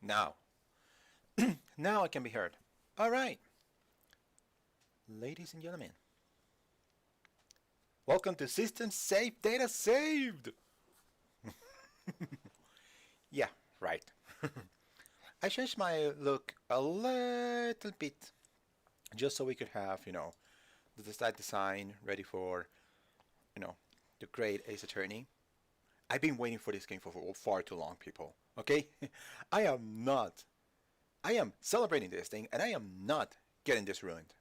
Now. Now I can be heard. Alright. Ladies and gentlemen. Welcome to System Saved Data Saved! Yeah, right. I changed my look a little bit. Just so we could have, the site design ready for, the great Ace Attorney. I've been waiting for this game for far too long, people. Okay? I am celebrating this thing, and I am not getting this ruined.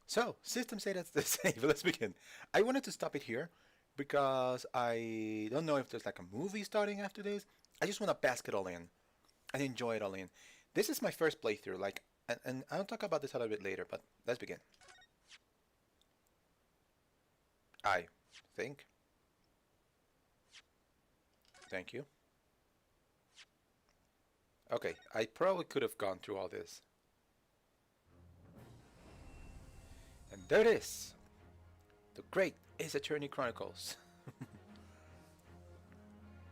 So, system say that's the same. Let's begin. I wanted to stop it here because I don't know if there's like a movie starting after this. I just want to bask it all in and enjoy it all in. This is my first playthrough, and I'll talk about this a little bit later, but let's begin. I think. Thank you. Okay, I probably could have gone through all this. And there it is! The great Ace Attorney Chronicles.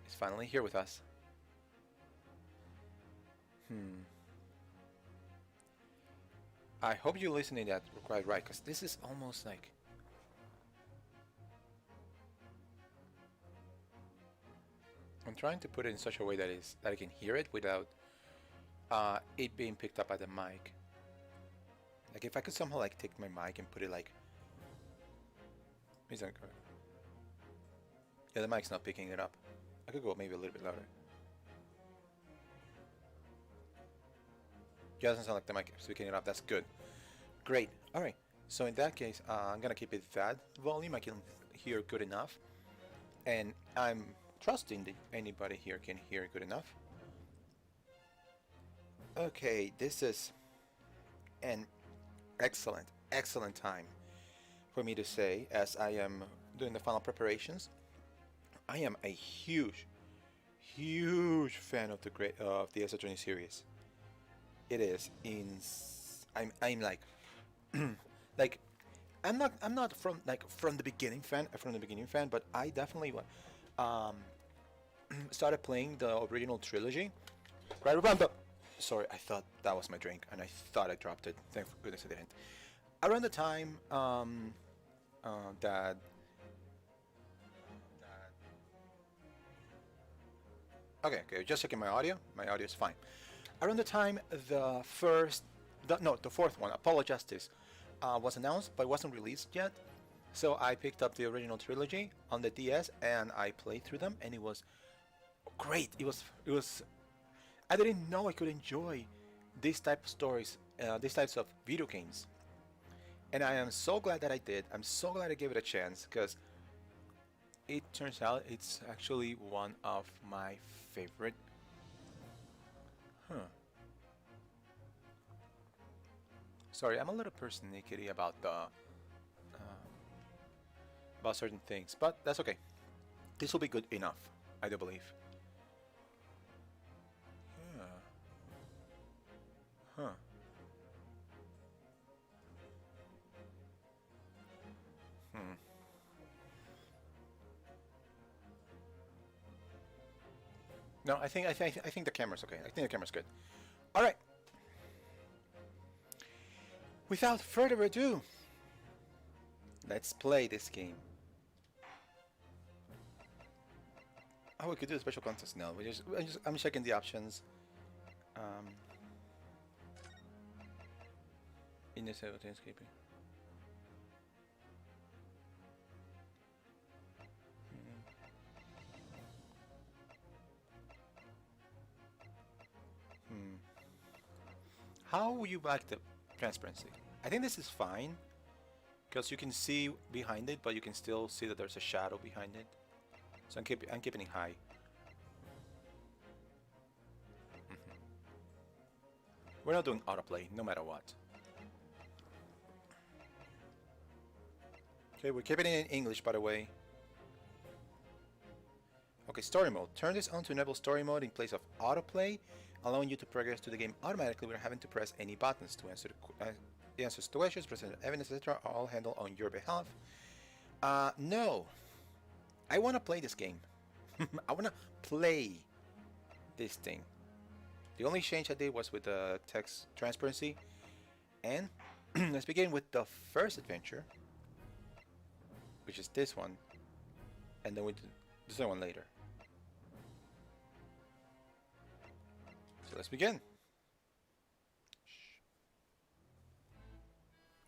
It's finally here with us. I hope you're listening that quite right, because this is almost like... I'm trying to put it in such a way that I can hear it without it being picked up by the mic. Like if I could somehow take my mic and put it Is that correct? Yeah, the mic's not picking it up. I could go maybe a little bit louder. Yeah, doesn't sound like the mic is picking it up. That's good. Great. Alright. So in that case, I'm gonna keep it that volume. I can hear good enough. And I'm trusting that anybody here can hear good enough. Okay, this is an excellent time for me to say, as I am doing the final preparations. I am a huge fan of the Ace Attorney series. It is I'm like like I'm not from the beginning fan, but I definitely started playing the original trilogy right around the... Sorry, I thought that was my drink, and I thought I dropped it. Thank goodness I didn't. Around the time that... Okay, just checking my audio. My audio is fine. Around the time the fourth one, Apologies, was announced, but wasn't released yet. So I picked up the original trilogy on the DS, and I played through them, and it was great. It was. I didn't know I could enjoy these type of stories, these types of video games, and I am so glad that I did. I'm so glad I gave it a chance, because it turns out it's actually one of my favorite. Sorry, I'm a little persnickety about about certain things, but that's okay. This will be good enough, I do believe. Yeah. Huh. No, I think the camera's okay. I think the camera's good. All right. Without further ado, let's play this game. Oh, we could do a special contest now. I'm checking the options. In this escaping. How would you like the transparency? I think this is fine, because you can see behind it, but you can still see that there's a shadow behind it. So I'm keeping it high. We're not doing autoplay, no matter what. Okay, we're keeping it in English, by the way. Okay, story mode. Turn this on to enable story mode in place of autoplay, allowing you to progress to the game automatically without having to press any buttons. To answer answers to questions, present evidence, etc. are all handled on your behalf. No. I want to play this game. I want to play this thing. The only change I did was with the text transparency. And let's begin with the first adventure, which is this one, and then we do this one later. So let's begin.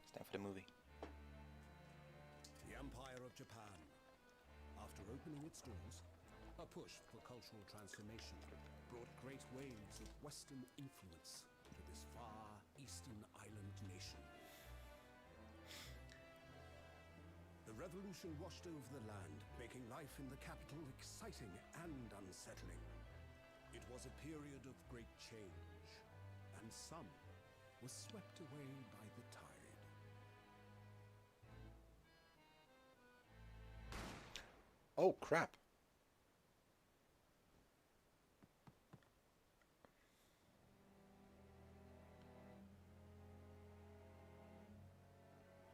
It's time for the movie. The Empire of Japan. After opening its doors, a push for cultural transformation brought great waves of Western influence to this far eastern island nation. The revolution washed over the land, making life in the capital exciting and unsettling. It was a period of great change, and some was swept away by the tide. Oh crap.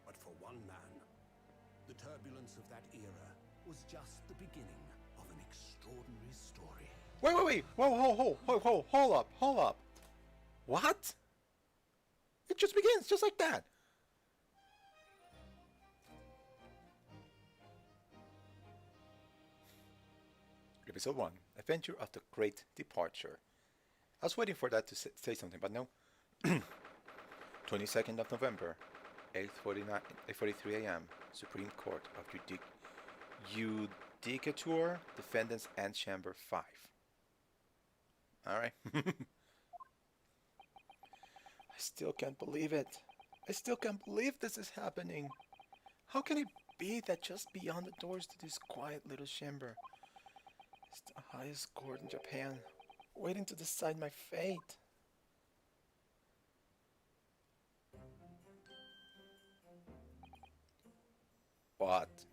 But for one man, the turbulence of that era was just the beginning of an extraordinary story. Wait. Whoa, hold up. What? It just begins, just like that. Episode 1, Adventure of the Great Departure. I was waiting for that to say something, but no. 22nd of November, 8:43 a.m. Supreme Court of Judicature, Defendants and Chamber 5. Alright. I still can't believe it. I still can't believe this is happening. How can it be that just beyond the doors to this quiet little chamber is the highest court in Japan, waiting to decide my fate? But,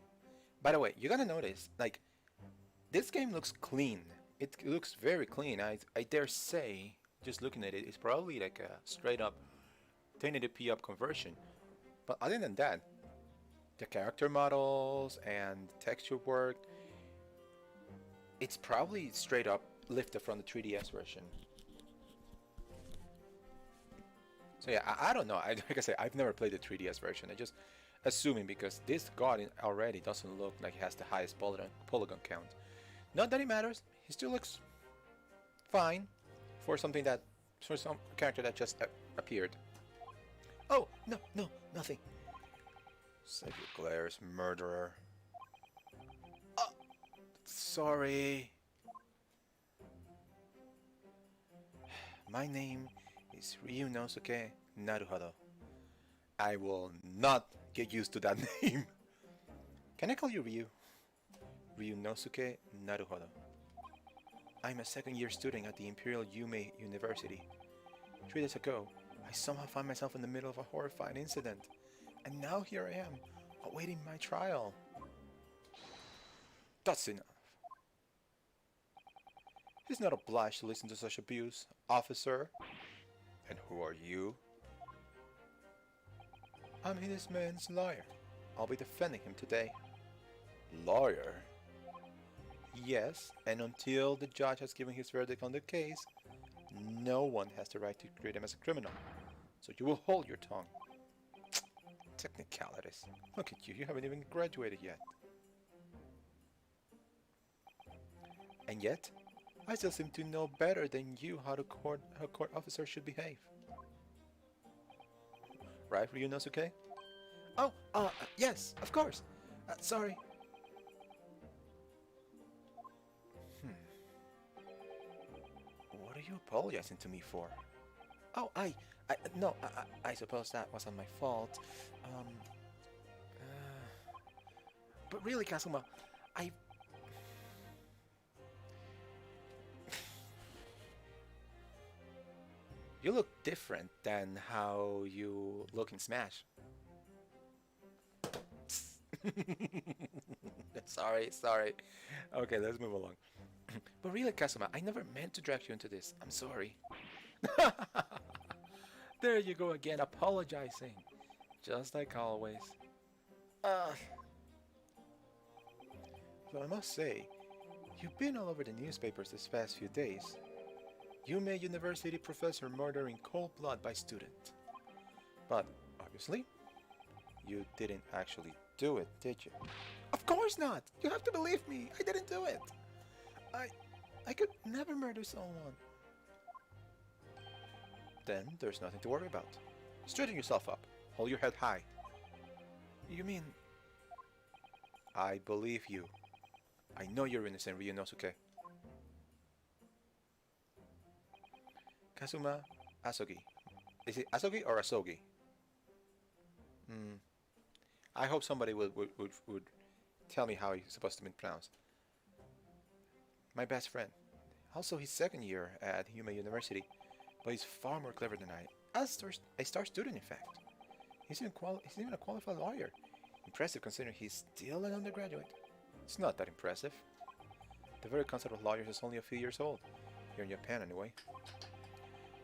by the way, you gotta notice, like, this game looks clean. It looks very clean. I dare say, just looking at it, it's probably like a straight up 1080p up conversion. But other than that, the character models and texture work, it's probably straight up lifted from the 3DS version. So yeah, I don't know. Like I say, I've never played the 3DS version. I just assuming because this god already doesn't look like he has the highest polygon count. Not that it matters. He still looks fine for something that for some character that just appeared. Oh no, nothing. Save your glares, murderer. Oh, sorry. My name is Ryunosuke Naruhodo. I will not get used to that name. Can I call you Ryu? Ryunosuke Naruhodo. I'm a second-year student at the Imperial Yume University. 3 days ago, I somehow found myself in the middle of a horrifying incident, and now here I am, awaiting my trial. That's enough. He's not obliged to listen to such abuse, officer. And who are you? I'm this man's lawyer. I'll be defending him today. Lawyer? Yes, and until the judge has given his verdict on the case, no one has the right to treat him as a criminal. So you will hold your tongue. Technicalities. Look at you, you haven't even graduated yet. And yet, I still seem to know better than you how a court officer should behave. Right, Ryunosuke? Oh, yes, of course. Sorry. What are you apologizing to me for? Oh, no, I suppose that wasn't my fault. But really, Kazuma, you look different than how you look in Smash. Sorry. Okay, let's move along. But really, Kazuma, I never meant to drag you into this. I'm sorry. There you go again, apologizing. Just like always. Though I must say, you've been all over the newspapers this past few days. Yume University professor murdered in cold blood by student. But, obviously, you didn't actually do it, did you? Of course not! You have to believe me! I didn't do it! I... I could never murder someone. Then there's nothing to worry about. Straighten yourself up. Hold your head high. You mean... I believe you. I know you're innocent, Ryunosuke. Kazuma Asogi. Is it Asogi or Asogi? I hope somebody would tell me how it's supposed to be pronounced. My best friend. Also his second year at Yume University, but he's far more clever than I. A star student, in fact. He's even a qualified lawyer. Impressive considering he's still an undergraduate. It's not that impressive. The very concept of lawyers is only a few years old. Here in Japan, anyway.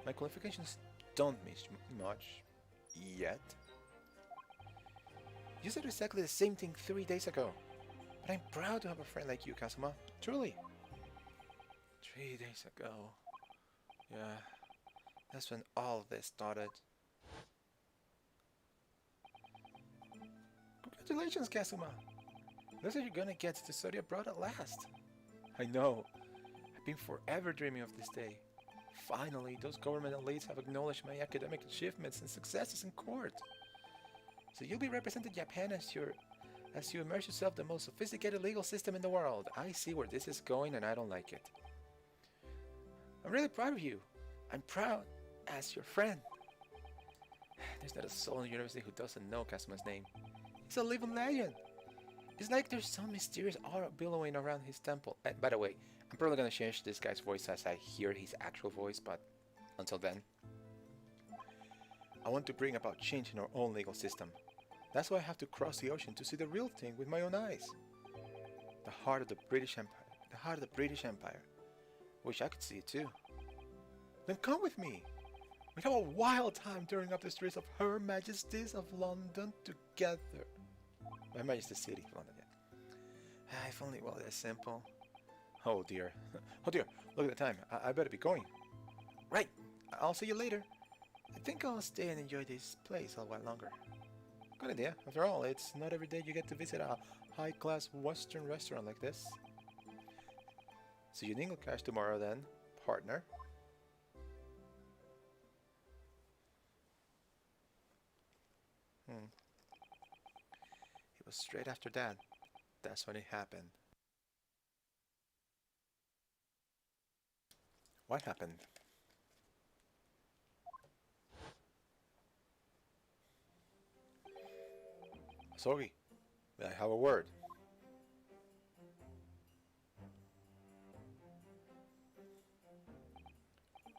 My qualifications don't mean much. Yet. You said exactly the same thing 3 days ago. But I'm proud to have a friend like you, Kazuma. Truly. 3 days ago. Yeah. That's when all of this started. Congratulations, Kazuma. Looks like you're gonna get to study abroad at last. I know. I've been forever dreaming of this day. Finally, those government elites have acknowledged my academic achievements and successes in court. So you'll be representing Japan as you immerse yourself in the most sophisticated legal system in the world. I see where this is going and I don't like it. I'm really proud of you. I'm proud as your friend. There's not a soul in the university who doesn't know Kazuma's name. He's a living legend. It's like there's some mysterious aura billowing around his temple. By the way, I'm probably gonna change this guy's voice as I hear his actual voice, but until then, I want to bring about change in our own legal system. That's why I have to cross the ocean to see the real thing with my own eyes. The heart of the British Empire. The heart of the British Empire. Wish I could see it too. Then come with me. We have a wild time touring up the streets of Her Majesty's of London together. My Majesty's City of London, yeah. If only it was that simple. Oh dear. Oh dear. Look at the time. I better be going. Right. I'll see you later. I think I'll stay and enjoy this place a while longer. Good idea. After all, it's not every day you get to visit a high-class Western restaurant like this. See you in English tomorrow then, partner. It was straight after that. That's when it happened. What happened? Sorry, may I have a word?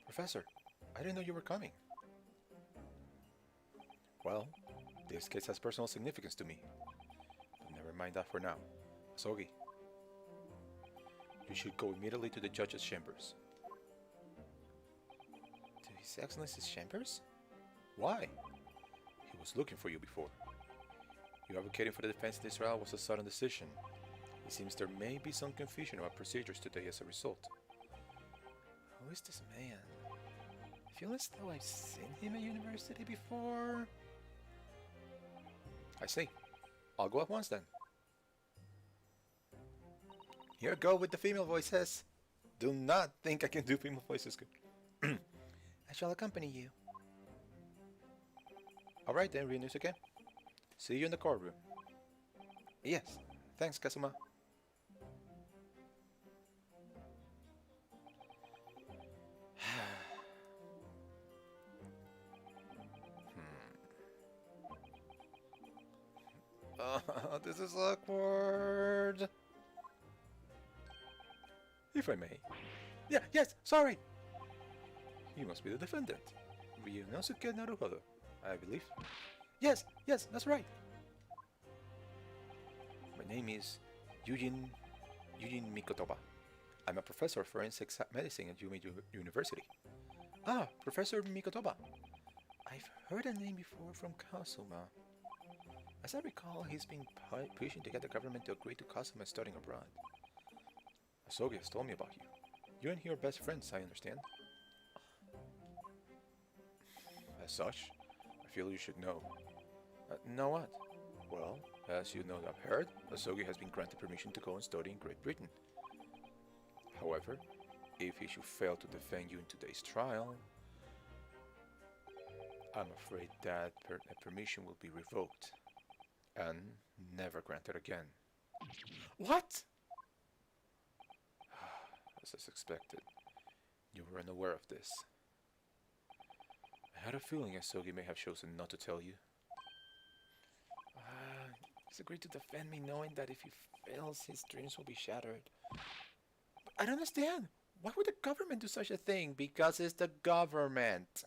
Professor, I didn't know you were coming. Well, this case has personal significance to me. But never mind that for now. Sogi, you should go immediately to the judge's chambers. To His Excellency's chambers? Why? He was looking for you before. You advocating for the defense in this trial was a sudden decision. It seems there may be some confusion about procedures today as a result. Who is this man? I feel as though I've seen him at university before. I see. I'll go at once then. Here go with the female voices. Do not think I can do female voices good. I shall accompany you. Alright then, Ryunosuke. See you in the courtroom. Yes, thanks, Kazuma. This is awkward. If I may. Yeah, yes, sorry. You must be the defendant. Ryunosuke Naruhodo, I believe. Yes, that's right. My name is Yujin Mikotoba. I'm a professor of forensic medicine at Yume University. Ah, Professor Mikotoba. I've heard a name before from Kazuma. As I recall, he's been pushing to get the government to agree to Kazuma studying abroad. Asogi has told me about you. You and he are best friends, I understand. As such, I feel you should know. Know what? Well, as you know I've heard, Asogi has been granted permission to go and study in Great Britain. However, if he should fail to defend you in today's trial, I'm afraid that permission will be revoked and never granted again. What? As expected, you were unaware of this. I had a feeling Asogi may have chosen not to tell you. He's agreed to defend me knowing that if he fails, his dreams will be shattered. But I don't understand. Why would the government do such a thing? Because it's the government.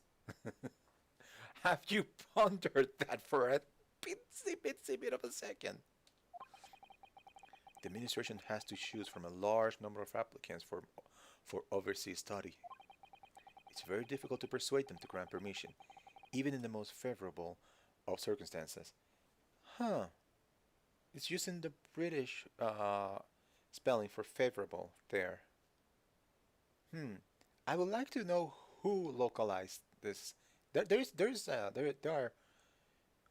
Have you pondered that for a bitsy bit of a second? The administration has to choose from a large number of applicants for overseas study. It's very difficult to persuade them to grant permission, even in the most favorable of circumstances. Huh. It's using the British spelling for favorable there. I would like to know who localized this. There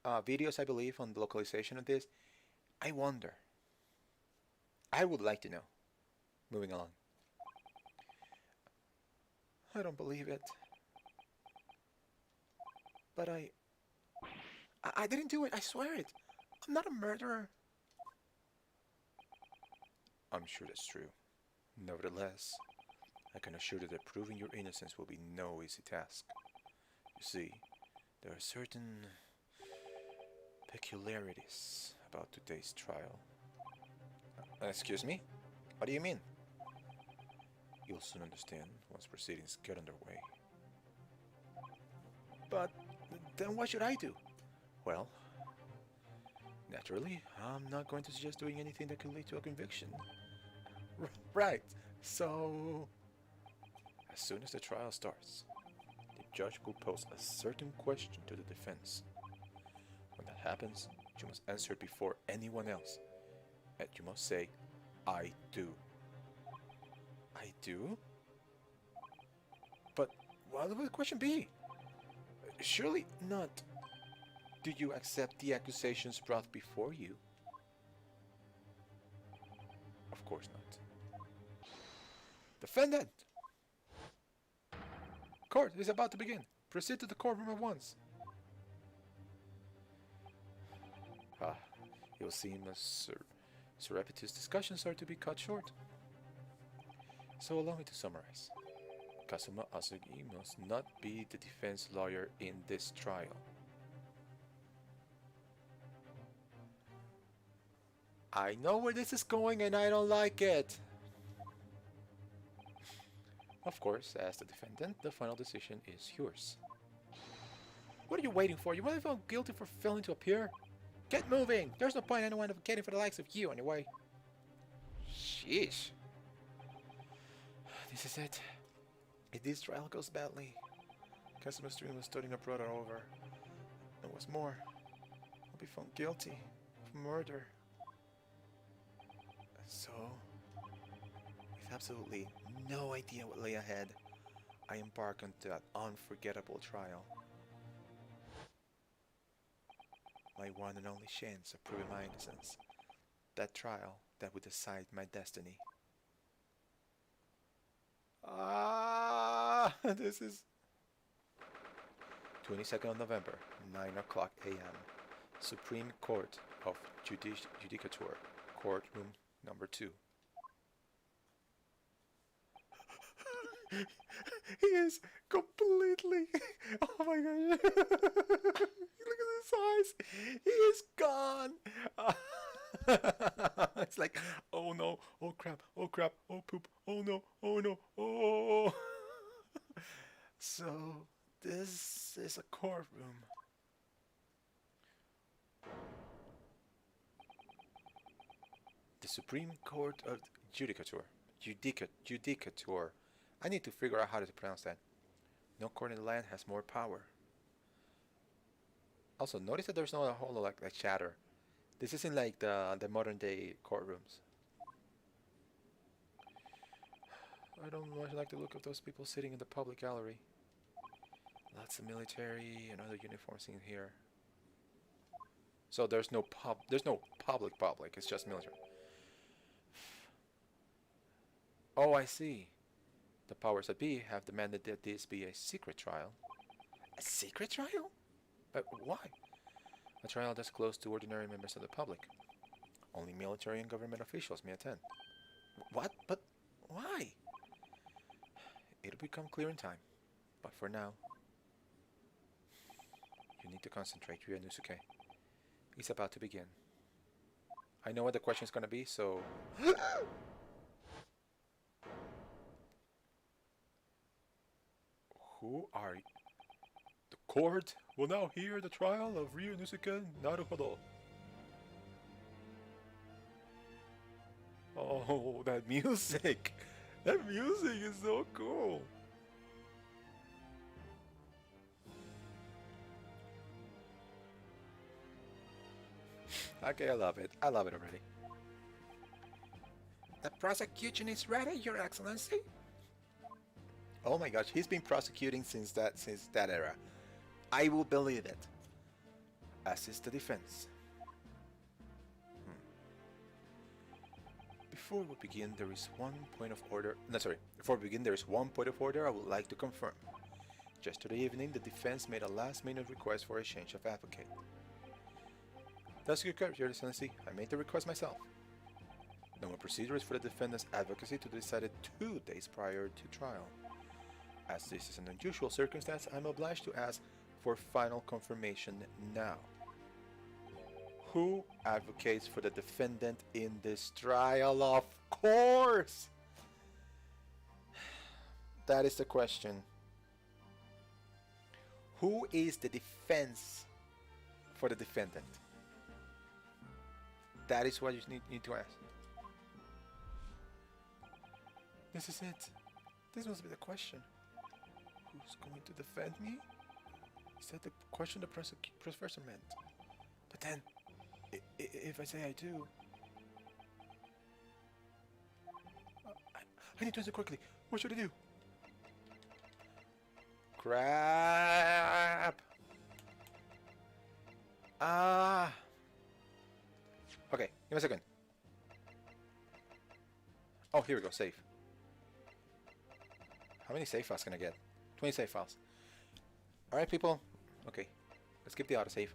are videos, I believe, on the localization of this. I wonder. I would like to know. Moving along. I don't believe it. But I didn't do it. I swear it. I'm not a murderer. I'm sure that's true. Nevertheless, I can assure you that proving your innocence will be no easy task. You see, there are certain peculiarities about today's trial. Excuse me? What do you mean? You'll soon understand once proceedings get underway. But then what should I do? Well, naturally, I'm not going to suggest doing anything that could lead to a conviction. Right, so as soon as the trial starts, the judge will pose a certain question to the defense. When that happens, you must answer it before anyone else. And you must say, I do. I do? But what would the question be? Surely not. Do you accept the accusations brought before you? Of course not. Defendant! Court is about to begin. Proceed to the courtroom at once. It will seem as surreptitious discussions are to be cut short. So allow me to summarize. Kazuma Asogi must not be the defense lawyer in this trial. I know where this is going and I don't like it. Of course, as the defendant, the final decision is yours. What are you waiting for? You want to feel guilty for failing to appear? Get moving! There's no point in anyone advocating for the likes of you anyway. Sheesh. This is it. If this trial goes badly, Kazuma's dream of studying abroad are over. And what's more, I'll be found guilty of murder. And so, with absolutely no idea what lay ahead, I embark on that unforgettable trial. My one and only chance of proving my innocence. That trial that would decide my destiny. This is 22nd of November, 9 o'clock a.m. Supreme Court of Judicature, courtroom number 2. He is completely... Oh my gosh. Look at his eyes. He is gone. It's like, oh no, oh crap, oh crap, oh poop, oh no, oh no, oh. So, this is a courtroom. The Supreme Court of Judicature. Judicature. I need to figure out how to pronounce that. No court in the land has more power. Also, notice that there's no whole like chatter. This isn't like the modern day courtrooms. I don't much like the look of those people sitting in the public gallery. Lots of military and other uniforms in here. So there's no public. It's just military. Oh, I see. The powers that be have demanded that this be a secret trial. A secret trial? Why? A trial that's closed to ordinary members of the public. Only military and government officials may attend. What? But why? It'll become clear in time. But for now, you need to concentrate, Ryunosuke. It's about to begin. I know what the question is going to be, so... Who are you? The court will now hear the trial of Ryunosuke Naruhodo. Oh, that music! That music is so cool! Okay, I love it. I love it already. The prosecution is ready, Your Excellency. Oh my gosh, he's been prosecuting since that era. I will believe it. As is the defense. Before we begin, there is one point of order. No, sorry. Before we begin, there is one point of order I would like to confirm. Yesterday evening, the defense made a last-minute request for a change of advocate. That's correct, Your Excellency. I made the request myself. Normal procedure is for the defendant's advocacy to be decided 2 days prior to trial. As this is an unusual circumstance, I'm obliged to ask for final confirmation now. Who advocates for the defendant in this trial? Of course! That is the question. Who is the defense for the defendant? That is what you need to ask. This is it. This must be the question. Who's going to defend me? Is that the question the professor meant? But then, if I say I do... I need to answer quickly. What should I do? Crap! Okay, give me a second. Oh, here we go, save. How many save files can I get? 20 save files. Alright, people. Okay, let's keep the autosave.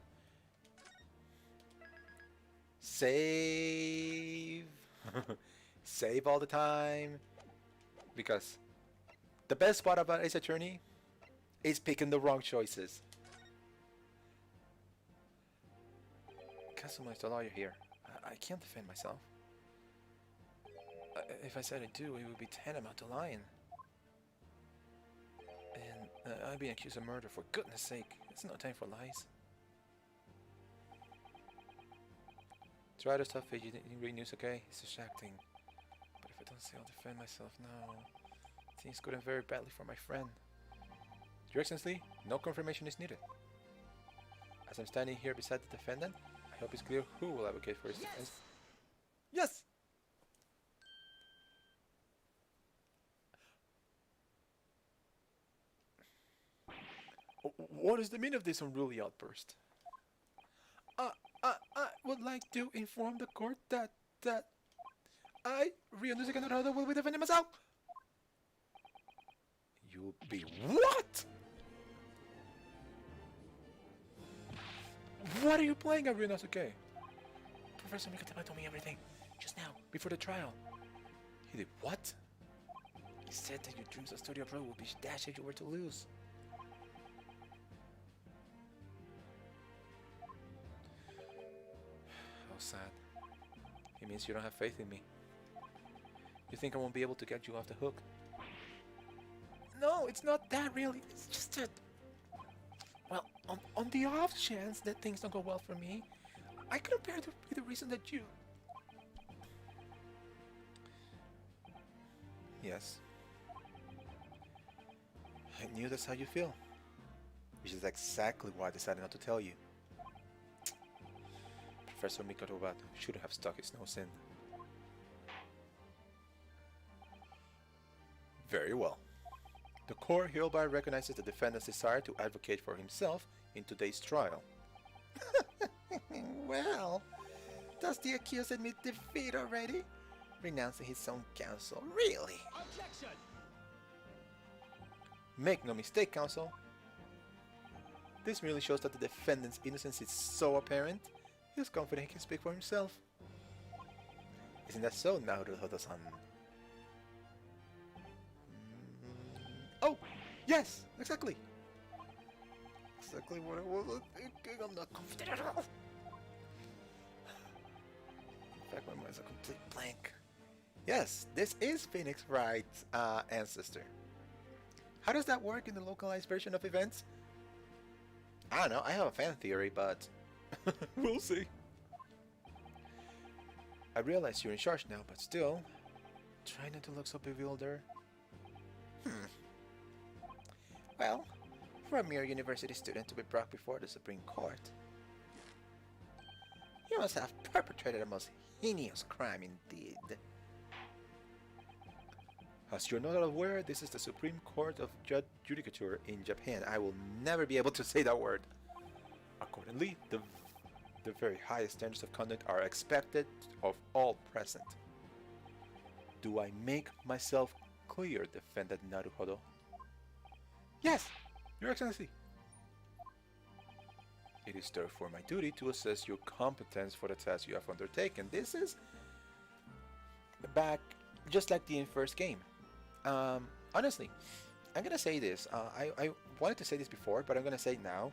Save. Save all the time. Because the best part about Ace Attorney is picking the wrong choices. Customize the lawyer here. I can't defend myself. If I said I do, it would be tantamount to lying. And I'm being accused of murder, for goodness sake. It's no time for lies. Try to stop it, you read news, okay? It's distracting. But if I don't say I'll defend myself now, things could end very badly for my friend. Your Excellency, no confirmation is needed. As I'm standing here beside the defendant, I hope it's clear who will advocate for his defense. Yes! What is the meaning of this unruly outburst? I would like to inform the court that I, Ryunosuke Naruhodo, will be defending myself. You'll be what? What are you playing at, Ryunosuke? Professor Mikatama told me everything just now, before the trial. He did what? He said that your dreams of Studio Pro would be dashed if you were to lose. How sad. It means you don't have faith in me. You think I won't be able to get you off the hook? No, it's not that really. It's just that... Well, on the off chance that things don't go well for me, I could appear to be the reason that you... Yes. I knew that's how you feel. Which is exactly why I decided not to tell you. Professor Mikatoma should have stuck his nose in. Very well. The court hereby recognizes the defendant's desire to advocate for himself in today's trial. Well, does the accused admit defeat already? Renouncing his own counsel. Really? Objection! Make no mistake, counsel. This merely shows that the defendant's innocence is so apparent, he is confident he can speak for himself. Isn't that so, Naruto-san? Oh! Yes! Exactly! Exactly what I was thinking. I'm not confident at all. In fact, my mind's a complete blank. Yes, this is Phoenix Wright's ancestor. How does that work in the localized version of events? I don't know, I have a fan theory, but we'll see. I realize you're in charge now, but still, try not to look so bewildered. Well, for a mere university student to be brought before the Supreme Court, you must have perpetrated a most heinous crime indeed. As you're not aware, this is the Supreme Court of Judicature in Japan. I will never be able to say that word. Accordingly, the very highest standards of conduct are expected of all present. Do I make myself clear, defendant Naruhodo? Yes, Your Excellency. It is therefore my duty to assess your competence for the task you have undertaken. This is back just like the first game. Honestly, I'm gonna say this. I wanted to say this before, but I'm gonna say it now.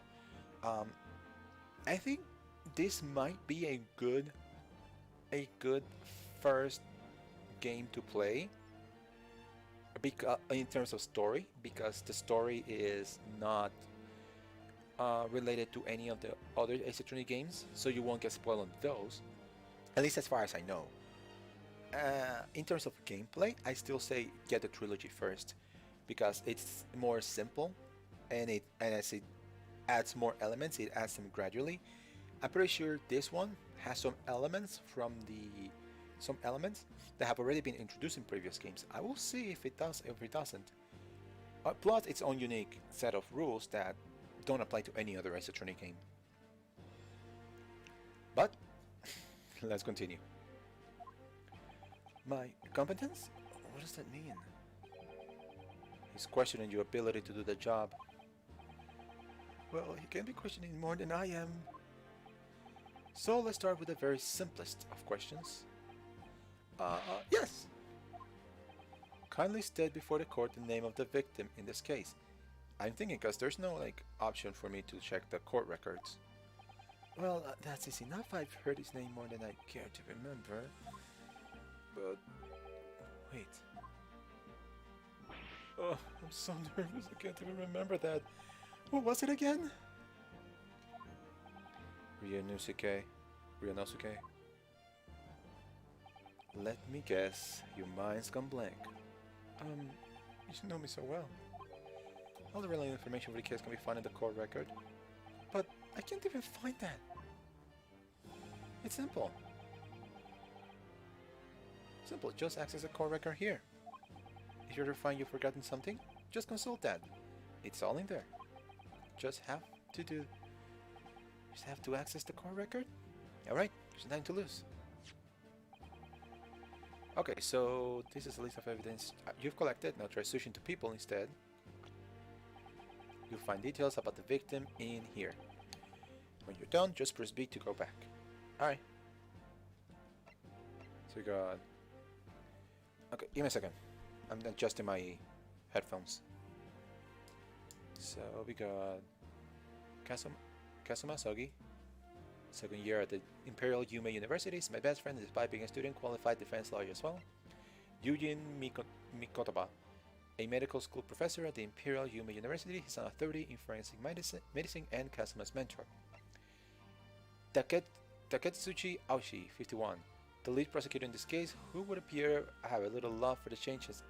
I think this might be a good first game to play. In terms of story, because the story is not related to any of the other Ace Attorney games, so you won't get spoiled on those. At least as far as I know. In terms of gameplay, I still say get the trilogy first, because it's more simple, and as it adds more elements, it adds them gradually. I'm pretty sure this one has some elements that have already been introduced in previous games. I will see if it does, if it doesn't. Plus its own unique set of rules that don't apply to any other Ace Attorney game. But let's continue. My competence? What does that mean? He's questioning your ability to do the job. Well, he can be questioning more than I am. So let's start with the very simplest of questions. Yes! Kindly state before the court the name of the victim in this case. I'm thinking because there's no option for me to check the court records. Well, that's easy enough. I've heard his name more than I care to remember. But wait. Oh, I'm so nervous. I can't even remember that. What was it again? Ryanosuke. Let me guess. Your mind's gone blank. You should know me so well. All the relevant information for the case can be found in the court record. But I can't even find that. It's simple. Simple, just access the court record here. If you ever find you've forgotten something, just consult that. It's all in there. Just have to access the court record. Alright, there's nothing to lose. Okay, so this is a list of evidence you've collected. Now try switching to people instead. You'll find details about the victim in here. When you're done, just press B to go back. Alright. So we got... Okay, give me a second. I'm adjusting my headphones. So we got Kazuma Sogi, second year at the Imperial Yume University. He's my best friend, despite being a student, qualified defense lawyer as well. Yujin Mikotaba, a medical school professor at the Imperial Yume University. He's an authority in forensic medicine and Kazuma's mentor. Taketsuchi Aoshi, 51, the lead prosecutor in this case, who would appear have little love for the changes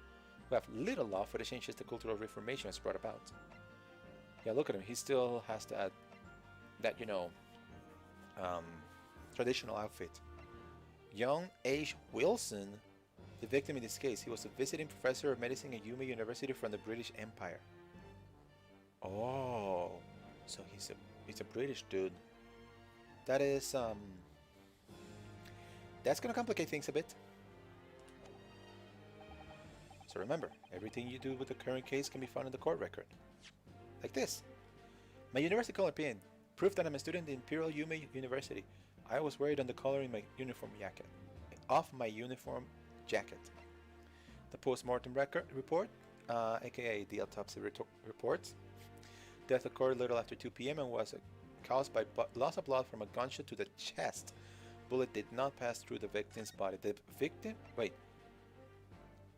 the cultural reformation has brought about. Yeah, look at him. He still has that traditional outfit. Young H. Wilson, The victim in this case, he was a visiting professor of medicine at Yuma University from the British Empire. Oh, so he's a British dude. That is that's gonna complicate things a bit. So remember, everything you do with the current case can be found in the court record. Like this. My university color pin. Proof that I'm a student in Imperial Yuma University. I was worried on the color in my uniform jacket. Off my uniform jacket. The post-mortem record report, aka the autopsy reports. Death occurred a little after 2 p.m. and was caused by loss of blood from a gunshot to the chest. Bullet did not pass through the victim's body. The victim? Wait.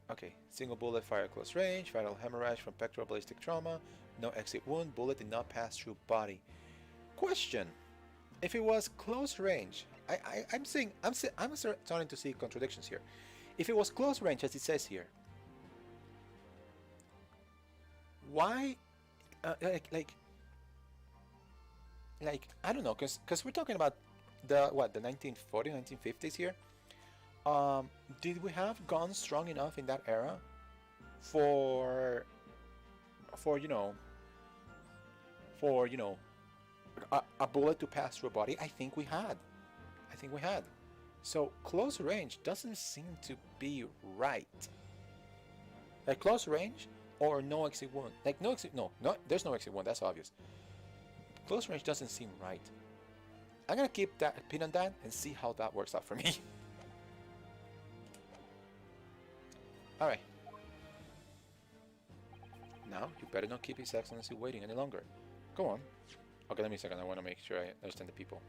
Okay. Single bullet fire close range. Viral hemorrhage from pectoral ballistic trauma. No exit wound. Bullet did not pass through body. Question. If it was close range, I'm starting to see contradictions here. If it was close range, as it says here, why, like I don't know, because we're talking about the 1940s, 1950s here. Did we have guns strong enough in that era for a bullet to pass through a body? I think we had. So close range doesn't seem to be right. Like close range or no exit wound. Like no exit, no, there's no exit wound. That's obvious. Close range doesn't seem right. I'm gonna keep that pin on that and see how that works out for me. All right. Now you better not keep His Excellency waiting any longer. Go on. Okay, let me a second. I want to make sure I understand the people.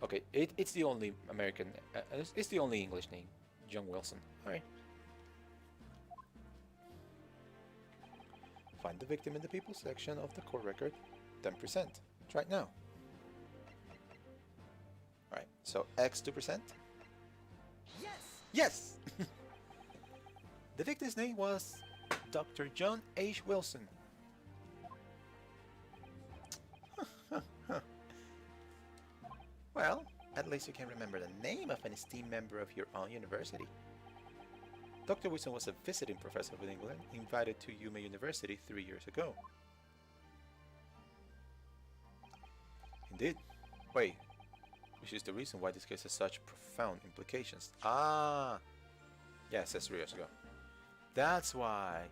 Okay, it's the only American, it's the only English name, John Wilson. Alright. Find the victim in the people section of the court record, 10%. Try it now. Alright, so X 2%? Yes! Yes! The victim's name was Dr. John H. Wilson. Well, at least you can remember the name of an esteemed member of your own university. Dr. Wilson was a visiting professor of England invited to Yuma University 3 years ago. Indeed. Wait, which is the reason why this case has such profound implications. Ah! Yeah, it says 3 years ago. That's why.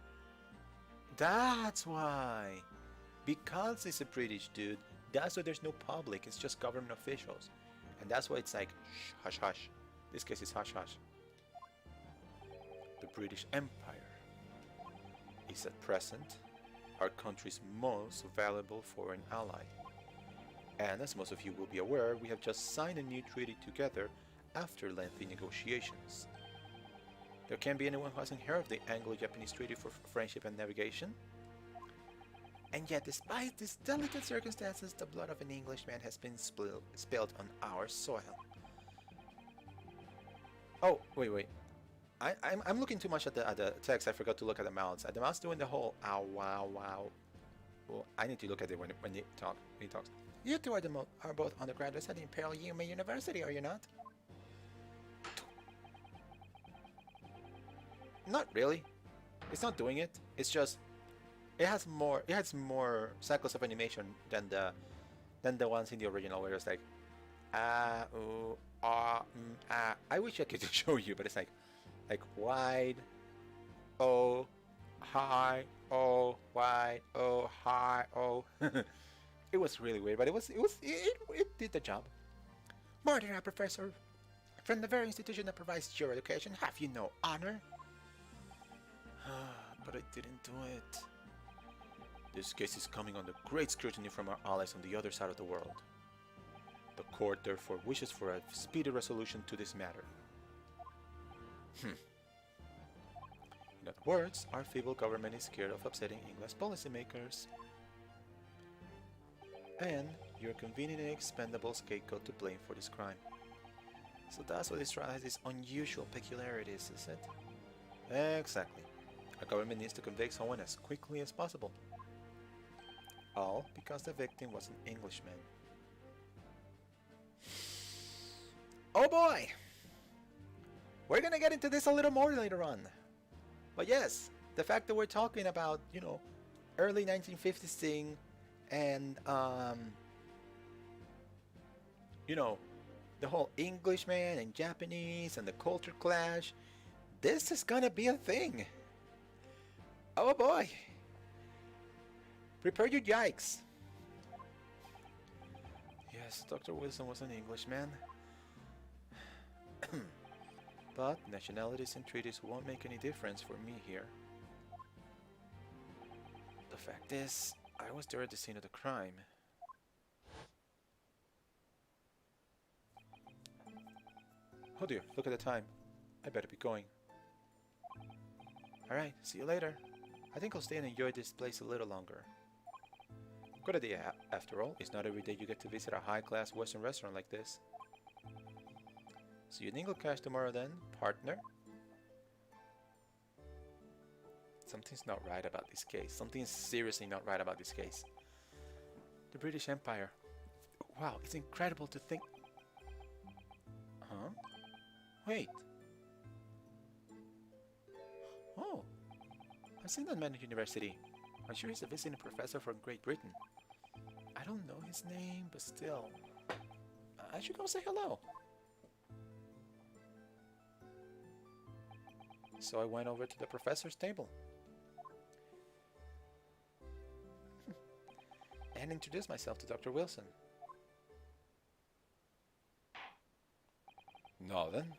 That's why. Because it's a British dude, that's why there's no public, it's just government officials. And that's why it's like, shh, hush hush. This case is hush hush. The British Empire is at present our country's most valuable foreign ally. And as most of you will be aware, we have just signed a new treaty together after lengthy negotiations. There can't be anyone who hasn't heard of the Anglo-Japanese Treaty for Friendship and Navigation. And yet, despite these delicate circumstances, the blood of an Englishman has been spilled on our soil. Oh, wait. I'm looking too much at the text. I forgot to look at the mouths. The mouth's doing the whole ow, wow, wow. Well, I need to look at it when he talks. You two are both undergraduates at Imperial Yuma University, are you not? Not really. It's not doing it. It's just it has more cycles of animation than the ones in the original where it's like ooh, I wish I could show you, but it's like wide, oh, high, oh, wide, oh, high, oh. It was really weird, but it did the job. More than a professor from the very institution that provides your education, have you no honor? But I didn't do it. This case is coming under great scrutiny from our allies on the other side of the world. The court therefore wishes for a speedy resolution to this matter. In other words, our feeble government is scared of upsetting English policymakers. And you're convenient and expendable scapegoat to blame for this crime. So that's why this trial has its unusual peculiarities, is it? Exactly. Our government needs to convict someone as quickly as possible. All because the victim was an Englishman. Oh boy! We're gonna get into this a little more later on. But yes, the fact that we're talking about, early 1950s thing and, the whole Englishman and Japanese and the culture clash, this is gonna be a thing. Oh boy. Prepare your yikes. Yes, Dr. Wilson was an Englishman. But nationalities and treaties won't make any difference for me here. The fact is, I was there at the scene of the crime. Oh dear, look at the time. I better be going. Alright, see you later. I think I'll stay and enjoy this place a little longer. Good idea, after all. It's not every day you get to visit a high-class Western restaurant like this. See you in Eagle Cash tomorrow then, partner. Something's not right about this case. Something's seriously not right about this case. The British Empire. Wow, it's incredible to think... Huh? Wait. Oh. I've seen that man at university. I'm sure he's a visiting professor from Great Britain. I don't know his name, but still. I should go say hello. So I went over to the professor's table and introduced myself to Dr. Wilson. Now then,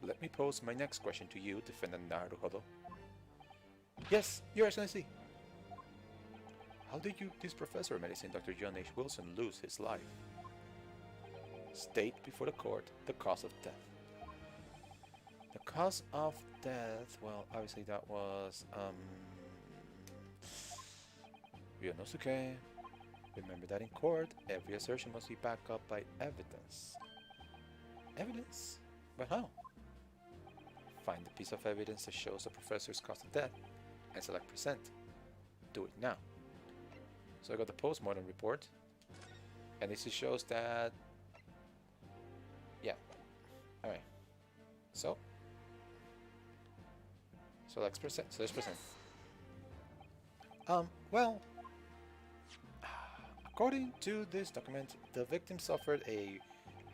let me pose my next question to you, Defendant Naruhodo. Yes, Your Excellency. How did this professor of medicine, Dr. John H. Wilson, lose his life? State before the court the cause of death. The cause of death, well, obviously that was, Ryonosuke. Remember that in court, every assertion must be backed up by evidence. Evidence? But how? Find the piece of evidence that shows the professor's cause of death and select present. Do it now. So I got the post-mortem report, and this shows that, yeah, alright, so let's present, well, according to this document, the victim suffered a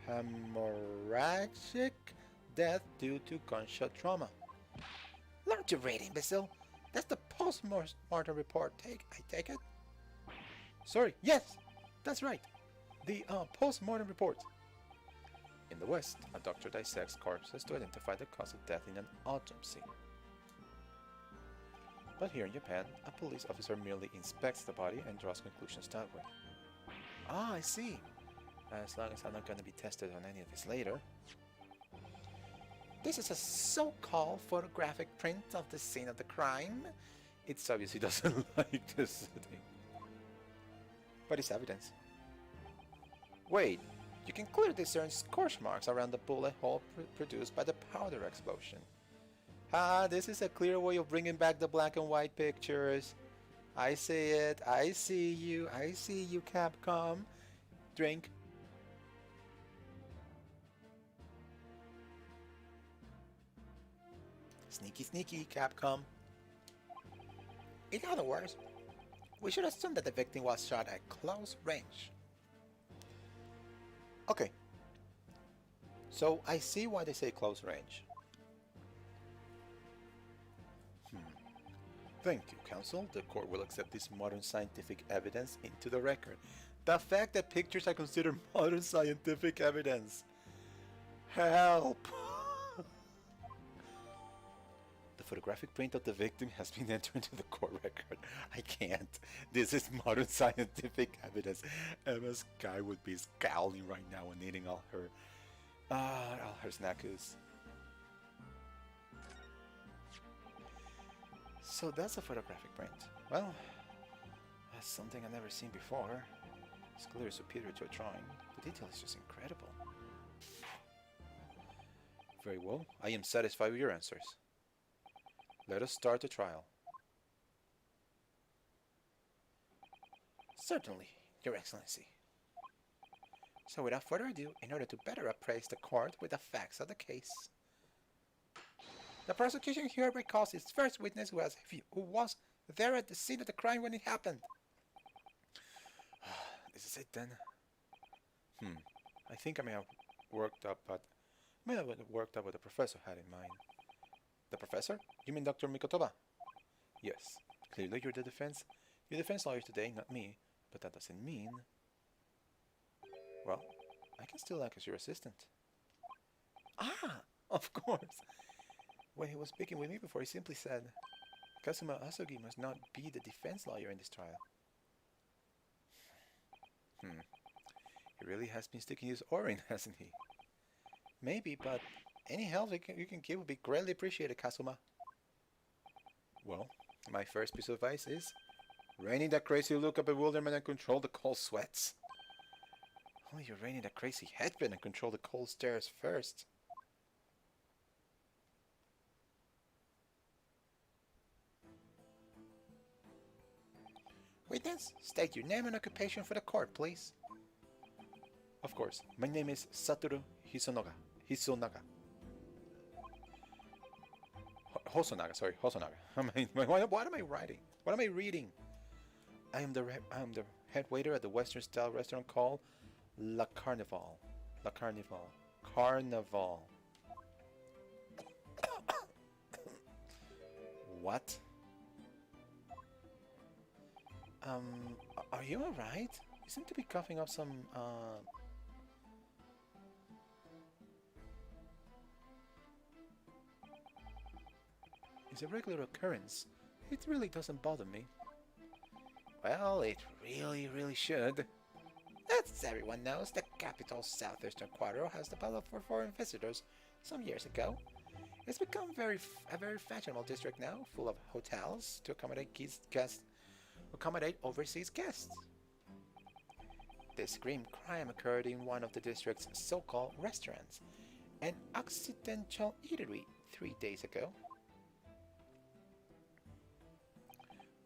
hemorrhagic death due to gunshot trauma. Learn to read, imbecile. That's the post-mortem report. I take it? Sorry, yes, that's right. The post-mortem report. In the West, a doctor dissects corpses to identify the cause of death in an autopsy. But here in Japan, a police officer merely inspects the body and draws conclusions that way. Ah, I see. As long as I'm not going to be tested on any of this later. This is a so-called photographic print of the scene of the crime. It obviously doesn't like this setting. But it's evidence. Wait, you can clearly discern scorch marks around the bullet hole produced by the powder explosion. Ah, this is a clear way of bringing back the black and white pictures. I see it. I see you, Capcom. Drink. Sneaky, sneaky, Capcom. In other words, we should assume that the victim was shot at close range. Okay. So I see why they say close range. Thank you, counsel. The court will accept this modern scientific evidence into the record. The fact that pictures are considered modern scientific evidence. Help! The photographic print of the victim has been entered into the court record. I can't. This is modern scientific evidence. Emma Sky would be scowling right now and eating all her snackus. So that's a photographic print. Well, that's something I've never seen before. It's clearly superior to a drawing. The detail is just incredible. Very well. I am satisfied with your answers. Let us start the trial. Certainly, Your Excellency. So without further ado, in order to better appraise the court with the facts of the case, The prosecution hereby calls its first witness who was there at the scene of the crime when it happened. This is it then. I think I may have worked up, but may have worked out what the professor had in mind. The professor? You mean Dr. Mikotoba? Yes. Clearly you're the defense. You're defense lawyer today, not me. But that doesn't mean... Well, I can still act as your assistant. Ah! Of course! When he was speaking with me before, he simply said, Kazuma Asugi must not be the defense lawyer in this trial. He really has been sticking his oar in, hasn't he? Maybe, but any help you can give would be greatly appreciated, Kazuma. Well, my first piece of advice is reining that crazy look of bewilderment and control the cold sweats. Only you're reining that crazy headband and control the cold stares first. Witness, state your name and occupation for the court, please. Of course, my name is Satoru Hisonaga. Hosonaga, sorry, Hosonaga. What am I writing? What am I reading? I am the head waiter at the Western-style restaurant called La Carnival. La Carnival. Carnival. What? Are you alright? You seem to be coughing up some, It's a regular occurrence. It really doesn't bother me. Well, it really should. As everyone knows, the capital's southeastern quarter has developed for foreign visitors some years ago. It's become a very fashionable district now, full of hotels to accommodate overseas guests. This grim crime occurred in one of the district's so-called restaurants, an accidental eatery 3 days ago.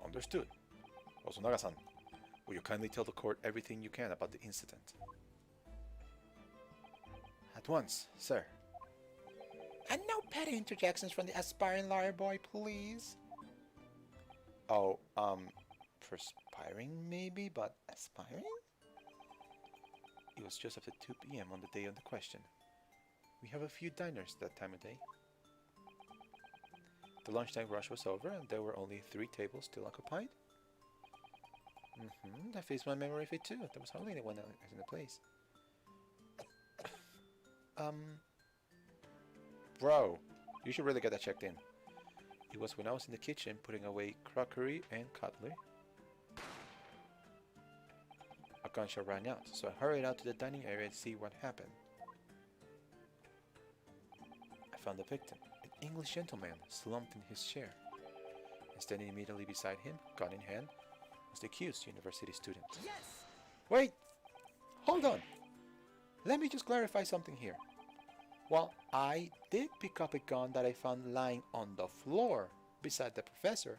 Understood. Osonaga-san, will you kindly tell the court everything you can about the incident? At once, sir. And no petty interjections from the aspiring lawyer boy, please. Oh, perspiring maybe, but aspiring? It was just after 2 p.m. on the day of the question. We have a few diners that time of day. The lunchtime rush was over and there were only 3 tables still occupied. That fits my memory of it too. There was hardly anyone else in the place. Bro, you should really get that checked in. It was when I was in the kitchen putting away crockery and cutlery. A gunshot rang out, so I hurried out to the dining area to see what happened. I found the victim, an English gentleman, slumped in his chair. And standing immediately beside him, gun in hand, was the accused university student. Yes! Wait! Hold on! Let me just clarify something here. While I did pick up a gun that I found lying on the floor beside the professor,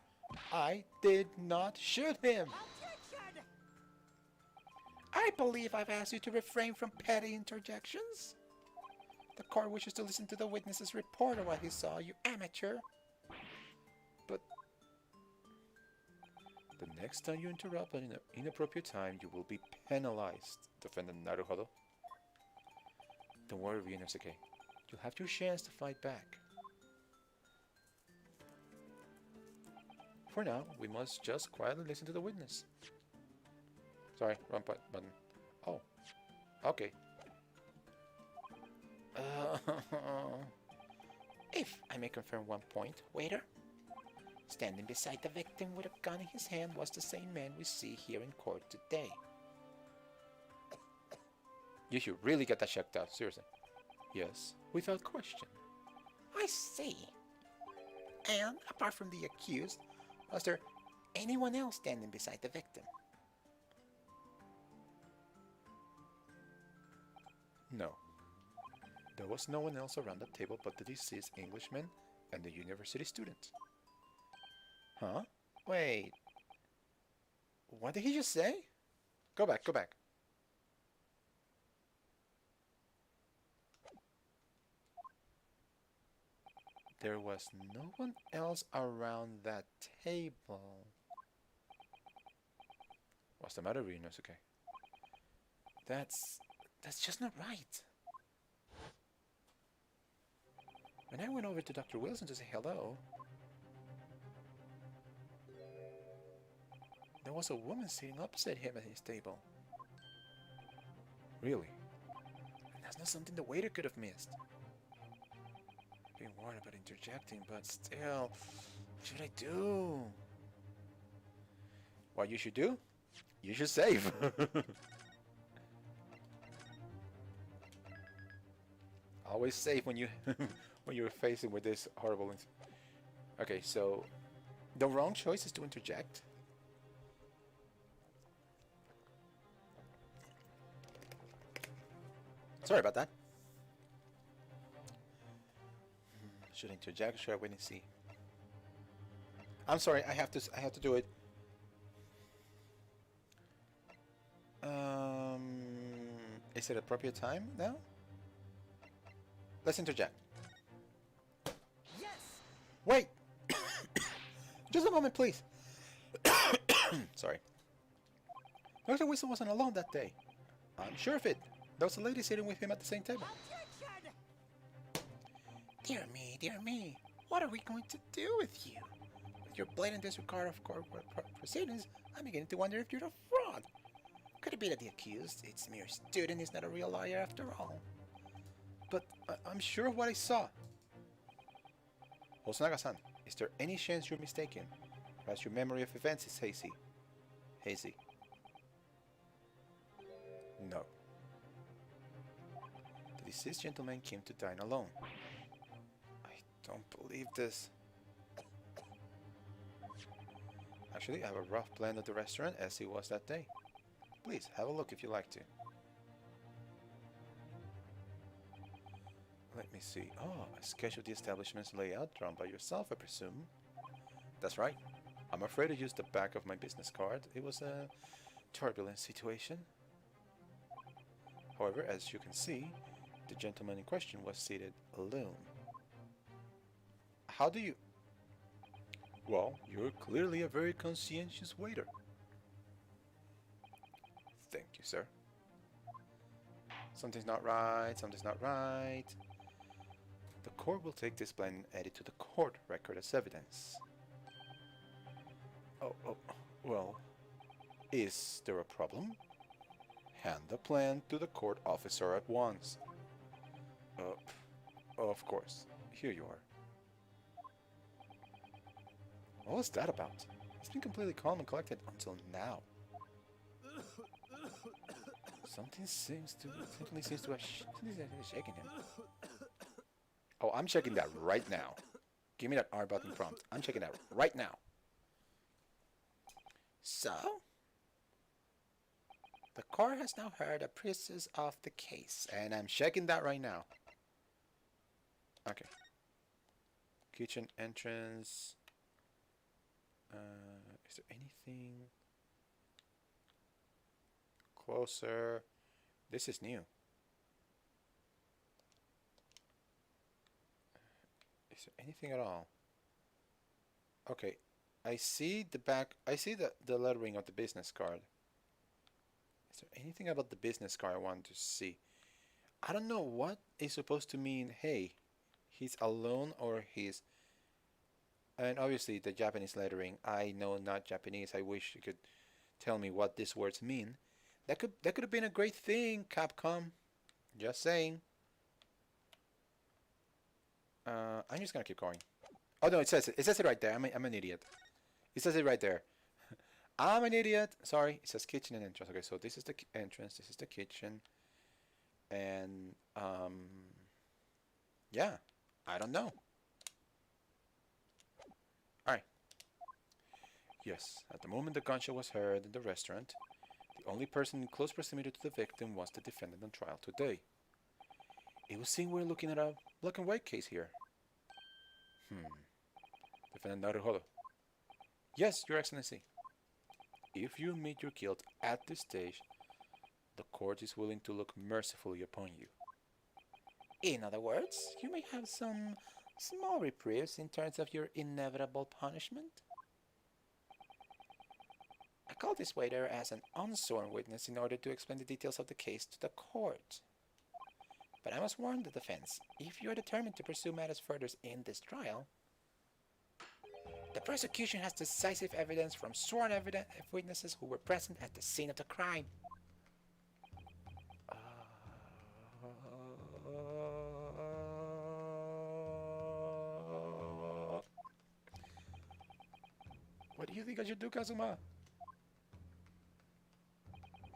I did not shoot him! Objection! I believe I've asked you to refrain from petty interjections. The court wishes to listen to the witness's report of what he saw, you amateur. But the next time you interrupt at an inappropriate time, you will be penalized, defendant Naruhodo. Don't worry, Ryunosuke. You'll have your chance to fight back. For now, we must just quietly listen to the witness. Sorry, wrong button. Oh, okay. If I may confirm one point, waiter. Standing beside the victim with a gun in his hand was the same man we see here in court today. You should really get that checked out, seriously. Yes, without question. I see. And apart from the accused, was there anyone else standing beside the victim? No. There was no one else around the table but the deceased Englishman and the university student. Huh? Wait. What did he just say? Go back, go back. there was no one else around that table. What's the matter, Ryunosuke? That's just not right. When I went over to Dr. Wilson to say hello, there was a woman sitting opposite him at his table. Really? And that's not something the waiter could have missed. Being warned about interjecting, but still, what should I do? What you should do? You should save. Always save when you when you're facing with this horrible. Okay, so the wrong choice is to interject. Sorry about that. Should I interject? Should I wait and see? I'm sorry. I have to do it. Is it appropriate time now? Let's interject. Yes. Wait! Just a moment, please. Sorry. Dr. Wilson wasn't alone that day. I'm sure of it. There was a lady sitting with him at the same table. Attention! Dear me, what are we going to do with you? With your blatant disregard of corporate proceedings, I'm beginning to wonder if you're a fraud. Could it be that the accused, its mere student, is not a real liar after all? But I'm sure of what I saw. Hosonaga-san, is there any chance you're mistaken? Perhaps your memory of events is hazy. Hazy. No. The deceased gentleman came to dine alone. I don't believe this. Actually, I have a rough plan of the restaurant as it was that day. Please, have a look if you like to. Let me see. Oh, a sketch of the establishment's layout drawn by yourself, I presume. That's right. I'm afraid I used the back of my business card. It was a turbulent situation. However, as you can see, the gentleman in question was seated alone. How do you... Well, you're clearly a very conscientious waiter. Thank you, sir. Something's not right, something's not right. The court will take this plan and add it to the court record as evidence. Oh, well, is there a problem? Hand the plan to the court officer at once. Of course. Here you are. What was that about? He's been completely calm and collected until now. Something seems to have shaken him. Oh, I'm checking that right now. Give me that R button prompt. I'm checking that right now. So, the court has now heard a process of the case, and I'm checking that right now. Okay. Kitchen entrance. Is there anything closer? This is new. Is there anything at all? Okay, I see the back. I see the lettering of the business card. Is there anything about the business card I want to see? I don't know what is supposed to mean. Hey, he's alone or he's. And obviously the Japanese lettering. I know not Japanese. I wish you could tell me what these words mean. That could have been a great thing, Capcom. Just saying. I'm just gonna keep going. Oh no, it says it right there. I'm an idiot. It says it right there. I'm an idiot. Sorry. It says kitchen and entrance. Okay, so this is the entrance. This is the kitchen. And yeah, I don't know. All right. Yes, at the moment the gunshot was heard in the restaurant, the only person in close proximity to the victim was the defendant on trial today. It would seem we're looking at a black and white case here. Defendant Naruhodo. Yes, Your Excellency. If you admit your guilt at this stage, the court is willing to look mercifully upon you. In other words, you may have some Small reprieves in terms of your inevitable punishment. I called this waiter as an unsworn witness in order to explain the details of the case to the court. But I must warn the defense, if you are determined to pursue matters further in this trial, the prosecution has decisive evidence from sworn witnesses who were present at the scene of the crime. What do you think I should do, Kazuma?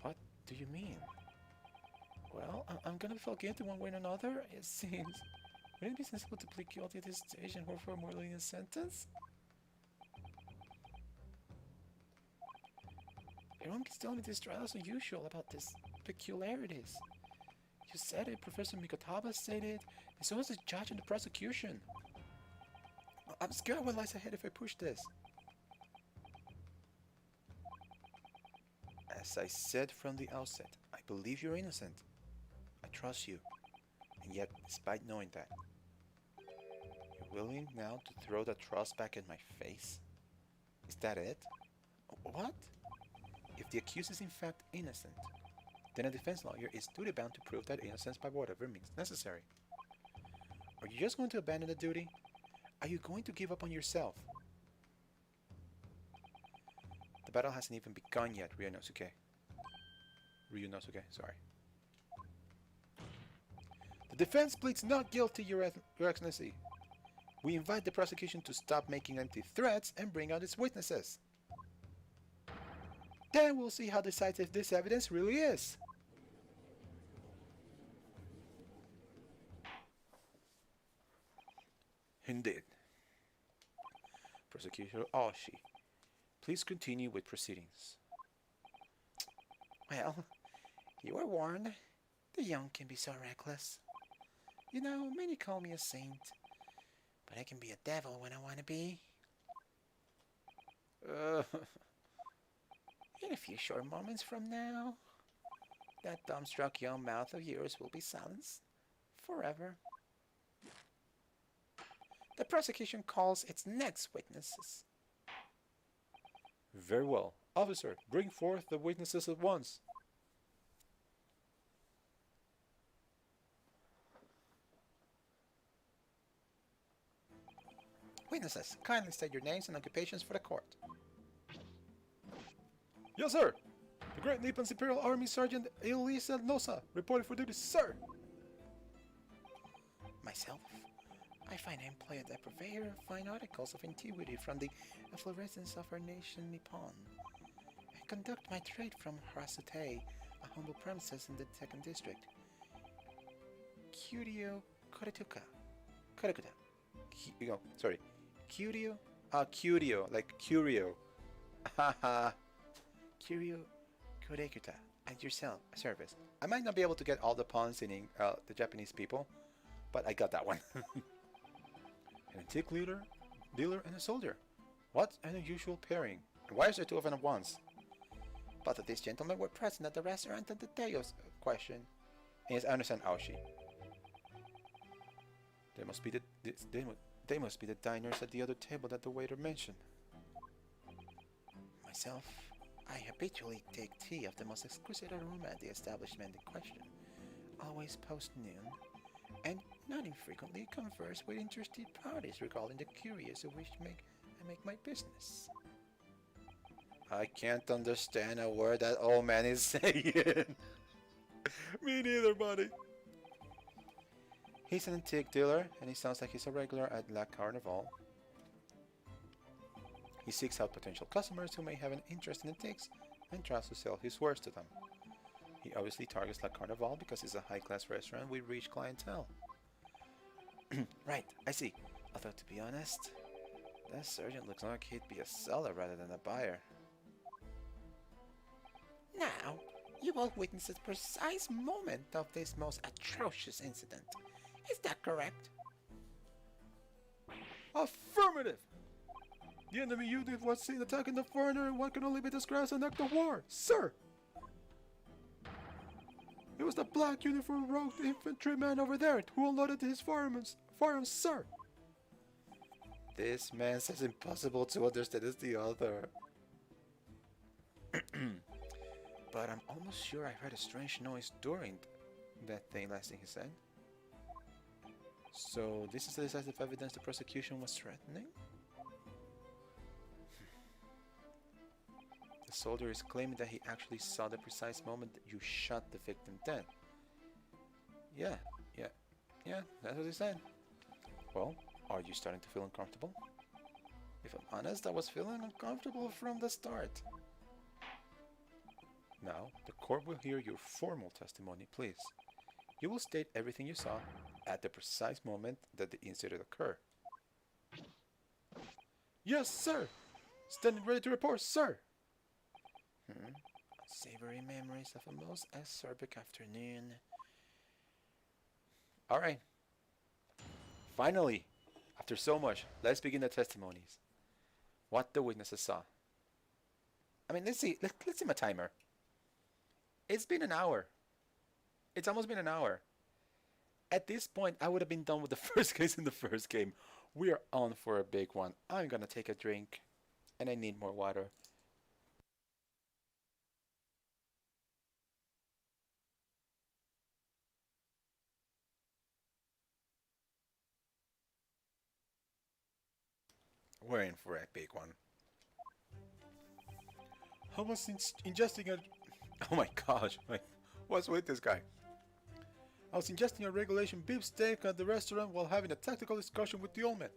What do you mean? Well, I'm gonna feel guilty one way or another, it seems. Wouldn't it be sensible to plead guilty at this stage and hope for a more lenient sentence? Everyone keeps telling me this trial is unusual about these peculiarities. You said it, Professor Mikotaba said it, and so was the judge and the prosecution. I'm scared of what lies ahead if I push this. As I said from the outset, I believe you're innocent. I trust you. And yet, despite knowing that, you're willing now to throw that trust back in my face? Is that it? What? If the accused is in fact innocent, then a defense lawyer is duty bound to prove that innocence by whatever means necessary. Are you just going to abandon the duty? Are you going to give up on yourself? The battle hasn't even begun yet, Ryunosuke. Ryunosuke, sorry. The defense pleads not guilty, Your Excellency. We invite the prosecution to stop making empty threats and bring out its witnesses. Then we'll see how decisive this evidence really is. Indeed. Prosecutor Oshi, please continue with proceedings. Well, you were warned. The young can be so reckless. You know, many call me a saint, but I can be a devil when I want to be. In a few short moments from now, that dumbstruck young mouth of yours will be silenced forever. The prosecution calls its next witnesses. Very well. Officer, bring forth the witnesses at once. Witnesses, kindly state your names and occupations for the court. Yes, sir. The Great Nippon's Imperial Army Sergeant Elisa Nosa, reported for duty, sir. Myself, I find I employ a purveyor of fine articles of antiquity from the efflorescence of our nation Nippon. I conduct my trade from Harasute, a humble premises in the 2nd district. Kyuryo Koretuka. Korekuta. Sorry. Kyuryo? Kyuryo, like Curio. Haha. Kyuryo Korekuta. At your service. I might not be able to get all the puns in the Japanese people, but I got that one. An antique dealer, and a soldier. What an unusual pairing. And why is there two of them at once? Both of these gentlemen were present at the restaurant at the Teo's question. Yes, I understand Aoshi. They must be the diners at the other table that the waiter mentioned. Myself, I habitually take tea of the most exquisite aroma at the establishment in question, always post-noon, and not infrequently converse with interested parties regarding the curious who wish to make my business. I can't understand a word that old man is saying. Me neither, buddy. He's an antique dealer, and he sounds like he's a regular at La Carnival. He seeks out potential customers who may have an interest in antiques and tries to sell his wares to them. He obviously targets La Carnival because it's a high-class restaurant with rich clientele. Right, I see. Although, to be honest, that sergeant looks like he'd be a seller rather than a buyer. Now, you will witness the precise moment of this most atrocious incident. Is that correct? Affirmative! The enemy unit was seen attacking the foreigner in what can only be described as an act of war, sir! It was the black uniform rogue infantryman over there who unloaded his firearms, sir! This man says impossible to understand as the other. But I'm almost sure I heard a strange noise during that thing last thing he said. So this is the decisive evidence the prosecution was threatening? The soldier is claiming that he actually saw the precise moment that you shot the victim dead. Yeah, that's what he said. Well, are you starting to feel uncomfortable? If I'm honest, I was feeling uncomfortable from the start. Now, the court will hear your formal testimony, please. You will state everything you saw at the precise moment that the incident occurred. Yes, sir! Standing ready to report, sir! Savory memories of a most acerbic afternoon. Alright. Finally, after so much, let's begin the testimonies. What the witnesses saw. I mean, let's see my timer. It's been an hour. It's almost been an hour. At this point, I would have been done with the first case in the first game. We are on for a big one. I'm gonna take a drink, and I need more water. We're in for a big one. I was ingesting a... Oh my gosh, what's with this guy? I was ingesting a regulation beef steak at the restaurant while having a tactical discussion with the old man.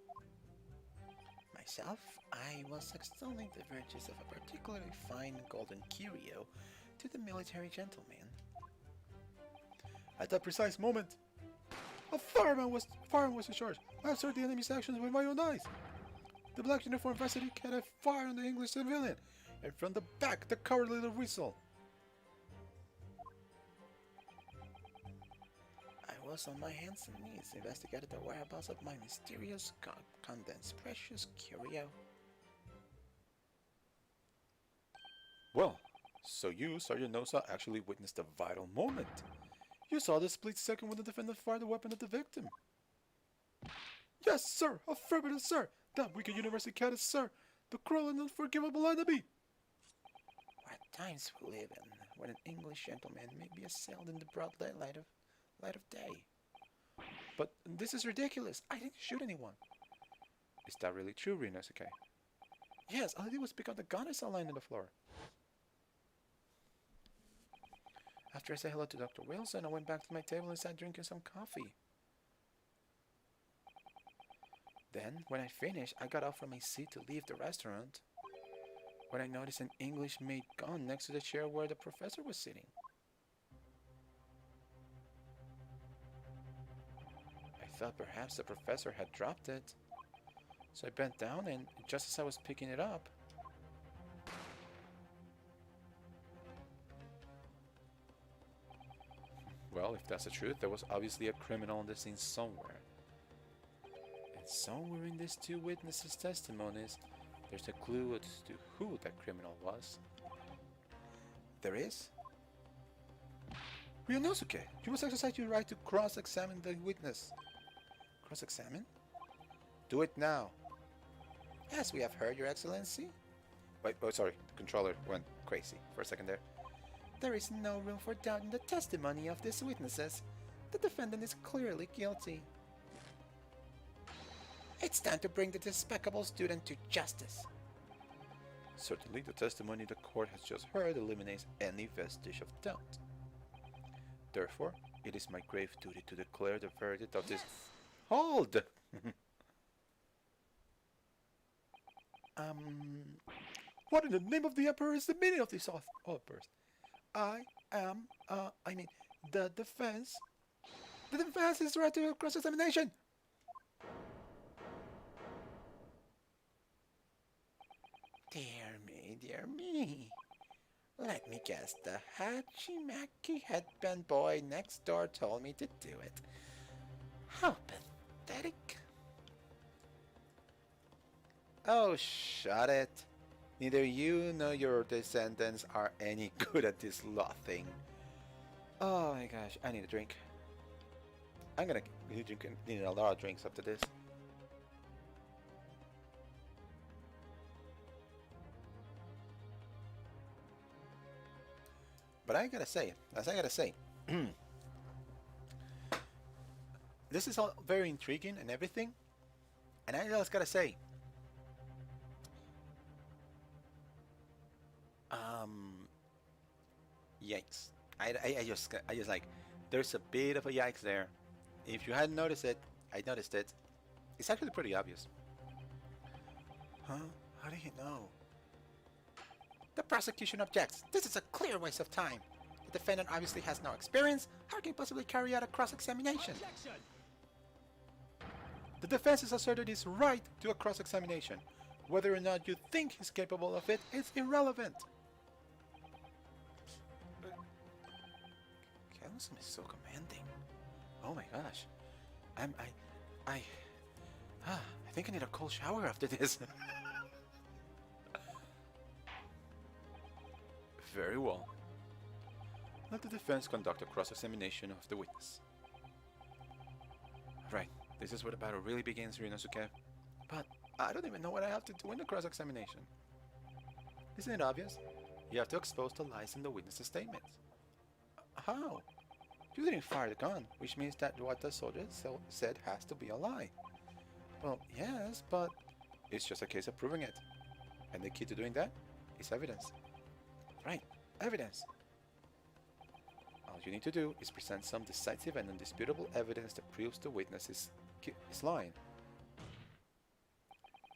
Myself, I was extolling the virtues of a particularly fine golden curio to the military gentleman. At that precise moment, a fireman was discharged. I observed the enemy's actions with my own eyes. The black uniformed varsity cadet fired on the English civilian, and from the back, the cowardly little weasel. I was on my hands and knees investigating the whereabouts of my mysterious condensed precious curio. Well, so you, Sergeant Nosa, actually witnessed a vital moment. You saw the split second when the defendant fired the weapon at the victim. Yes, sir! Affirmative, sir! That wicked university cadet, sir! The cruel and unforgivable enemy! What times we live in, when an English gentleman may be assailed in the broad light of day. But this is ridiculous. I didn't shoot anyone. Is that really true, Rinosuke? Yes, all I did was pick up the gun I saw lying on the floor. After I said hello to Dr. Wilson, I went back to my table and sat drinking some coffee. Then, when I finished, I got up from my seat to leave the restaurant, when I noticed an English-made gun next to the chair where the professor was sitting. I thought perhaps the professor had dropped it, so I bent down and just as I was picking it up, well, if that's the truth, there was obviously a criminal on the scene somewhere. And somewhere in these two witnesses' testimonies, there's a clue as to who that criminal was. There is? Ryonosuke, you must exercise your right to cross-examine the witness. Cross-examine? Do it now. As we have heard, Your Excellency. Wait, oh sorry, the controller went crazy for a second there. There is no room for doubt in the testimony of these witnesses. The defendant is clearly guilty. It's time to bring the despicable student to justice. Certainly, the testimony the court has just heard eliminates any vestige of doubt. Therefore, it is my grave duty to declare the verdict of this... Hold! What in the name of the Emperor is the meaning of this outburst? The defense... The defense is right to cross-examination! Dear me. Let me guess, the Hachimaki headband boy next door told me to do it. How pathetic. Oh, shut it. Neither you nor your descendants are any good at this law thing. Oh my gosh, I need a drink. I'm gonna need a lot of drinks after this. But I gotta say, as I gotta say, this is all very intriguing and everything. And I just gotta say, um, yikes! I just like, there's a bit of a yikes there. If you hadn't noticed it, I noticed it. It's actually pretty obvious. Huh? How do you know? The prosecution objects. This is a clear waste of time. The defendant obviously has no experience. How can he possibly carry out a cross-examination? The defense has asserted his right to a cross-examination. Whether or not you think he's capable of it is irrelevant. Callum is so commanding. Oh my gosh. I think I need a cold shower after this. Very well. Let the defense conduct a cross-examination of the witness. Right, this is where the battle really begins, Ryunosuke. But I don't even know what I have to do in the cross-examination. Isn't it obvious? You have to expose the lies in the witness's statements. How? You didn't fire the gun, which means that what the soldier said has to be a lie. Well, yes, but it's just a case of proving it. And the key to doing that is evidence. Right, evidence. All you need to do is present some decisive and undisputable evidence that proves the witness is lying.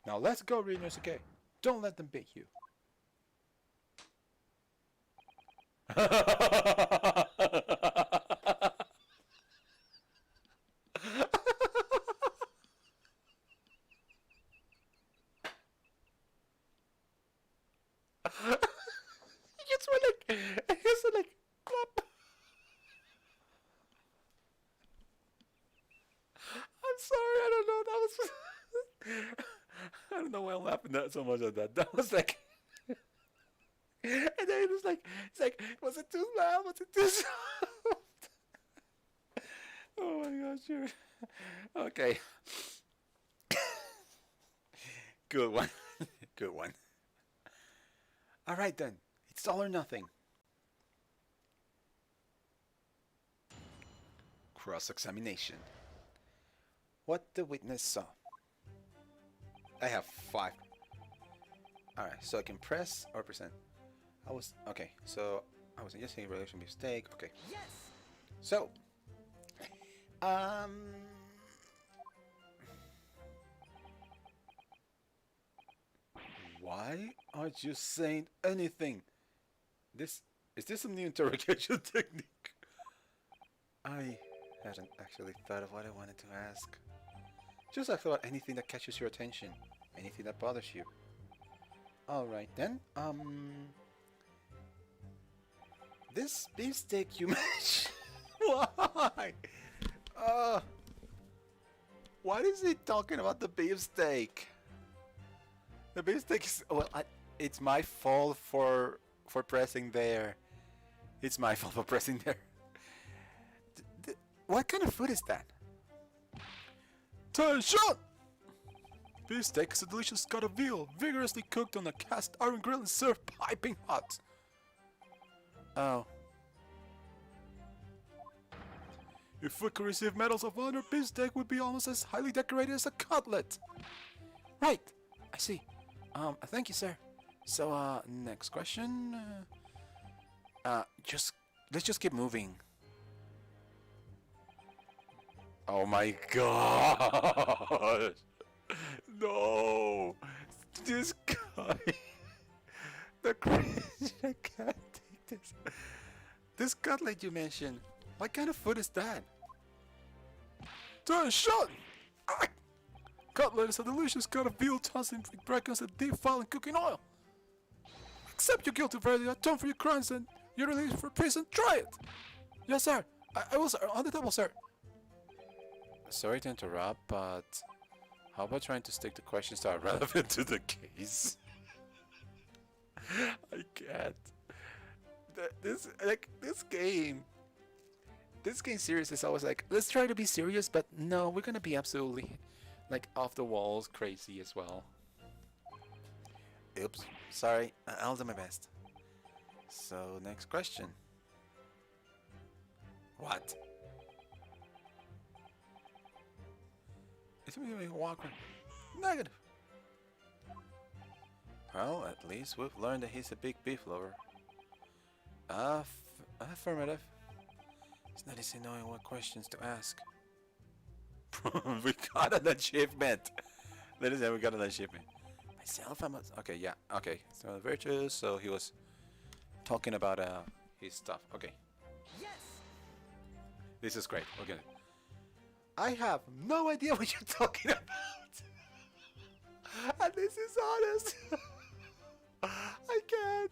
Now let's go, Ryunosuke. Don't let them beat you. It's like, clap. I'm sorry, I don't know. That was. I don't know why I'm laughing that so much at that. That was like. And then it was like, it's like, was it too loud? Was it too soft? Oh my gosh, sure. Okay. Good one. Good one. All right then. It's all or nothing. Cross-examination. What the witness saw. I have 5. Alright, so I can press or present. Okay, so I was suggesting a relation mistake. Okay. Yes. So, why aren't you saying anything? Is this some new interrogation technique? I hadn't actually thought of what I wanted to ask. Just ask about anything that catches your attention, anything that bothers you. Alright then, this beefsteak you mentioned, why? What is he talking about the beefsteak? The beefsteak is, well, it's my fault for pressing there. It's my fault for pressing there. What kind of food is that? Attention! Beefsteak is a delicious cut of veal, vigorously cooked on a cast iron grill and served piping hot. Oh. If food could receive medals of honor, beefsteak would be almost as highly decorated as a cutlet. Right, I see. Thank you, sir. So, next question. Let's just keep moving. Oh my god! No! This guy! The cringe, I can't take this. This cutlet you mentioned, what kind of food is that? Attention! Cutlet is a delicious cut of veal tossed in brackets and deep file and cooking oil. Accept your guilty verdict, atone for your crimes, and you're released from prison. Try it! Yes, sir. I will, sir. On the table, sir. Sorry to interrupt, but how about trying to stick to questions that are relevant to the case? I can't. This game serious is always like, let's try to be serious, but no, we're gonna be absolutely like off the walls crazy as well. Oops, sorry, I'll do my best. So next question. What? It's me, Walker. Negative. Well, at least we've learned that he's a big beef lover. Affirmative. It's not easy knowing what questions to ask. We got an achievement. Ladies and gentlemen, we got an achievement. Myself, I'm okay, yeah, okay. So virtuous. So he was talking about his stuff. Okay, Yes. this is great. Okay, I have no idea what you're talking about, and this is honest. I can't.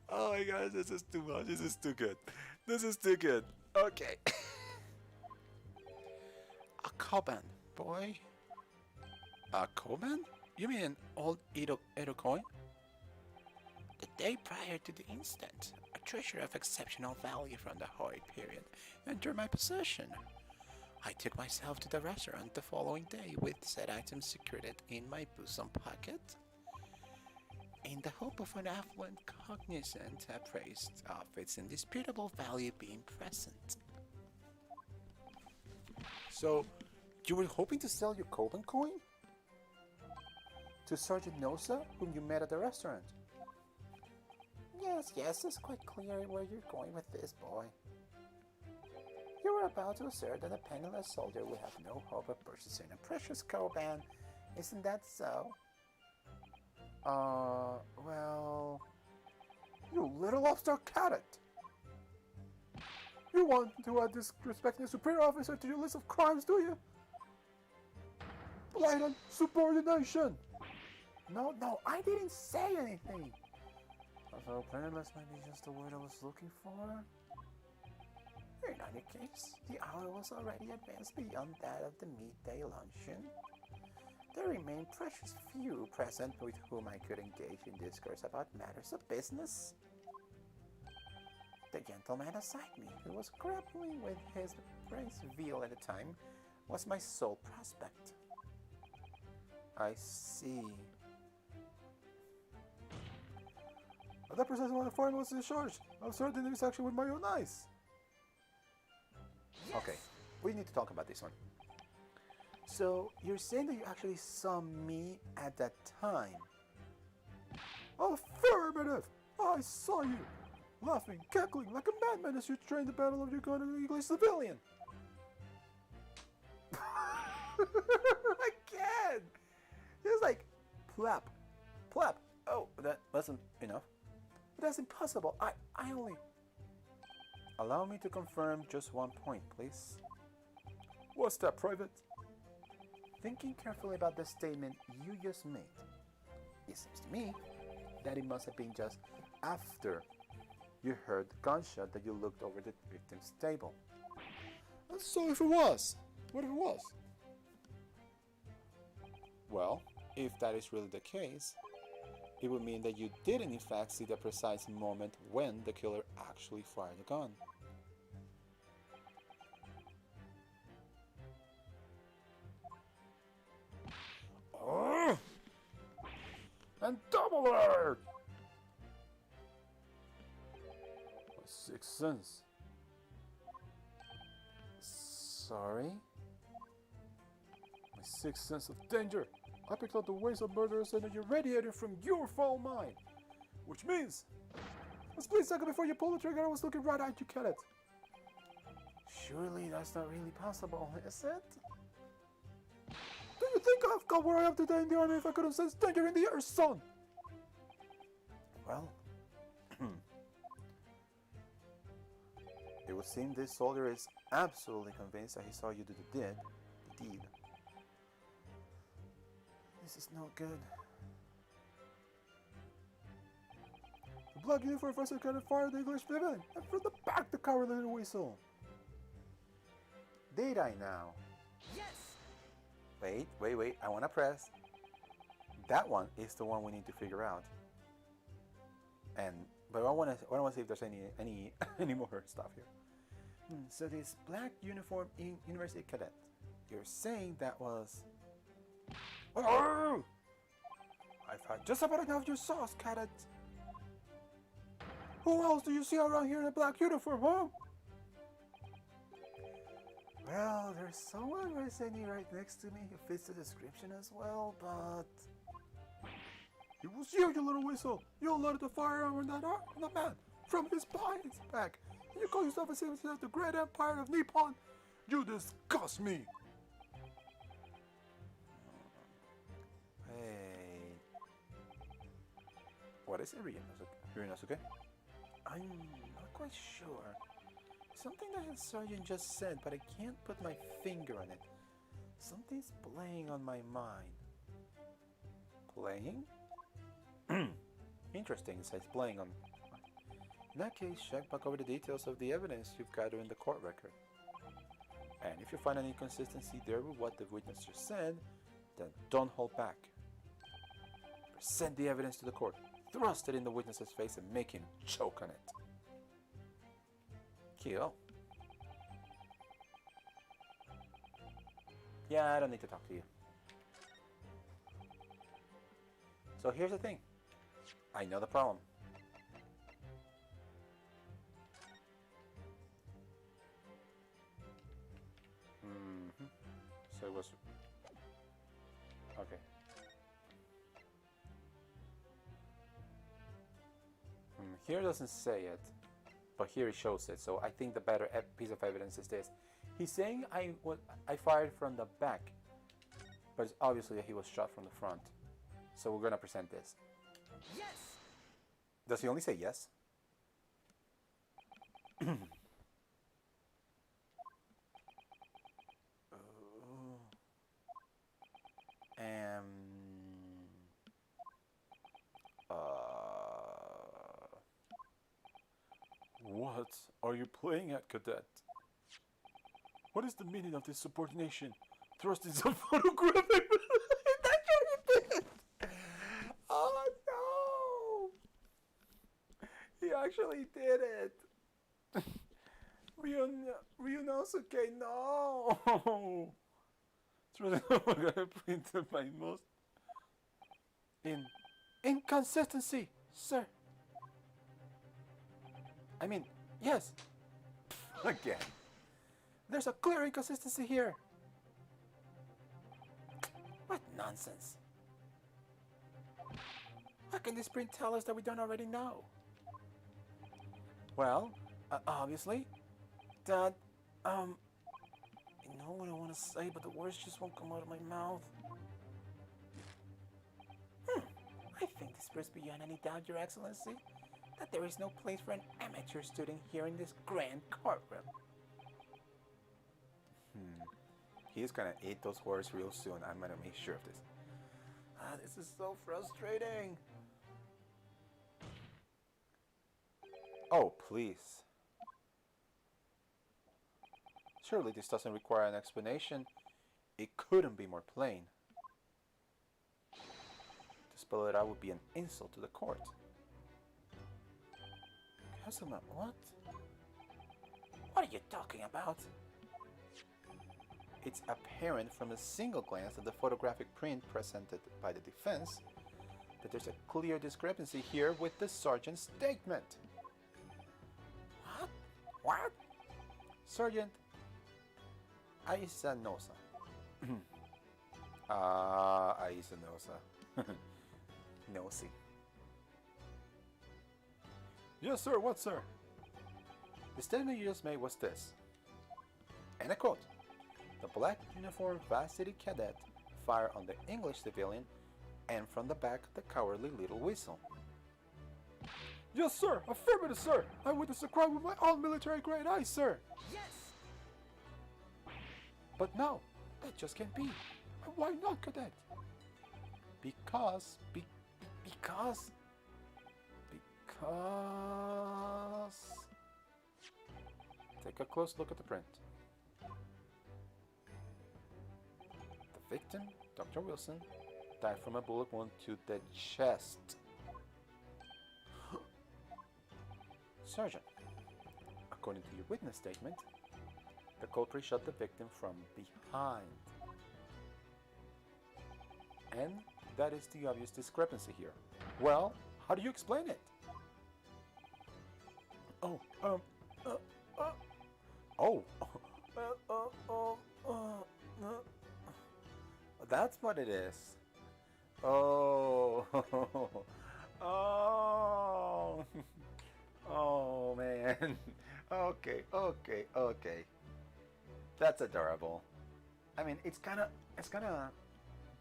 Oh my gosh, this is too much. This is too good. This is too good. Okay. A Koban, boy. A Koban? You mean an old Edo coin? The day prior to the incident, a treasure of exceptional value from the Hoi period entered my possession. I took myself to the restaurant the following day with said items secured in my bosom pocket, in the hope of an affluent cognizant appraised of its indisputable value being present. So, you were hoping to sell your Koban coin? To Sergeant Nosa, whom you met at the restaurant? Yes, it's quite clear where you're going with this, boy. You were about to assert that a penniless soldier would have no hope of purchasing a precious Koban. Isn't that so? Well... You little upstart cadet! You want to add disrespecting a superior officer to your list of crimes, do you? Blatant subordination! No, I didn't say anything! Although penniless might be just the word I was looking for. In any case, the hour was already advanced beyond that of the midday luncheon. There remained precious few present with whom I could engage in discourse about matters of business. The gentleman beside me, who was grappling with his brain's veal at the time, was my sole prospect. I see. That precisely what the foreign was discharged. I've certain this action with my own eyes. Yes. Okay, we need to talk about this one. So, you're saying that you actually saw me at that time? Affirmative! I saw you! Laughing, cackling like a madman as you trained the battle of your gun on an English civilian! Again! It's like, plap, plap. Oh, that wasn't enough. But that's impossible. I only... Allow me to confirm just one point, please. What's that, Private? Thinking carefully about the statement you just made, it seems to me that it must have been just after you heard the gunshot that you looked over the victim's table. So if it was? What if it was? Well, if that is really the case, it would mean that you didn't in fact see the precise moment when the killer actually fired the gun. And double alert! My sixth sense. Sorry? My sixth sense of danger. I picked out the ways of murderers and you radiated from your foul mind. Which means, a split second before you pulled the trigger, I was looking right at you, cadet. Surely that's not really possible, is it? Do you think I've got where I am today in the army if I couldn't sense danger in the air, son? Well, it would seem this soldier is absolutely convinced that he saw you do the deed. This is no good. The black uniform officer kind of fired the English civilian, and from the back the cowardly little weasel. Did I now? Yes. Wait, I want to press. That one is the one we need to figure out. But I want to see if there's any more stuff here. So this black uniform in University Cadet, you're saying that was... Oh! I've had just about enough of your sauce, cadet. Who else do you see around here in a black uniform, huh? Well, there's someone standing right next to me who fits the description as well, but... It was you, you little whistle! You loaded the firearm on that man from his behind his back. And you call yourself a citizen of the great empire of Nippon? You disgust me! Hey... What is it, Ryunosuke? I'm not quite sure. Something that the sergeant just said, but I can't put my finger on it. Something's playing on my mind. Playing? Interesting, it says playing on... In that case, check back over the details of the evidence you've gathered in the court record. And if you find an inconsistency there with what the witness just said, then don't hold back. Present the evidence to the court, thrust it in the witness's face and make him choke on it. Kill. Yeah, I don't need to talk to you. So here's the thing. I know the problem. So it was... Okay. Here it doesn't say it, but here it shows it. So I think the better piece of evidence is this. He's saying I fired from the back, but it's obviously that he was shot from the front. So we're gonna present this. Yes. Does he only say yes? What are you playing at, cadet? What is the meaning of this subordination? Thrust in some photographic... That's what he did! Oh no! He actually did it! Ryunosuke, no! I'm gonna print my most... Inconsistency, sir. I mean, yes. Again. There's a clear inconsistency here. What nonsense. How can this print tell us that we don't already know? Well, obviously, that, I know what I want to say, but the words just won't come out of my mouth. I think this proves beyond any doubt, Your Excellency, that there is no place for an amateur student here in this grand courtroom. He's gonna eat those words real soon. I'm gonna make sure of this. This is so frustrating. Oh, please. Surely this doesn't require an explanation. It couldn't be more plain. To spell it out would be an insult to the court. Kazuma, what? What are you talking about? It's apparent from a single glance at the photographic print presented by the defense that there's a clear discrepancy here with the sergeant's statement. What? What? Sergeant Aisanosa. Aisanosa. Nosy. Yes, sir. What, sir? The statement you just made was this. And I quote. The black uniformed varsity cadet fired on the English civilian and from the back the cowardly little whistle. Yes, sir. Affirmative, sir. I witnessed the crime with my own military-grade eyes, sir. Yes. But no, that just can't be. Why not, cadet? Because... Take a close look at the print. The victim, Dr. Wilson, died from a bullet wound to the chest. Sergeant, according to your witness statement, the culprit shot the victim from behind. And that is the obvious discrepancy here. Well, how do you explain it? that's what it is. Oh, oh, oh man. Okay, okay, okay. That's adorable. I mean, it's kind of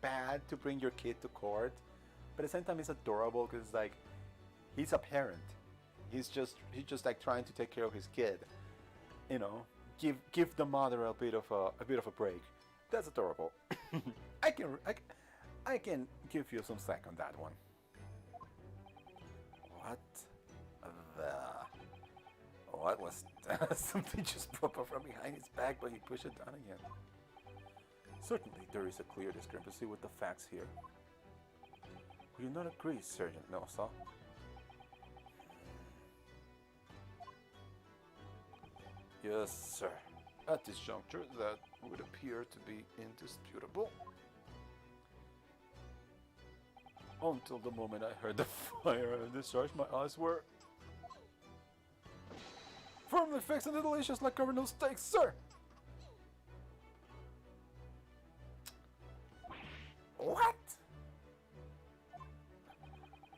bad to bring your kid to court, but at the same time, it's adorable because like he's a parent. He's just like trying to take care of his kid. You know, give the mother a bit of a break. That's adorable. I can I, I can give you some slack on that one. What the? What was that? Something just popped up from behind his back, but he pushed it down again. Certainly, there is a clear discrepancy with the facts here. Will you not agree, Sergeant Nosa? Yes, sir. At this juncture, that would appear to be indisputable. Until the moment I heard the fire and discharge, my eyes were firmly fixed and delicious like Colonel steaks, sir! What?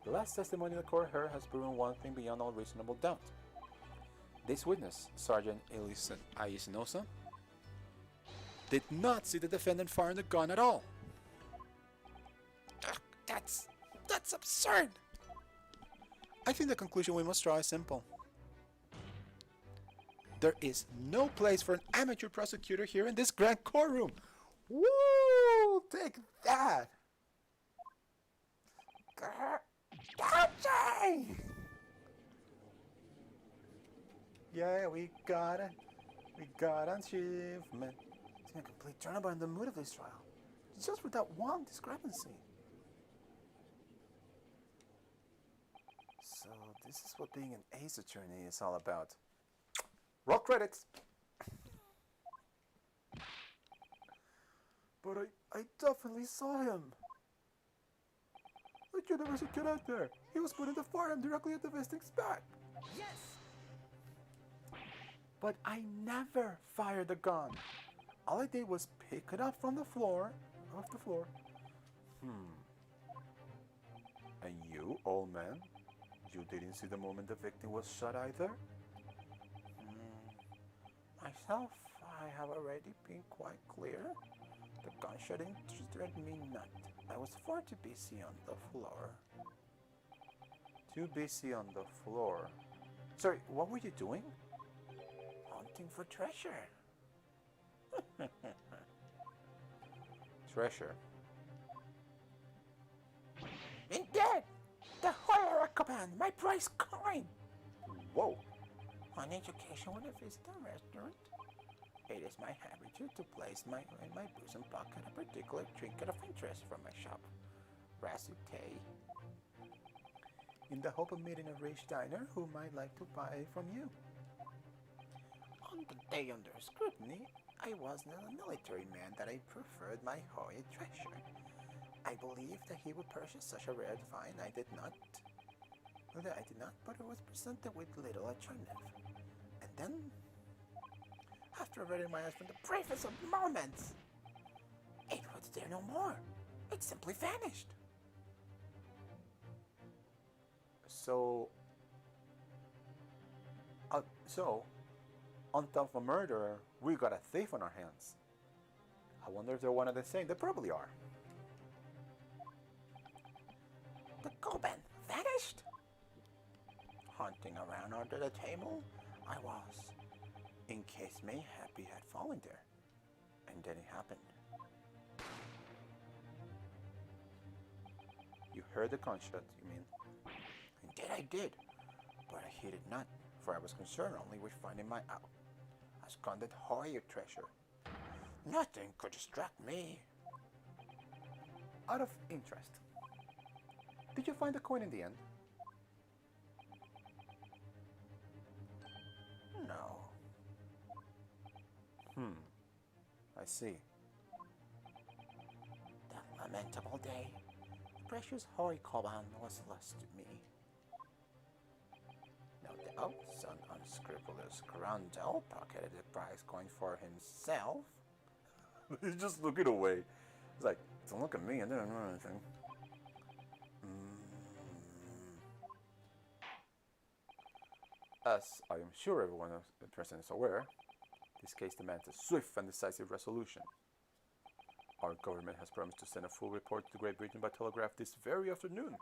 The last testimony in the court heard has proven one thing beyond all reasonable doubt. This witness, Sergeant Aisinosa, did not see the defendant firing the gun at all. Ugh, that's absurd! I think the conclusion we must draw is simple. There is no place for an amateur prosecutor here in this grand courtroom. Woo! Take that! Gouching! Yeah, we got an achievement. It's a complete turnabout in the mood of this trial. Just with that one discrepancy. So this is what being an ace attorney is all about. Roll credits! But I definitely saw him. The kid never should get out there. He was putting the firearm directly at the Vesting's back. Yes! But I never fired the gun. All I did was pick it up from the floor, off the floor. And you, old man, you didn't see the moment the victim was shot either? Myself, I have already been quite clear. The gunshot interested me not. I was far too busy on the floor. Too busy on the floor. Sorry, what were you doing? Hunting for treasure. Treasure. Indeed! The Hoyer command, my prize coin! Whoa! On education when I visit a restaurant, it is my habit to place in my bosom pocket a particular trinket of interest from my shop, Rasute, in the hope of meeting a rich diner who might like to buy from you. On the day under scrutiny, I wasn't a military man that I preferred my Hoyer treasure. I believed that he would purchase such a rare find. I did not, but it was presented with little alternative. And then, after reading my eyes from the briefest of moments, it was there no more. It simply vanished. So, on top of a murderer, we got a thief on our hands. I wonder if they're one of the same. They probably are. The Goban vanished. Hunting around under the table, I was, in case mayhap he had fallen there. And then it happened. You heard the gunshot, you mean? Indeed I did, but I heeded not, for I was concerned only with finding my absconded Hoyer treasure. Nothing could distract me. Out of interest, did you find the coin in the end? No. I see. That lamentable day, the precious Hoy Koban was lost to me. No doubt, some unscrupulous scoundrel pocketed the prize coin for himself. He's just looking away. He's like, Don't look at me, I didn't know anything. As I am sure everyone present is aware, this case demands a swift and decisive resolution. Our government has promised to send a full report to Great Britain by telegraph this very afternoon.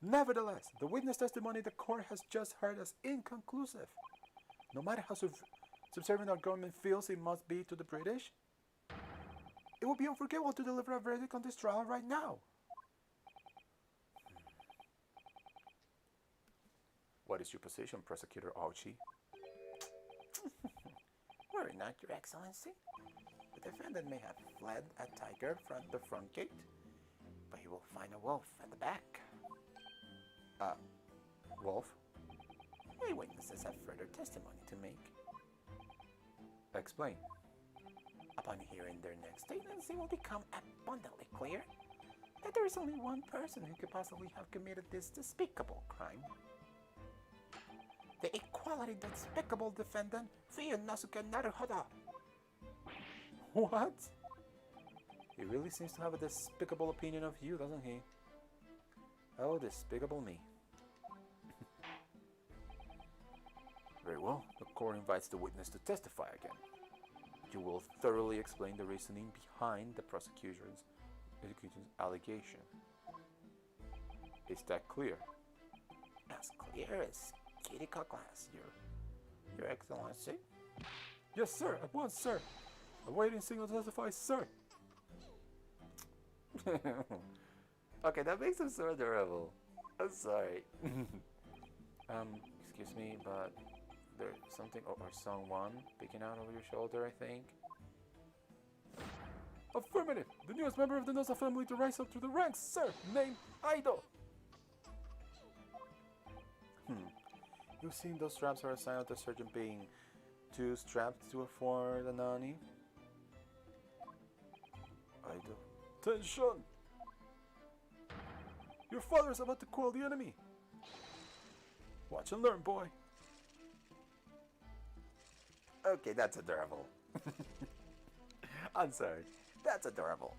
Nevertheless, the witness testimony the court has just heard is inconclusive. No matter how subservient our government feels it must be to the British, it would be unforgivable to deliver a verdict on this trial right now. What is your position, Prosecutor Archie? Worry not, Your Excellency. The defendant may have fled a tiger from the front gate, but he will find a wolf at the back. Wolf? The witnesses have further testimony to make. Explain. Upon hearing their next statements, it will become abundantly clear that there is only one person who could possibly have committed this despicable crime. The equality despicable defendant, Fuyunosuke Naruhodo. What? He really seems to have a despicable opinion of you, doesn't he? Oh, despicable me. Very well, the court invites the witness to testify again. You will thoroughly explain the reasoning behind the prosecution's allegation. Is that clear? As clear as cuticle glass, Your Excellency. Yes, sir, at once, sir. Awaiting signal to testify, sir. Okay, that makes him so adorable. I'm sorry. Excuse me, but there's something or someone peeking out over your shoulder, I think. Affirmative! The newest member of the Noza family to rise up through the ranks, sir! Named Aido! You've seen those straps are a sign of the surgeon being two straps to for the nani? Aido. Tension! Your father is about to quell the enemy! Watch and learn, boy! Okay, that's adorable. I'm sorry. That's adorable.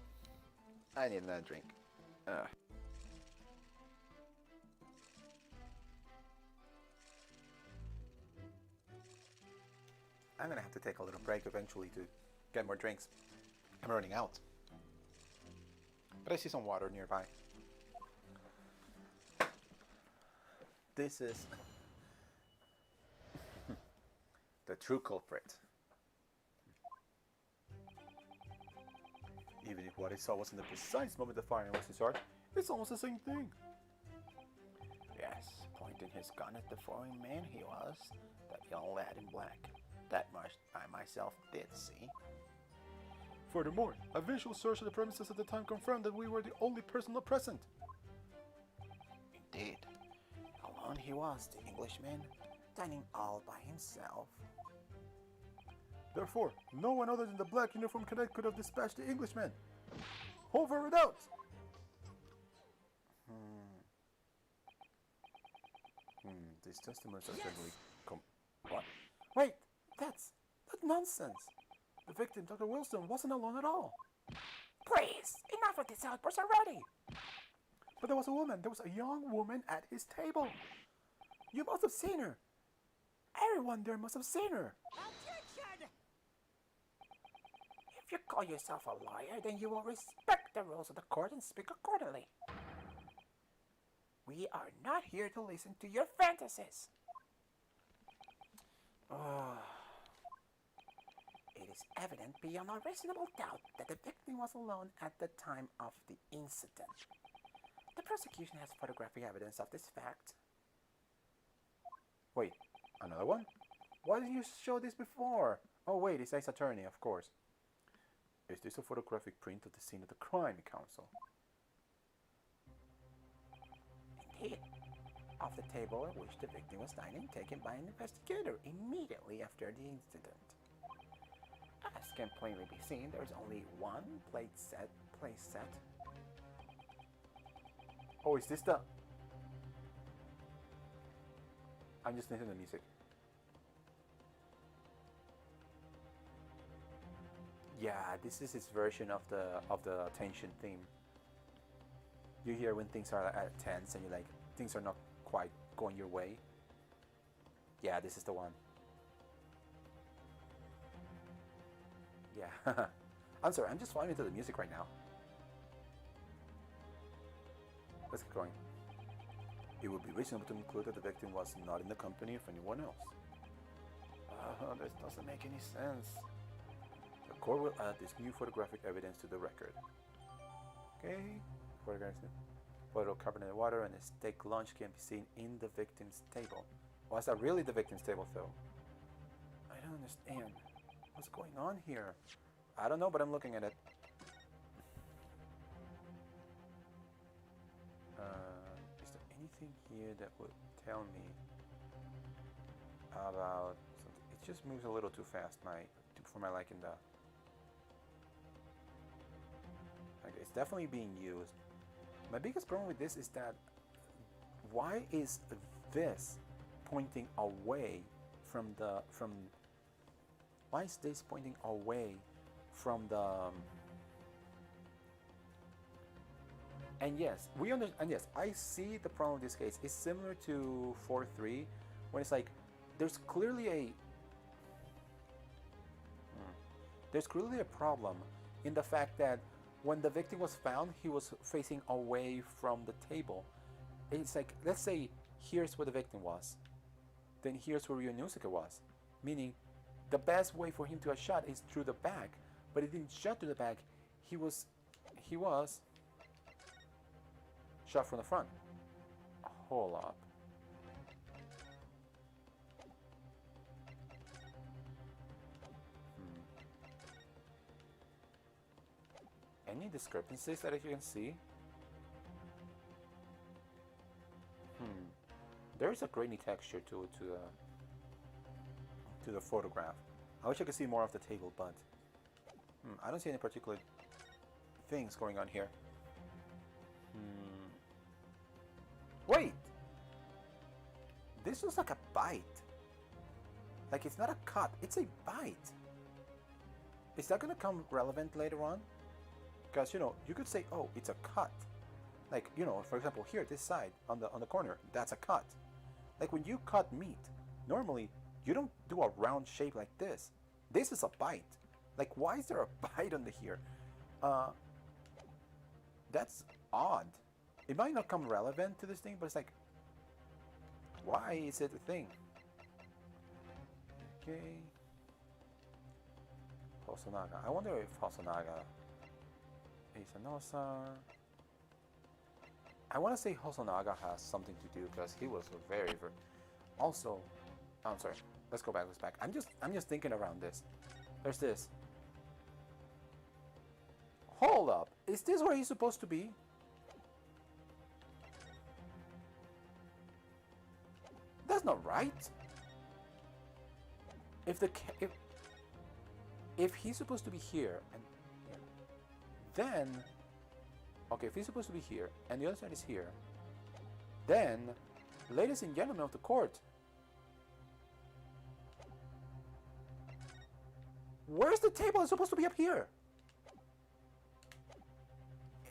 I need another drink. I'm gonna have to take a little break eventually to get more drinks. I'm running out. But I see some water nearby. This is the true culprit. Even if what I saw wasn't the precise moment the firing was his heart, it's almost the same thing. Yes, pointing his gun at the foreign man he was, that young lad in black. That much I myself did see. Furthermore, a visual search of the premises at the time confirmed that we were the only person not present. Indeed. Alone he was, the Englishman, dining all by himself. Therefore, no one other than the black uniformed cadet could have dispatched the Englishman. Over and out! These testimonies are certainly What? Wait! That's nonsense! The victim, Dr. Wilson, wasn't alone at all. Please, enough of this outburst already! But there was a woman. There was a young woman at his table. You must have seen her. Everyone there must have seen her. Objection! If you call yourself a liar, then you will respect the rules of the court and speak accordingly. We are not here to listen to your fantasies. It is evident beyond a reasonable doubt that the victim was alone at the time of the incident. The prosecution has photographic evidence of this fact. Wait, another one? Why didn't you show this before? Oh wait, it says attorney, of course. Is this a photographic print of the scene of the crime, Counsel? Indeed. Of the table at which the victim was dining, taken by an investigator immediately after the incident. As can plainly be seen, there is only one place set. Oh, is this the... I'm just listening to the music. Yeah, this is his version of the tension theme. You hear when things are at tense and you're like things are not quite going your way. Yeah, this is the one. Yeah. I'm sorry, I'm just falling into the music right now. Let's keep going. It would be reasonable to conclude that the victim was not in the company of anyone else. This doesn't make any sense. The court will add this new photographic evidence to the record. Okay. Photo of carbonated water and a steak lunch can be seen in the victim's table. Was that really the victim's table, though? I don't understand. What's going on here? I don't know, but I'm looking at it. Is there anything here that would tell me about something? It just moves a little too fast, for my liking. It's definitely being used. My biggest problem with this is that why is this pointing away from why is this pointing away from the and yes, I see the problem with this case. It's similar to 4-3 when it's like there's clearly a problem in the fact that when the victim was found, he was facing away from the table. It's like, let's say here's where the victim was, then here's where Ryunosuke was, meaning the best way for him to have shot is through the back, but he didn't shot through the back. He was shot from the front. Hold up. Any discrepancies that you can see? There's a grainy texture to the photograph. I wish I could see more of the table, but I don't see any particular things going on here. Wait! This looks like a bite. Like it's not a cut, it's a bite. Is that gonna come relevant later on? Because you could say, oh, it's a cut. Like, for example, here, this side on the corner, that's a cut. Like when you cut meat, normally you don't do a round shape like this. This is a bite. Like, why is there a bite on the here? That's odd. It might not come relevant to this thing, but it's like, why is it a thing? Okay. Hosonaga. I wonder if Hosonaga is Anosa. I want to say Hosonaga has something to do because he was very. Also, I'm sorry. Let's go back. I'm just thinking around this. There's this. Hold up. Is this where he's supposed to be? That's not right. If he's supposed to be here and here, then okay, if he's supposed to be here and the other side is here, then, ladies and gentlemen of the court, where's the table? It's supposed to be up here.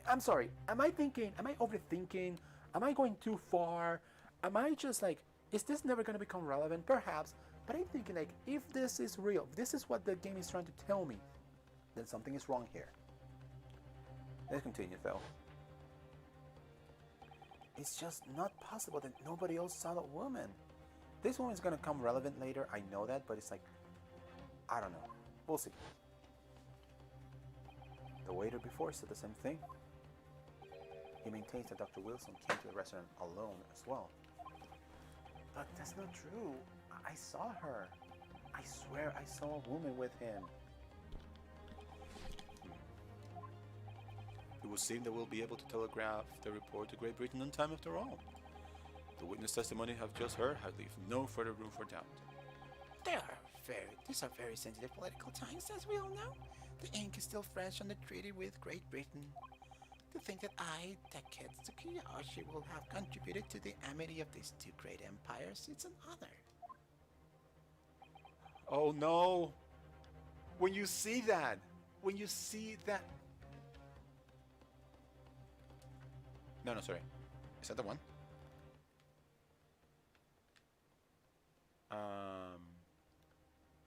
I'm sorry. Am I overthinking? Am I going too far? Am I just like, is this never going to become relevant? Perhaps. But I'm thinking like, if this is real, if this is what the game is trying to tell me, then something is wrong here. Let's continue though. It's just not possible that nobody else saw the woman. This one is going to come relevant later, I know that, but it's like, I don't know. We'll see. The waiter before said the same thing. He maintains that Dr. Wilson came to the restaurant alone as well. But that's not true. I saw her. I swear I saw a woman with him. It would seem that we'll be able to telegraph the report to Great Britain on time after all. The witness testimony you have just heard has left no further room for doubt. These are very sensitive political times, as we all know. The ink is still fresh on the treaty with Great Britain. To think that I, Taketsu Tsukuyoshi, will have contributed to the amity of these two great empires, it's an honor. Oh no! When you see that, when you see that. No, sorry. Is that the one?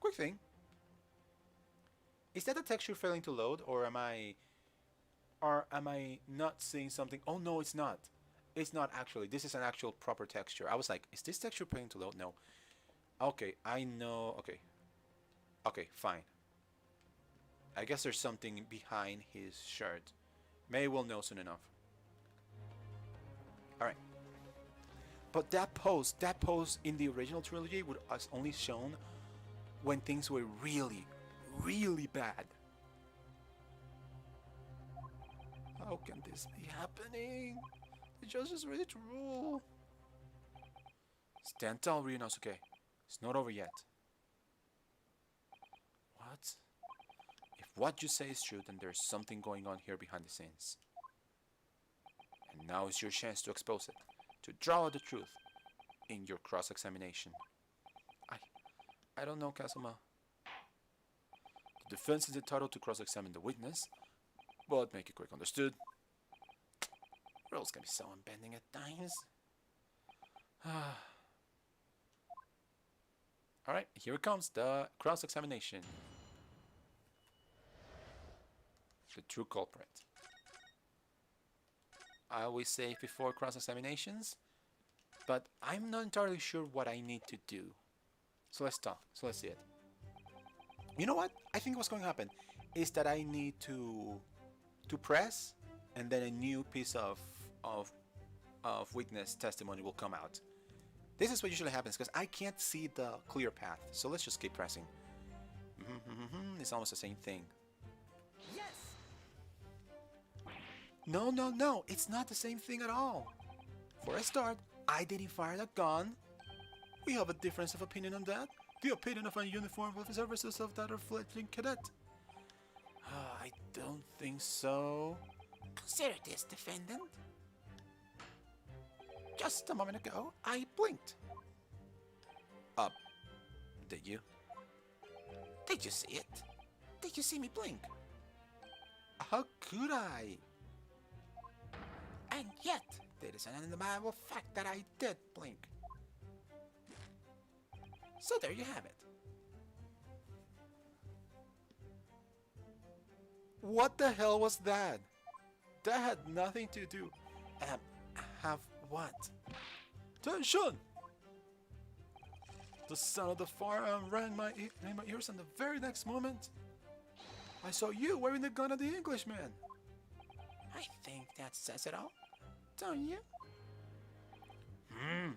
Quick thing. Is that the texture failing to load, or am I not seeing something? Oh no, it's not. It's not actually. This is an actual proper texture. I was like, is this texture failing to load? No. Okay, I know. Okay. Okay, fine. I guess there's something behind his shirt. Maybe we'll know soon enough. Alright. But that pose in the original trilogy was only shown when things were really, really bad. How can this be happening? The judge is ready to rule. Stand tall, Ryunosuke. It's not over yet. What? If what you say is true, then there's something going on here behind the scenes. And now is your chance to expose it, to draw out the truth in your cross-examination. I don't know, Kazuma. The defense is entitled to cross-examine the witness, but make it quick, understood? Rules can be so unbending at times. Alright, here it comes, the cross-examination. The true culprit. I always say before cross-examinations, but I'm not entirely sure what I need to do. So let's talk. So let's see it. You know what? I think what's going to happen is that I need to press, and then a new piece of witness testimony will come out. This is what usually happens because I can't see the clear path. So let's just keep pressing. It's almost the same thing. Yes! No, it's not the same thing at all. For a start, I didn't fire the gun. We have a difference of opinion on that. The opinion of a uniformed officer versus of that of fledgling cadet. I don't think so. Consider this, defendant. Just a moment ago, I blinked. Did you? Did you see it? Did you see me blink? How could I? And yet, there is an undeniable fact that I did blink. So there you have it. What the hell was that? That had nothing to do. Have what? Tension! The sound of the firearm rang in my ears, and the very next moment, I saw you wearing the gun of the Englishman. I think that says it all, don't you? And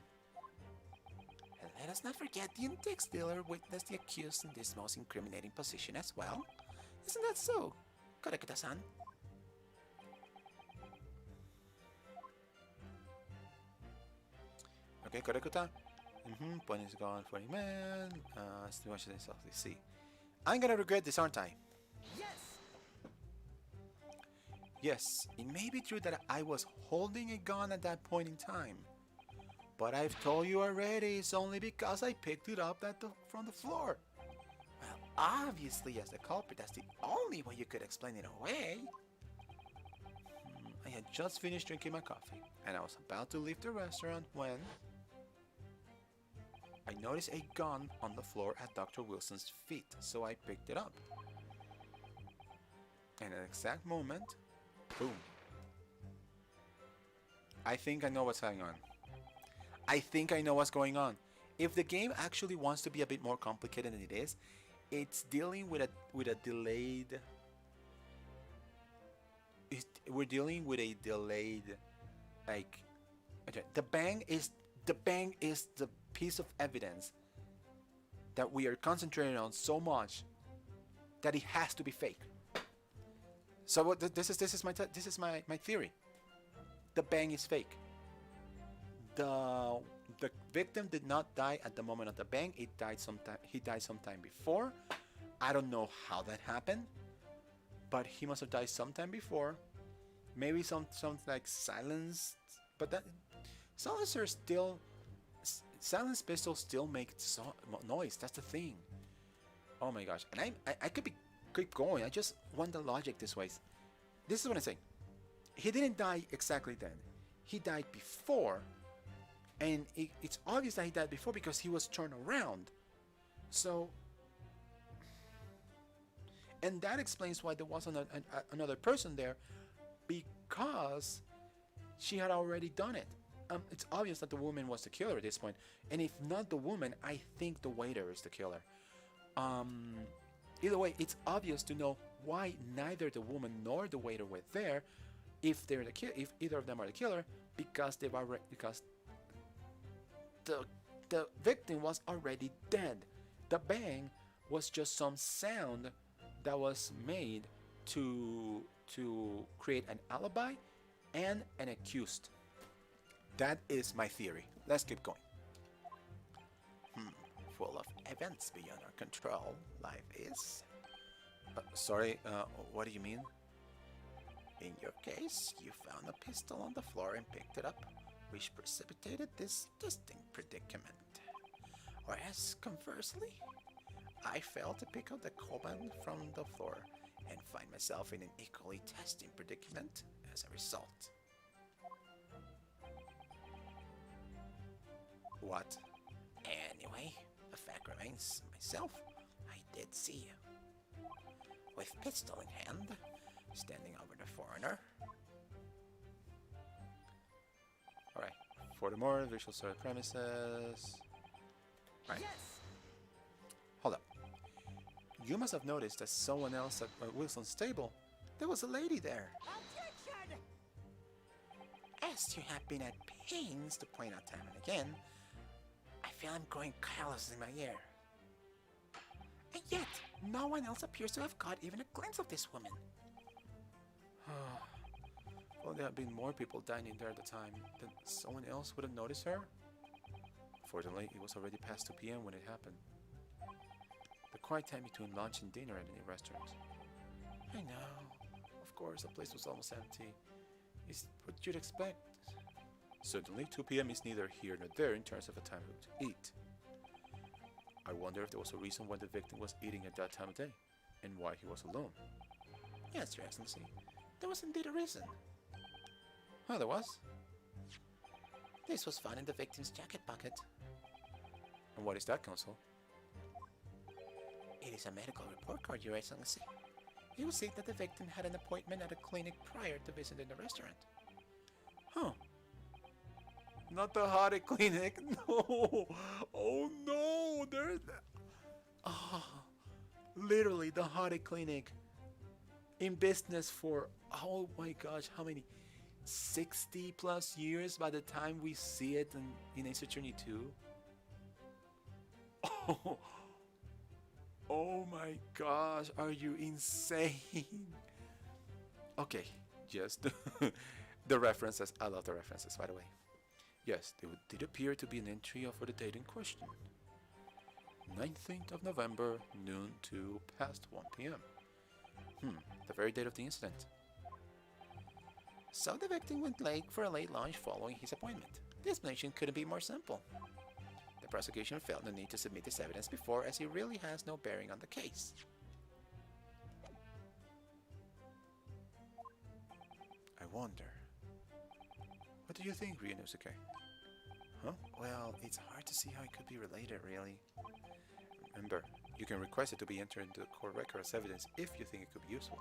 let us not forget the index dealer witnessed the accused in this most incriminating position as well. Isn't that so, Korekita-san? Okay, Korekita. Point is gone, 40 men. Still watching this softly. See. I'm gonna regret this, aren't I? Yes! Yes, it may be true that I was holding a gun at that point in time. But I've told you already, it's only because I picked it up from the floor. Well, obviously, as the culprit, that's the only way you could explain it away. I had just finished drinking my coffee, and I was about to leave the restaurant when I noticed a gun on the floor at Dr. Wilson's feet, so I picked it up. And at the exact moment, boom. I think I know what's going on. I think I know what's going on. If the game actually wants to be a bit more complicated than it is, it's dealing with a delayed. We're dealing with a delayed, like, okay, the bang is the piece of evidence that we are concentrating on so much that it has to be fake. So what this is my theory. The bang is fake. The victim did not die at the moment of the bang. He died sometime before. I don't know how that happened, but he must have died sometime before. Maybe some like silenced, but that silencer still, silenced pistols still make noise. That's the thing. Oh my gosh, and I could be keep going. I just want the logic this way. This is what I'm saying. He didn't die exactly then. He died before, and it's obvious that he died before because he was turned around. So, and that explains why there wasn't another person there, because she had already done it. It's obvious that the woman was the killer at this point, and if not the woman, I think the waiter is the killer. Either way, it's obvious to know why neither the woman nor the waiter were there. If they're if either of them are the killer, because the victim was already dead. The bang was just some sound that was made to create an alibi and an accused. That is my theory. Let's keep going. Full of events beyond our control, life is. Sorry, what do you mean? In your case, you found a pistol on the floor and picked it up, which precipitated this distinct predicament. Whereas, conversely, I failed to pick up the command from the floor and find myself in an equally testing predicament as a result. What? Anyway, the fact remains, myself, I did see you. With pistol in hand, standing over the foreigner. Alright. Furthermore, visual story premises. Alright. Hold up. You must have noticed that someone else at Wilson's table. There was a lady there. As you have been at pains to point out time and again, I feel I'm growing callous in my ear. And yet, no one else appears to have caught even a glimpse of this woman. Well, there have been more people dining there at the time. Then someone else would have noticed her? Fortunately, it was already past 2 p.m. when it happened. The quiet time between lunch and dinner at any restaurant. I know. Of course, the place was almost empty. It's what you'd expect. Certainly, 2 p.m. is neither here nor there in terms of a time to eat. I wonder if there was a reason why the victim was eating at that time of day, and why he was alone. Yes, Your Excellency. There was indeed a reason. Oh, there was? This was found in the victim's jacket pocket. And what is that, Consul? It is a medical report card, Your Excellency. It will say that the victim had an appointment at a clinic prior to visiting the restaurant. Huh. Not the Hottie Clinic. No. Oh no. There's that. Oh, literally the Hottie Clinic. In business for, oh my gosh, how many? 60 plus years by the time we see it in Ace Attorney 2. Oh. Oh my gosh, are you insane? Okay, just the references. I love the references, by the way. Yes, there did appear to be an entry for the date in question. 19th of November, noon to past 1 p.m. The very date of the incident. So the victim went late for a late lunch following his appointment. The explanation couldn't be more simple. The prosecution felt the need to submit this evidence before, as it really has no bearing on the case. I wonder. What do you think, Ryunosuke? Huh? Well, it's hard to see how it could be related, really. Remember, you can request it to be entered into the court record as evidence if you think it could be useful.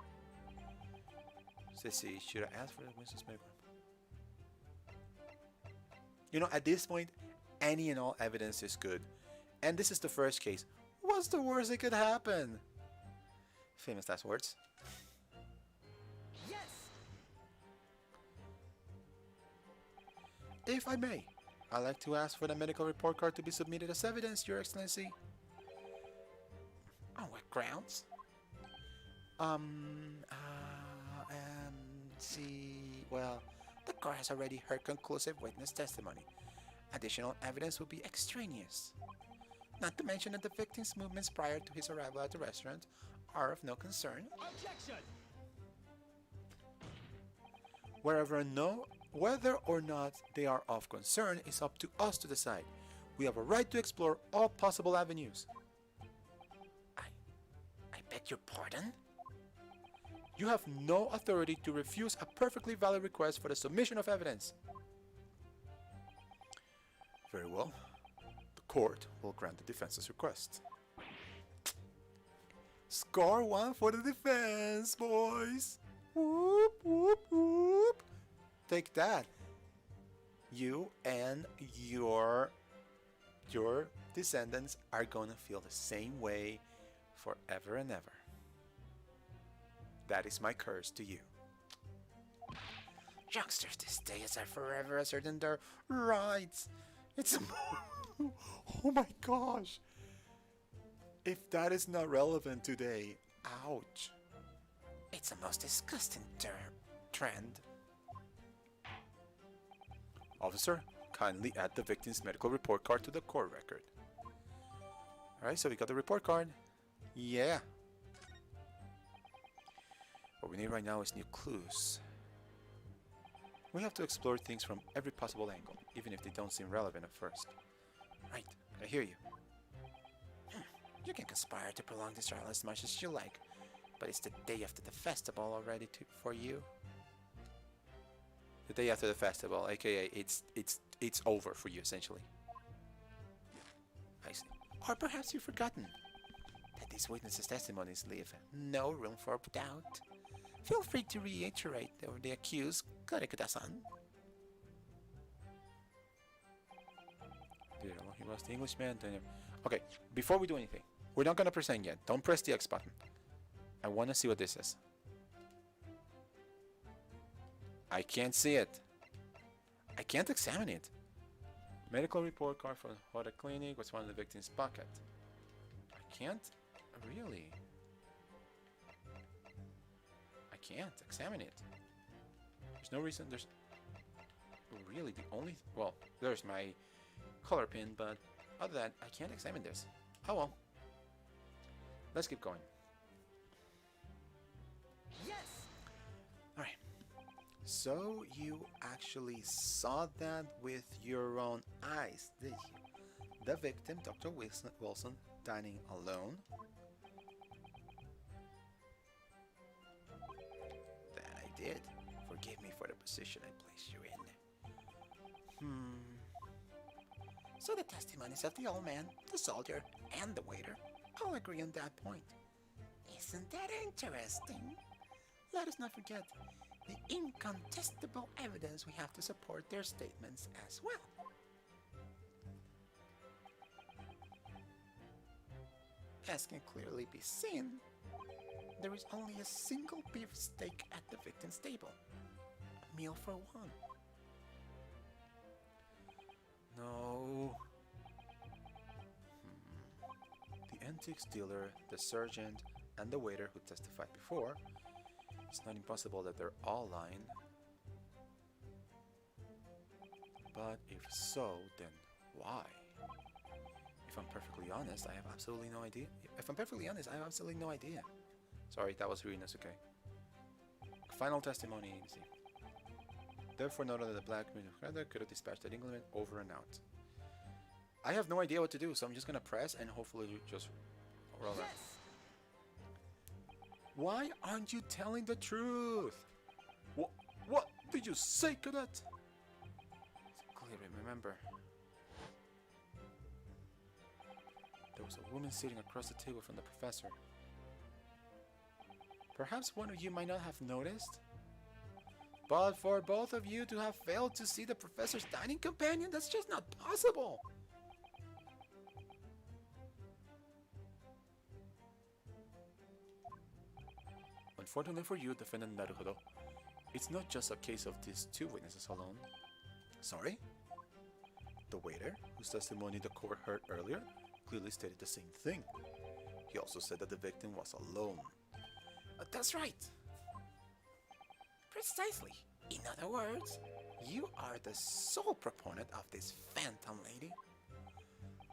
Sissy, should I ask for the Winston's medical report? You know, at this point, any and all evidence is good. And this is the first case. What's the worst that could happen? Famous last words. Yes! If I may, I'd like to ask for the medical report card to be submitted as evidence, Your Excellency. On what grounds? See, well, the court has already heard conclusive witness testimony. Additional evidence will be extraneous. Not to mention that the victim's movements prior to his arrival at the restaurant are of no concern. Objection! Whether or not they are of concern is up to us to decide. We have a right to explore all possible avenues. I beg your pardon? You have no authority to refuse a perfectly valid request for the submission of evidence. Very well. The court will grant the defense's request. Score one for the defense, boys. Whoop, whoop, whoop. Take that. You and your descendants are gonna feel the same way forever and ever. That is my curse to you. Youngsters these days are forever asserting their rights. It's Oh my gosh. If that is not relevant today, ouch. It's a most disgusting trend. Officer, kindly add the victim's medical report card to the court record. Alright, so we got the report card. Yeah. What we need right now is new clues. We have to explore things from every possible angle, even if they don't seem relevant at first. Right, I hear you. You can conspire to prolong this trial as much as you like, but it's the day after the festival already for you. The day after the festival, aka it's over for you essentially. I see. Or perhaps you've forgotten that these witnesses' testimonies leave no room for doubt. Feel free to reiterate the accused, Karekuta-san. He was the Englishman. Okay, before we do anything, we're not gonna present yet. Don't press the X button. I wanna see what this is. I can't see it. I can't examine it. Medical report card for the clinic was found in the victim's pocket. I can't really. I can't examine it. There's no reason. There's really the only. Well, there's my color pin, but other than that, I can't examine this. Oh well. Let's keep going. Yes! Alright. So you actually saw that with your own eyes, did you? The victim, Dr. Wilson, dining alone. That I did. Forgive me for the position I placed you in. So the testimonies of the old man, the soldier, and the waiter all agree on that point. Isn't that interesting? Let us not forget the incontestable evidence we have to support their statements as well. As can clearly be seen, there is only a single beef steak at the victim's table. A meal for one. No. The antiques dealer, the sergeant, and the waiter who testified before. It's not impossible that they're all lying. But if so, then why? If I'm perfectly honest, I have absolutely no idea. Sorry, that was Rinasuke. Final testimony, see. Therefore noted that the black man could have dispatched that England over and out. I have no idea what to do, so I'm just gonna press and hopefully just roll out. Why aren't you telling the truth? What did you say, cadet? Clearly remember. There was a woman sitting across the table from the professor. Perhaps one of you might not have noticed, but for both of you to have failed to see the professor's dining companion, that's just not possible. Unfortunately for you, defendant Naruhodo, it's not just a case of these two witnesses alone. Sorry? The waiter, whose testimony the court heard earlier, clearly stated the same thing. He also said that the victim was alone. That's right. Precisely. In other words, you are the sole proponent of this phantom lady.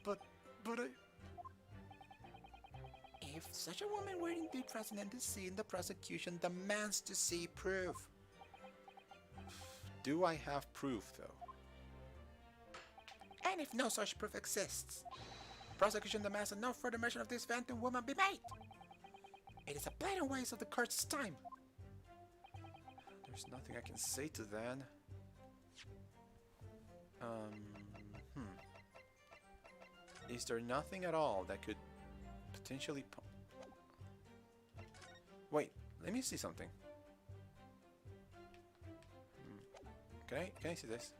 But I... If such a woman were indeed present in the scene, the prosecution demands to see proof. Do I have proof, though? And if no such proof exists, prosecution demands that no further mention of this phantom woman be made. It is a blatant waste of the court's time. There's nothing I can say to that. Hmm. Is there nothing at all that could potentially... Wait, let me see something. Can I see this?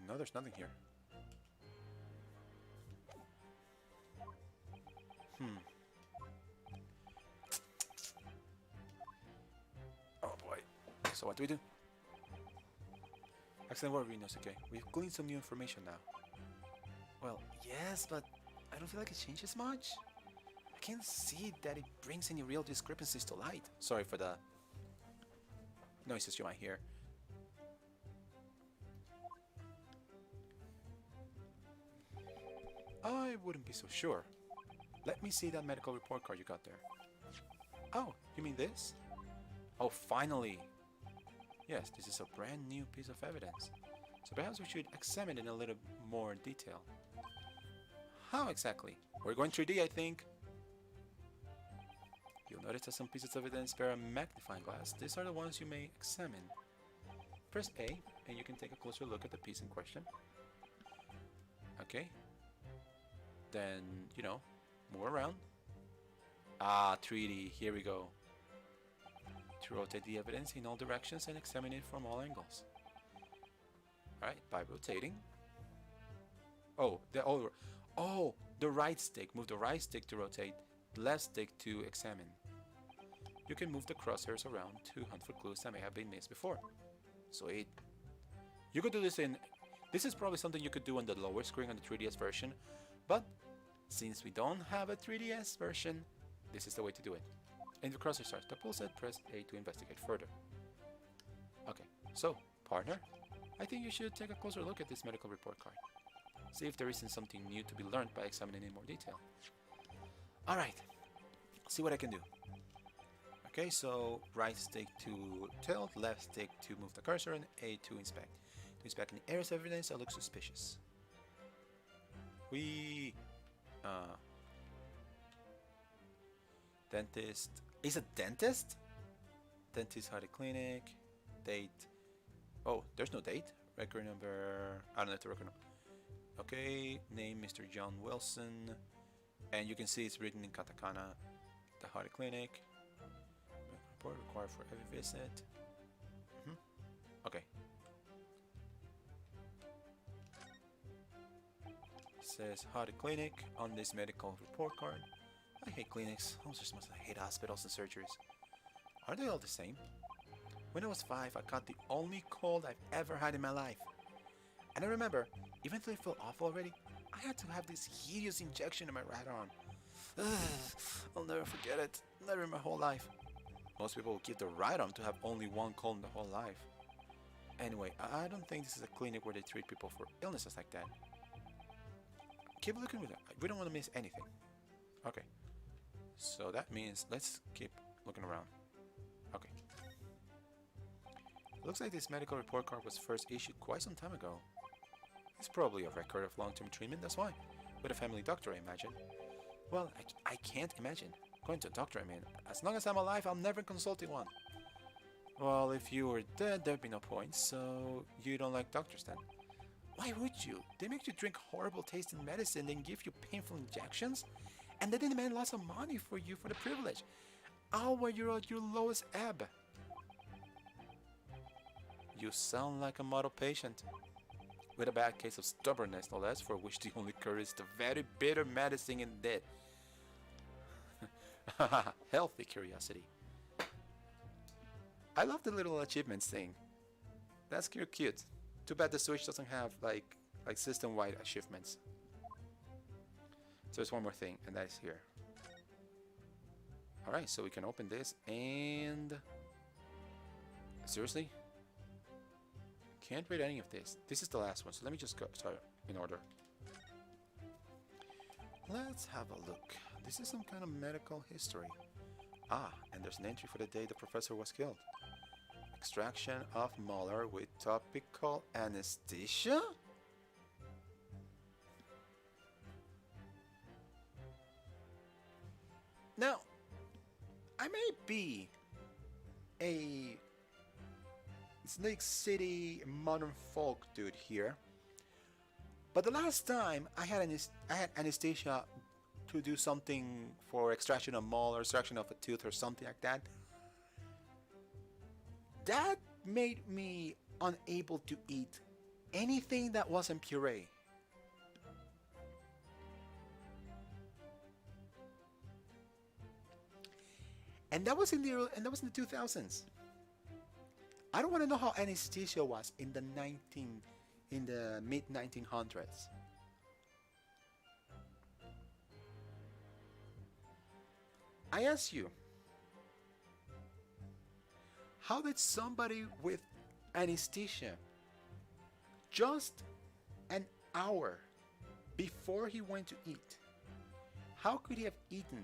No, there's nothing here. Oh boy. So what do we do? Excellent work, Rinosuke. We've gleaned some new information now. Well, yes, but I don't feel like it changes much. I can't see that it brings any real discrepancies to light. Sorry for the noises you might hear. I wouldn't be so sure. Let me see that medical report card you got there. Oh, you mean this? Oh, finally! Yes, this is a brand new piece of evidence. So perhaps we should examine it in a little more detail. How exactly? We're going 3D, I think. You'll notice that some pieces of evidence bear a magnifying glass. These are the ones you may examine. Press A, and you can take a closer look at the piece in question. Okay. Then, you know, move around. Ah, 3D, here we go. To rotate the evidence in all directions and examine it from all angles. Alright, by rotating. Oh, the right stick. Move the right stick to rotate, the left stick to examine. You can move the crosshairs around to hunt for clues that may have been missed before. Sweet. You could do this in... This is probably something you could do on the lower screen on the 3DS version, but since we don't have a 3DS version, this is the way to do it. And the crosshair starts to pull set, press A to investigate further. Okay, so, partner, I think you should take a closer look at this medical report card. See if there isn't something new to be learned by examining in more detail. Alright, see what I can do. Okay, so right stick to tilt, left stick to move the cursor, and A to inspect. To inspect any areas of evidence that look suspicious. Dentist. Is a dentist? Dentist had a clinic. Date. Oh, there's no date. Record number. I don't know the record number. Okay, name Mr. John Wilson. And you can see it's written in katakana. The Hardy Clinic. Report required for every visit. Okay. Says Hardy Clinic on this medical report card. I hate clinics. I just must hate hospitals and surgeries. Are they all the same? When I was 5, I caught the only cold I've ever had in my life. And I remember, even though it felt awful already, I had to have this hideous injection in my right arm. Ugh, I'll never forget it. Never in my whole life. Most people will give their right arm to have only one cold in their whole life. Anyway, I don't think this is a clinic where they treat people for illnesses like that. Keep looking with it. We don't want to miss anything. Okay. So that means let's keep looking around. Okay. Looks like this medical report card was first issued quite some time ago. It's probably a record of long-term treatment, that's why. With a family doctor, I imagine. Well, I can't imagine. Going to a doctor, I mean. As long as I'm alive, I'm never consulting one. Well, if you were dead, there'd be no point, so you don't like doctors then. Why would you? They make you drink horrible tasting medicine, then give you painful injections, and then they demand lots of money for you for the privilege. All when you're at your lowest ebb. You sound like a model patient. With a bad case of stubbornness, no less, for which the only cure is the very bitter medicine in death. Healthy curiosity. I love the little achievements thing. That's cute. Too bad the Switch doesn't have like system-wide achievements. So there's one more thing, and that is here. Alright, so we can open this and... Seriously? Can't read any of this. This is the last one, so let me just go start in order. Let's have a look. This is some kind of medical history. Ah, and there's an entry for the day the professor was killed. Extraction of molar with topical anesthesia? Now, I may be a Snake City modern folk dude here, but the last time I had anesthesia to do something for extraction of mole or extraction of a tooth or something like that, that made me unable to eat anything that wasn't puree. And that was in the 2000s. I don't want to know how anesthesia was in the mid 1900s. I ask you, how did somebody with anesthesia just an hour before he went to eat, how could he have eaten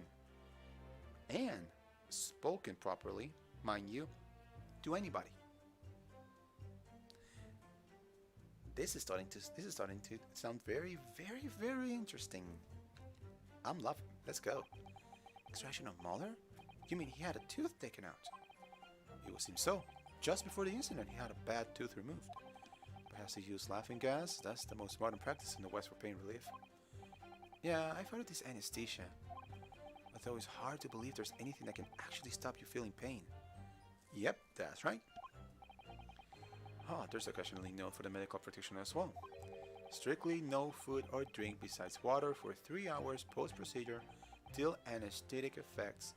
and spoken properly, mind you, to anybody? This is starting to sound very, very, very interesting. I'm loving. Let's go. Extraction of molar? You mean he had a tooth taken out? It would seem so. Just before the incident, he had a bad tooth removed. Perhaps he used laughing gas. That's the most modern practice in the West for pain relief. Yeah, I've heard of this anesthesia. Although it's hard to believe there's anything that can actually stop you feeling pain. Yep, that's right. There's occasionally known for the medical practitioner as well. Strictly no food or drink besides water for 3 hours post-procedure till anesthetic effects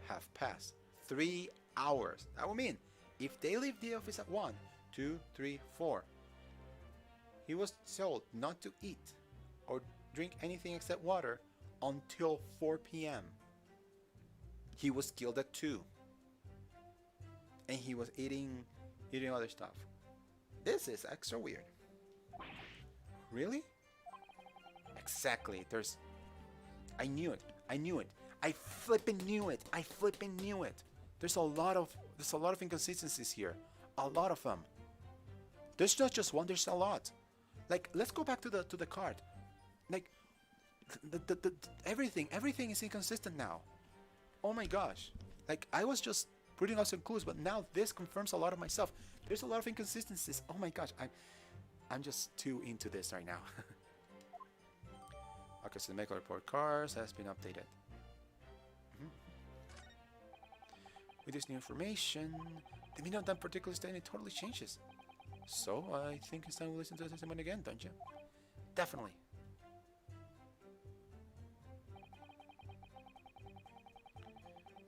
have passed. 3 hours. That would mean if they leave the office at 1, 2, 3, 4, he was told not to eat or drink anything except water until 4 p.m. He was killed at 2. And he was eating other stuff. This is extra weird. Really? Exactly. I knew it. I flippin' knew it. There's a lot of inconsistencies here. A lot of them. There's not just one, there's a lot. Like, let's go back to the card. Like, everything is inconsistent now. Oh my gosh. Like, I was just putting out some clues, but now this confirms a lot of myself. There's a lot of inconsistencies. Oh my gosh, I'm just too into this right now. Okay, so the medical report cards has been updated. With this new information, the meaning of that particular statement totally changes. So I think it's time we listen to the testimony again, don't you? Definitely.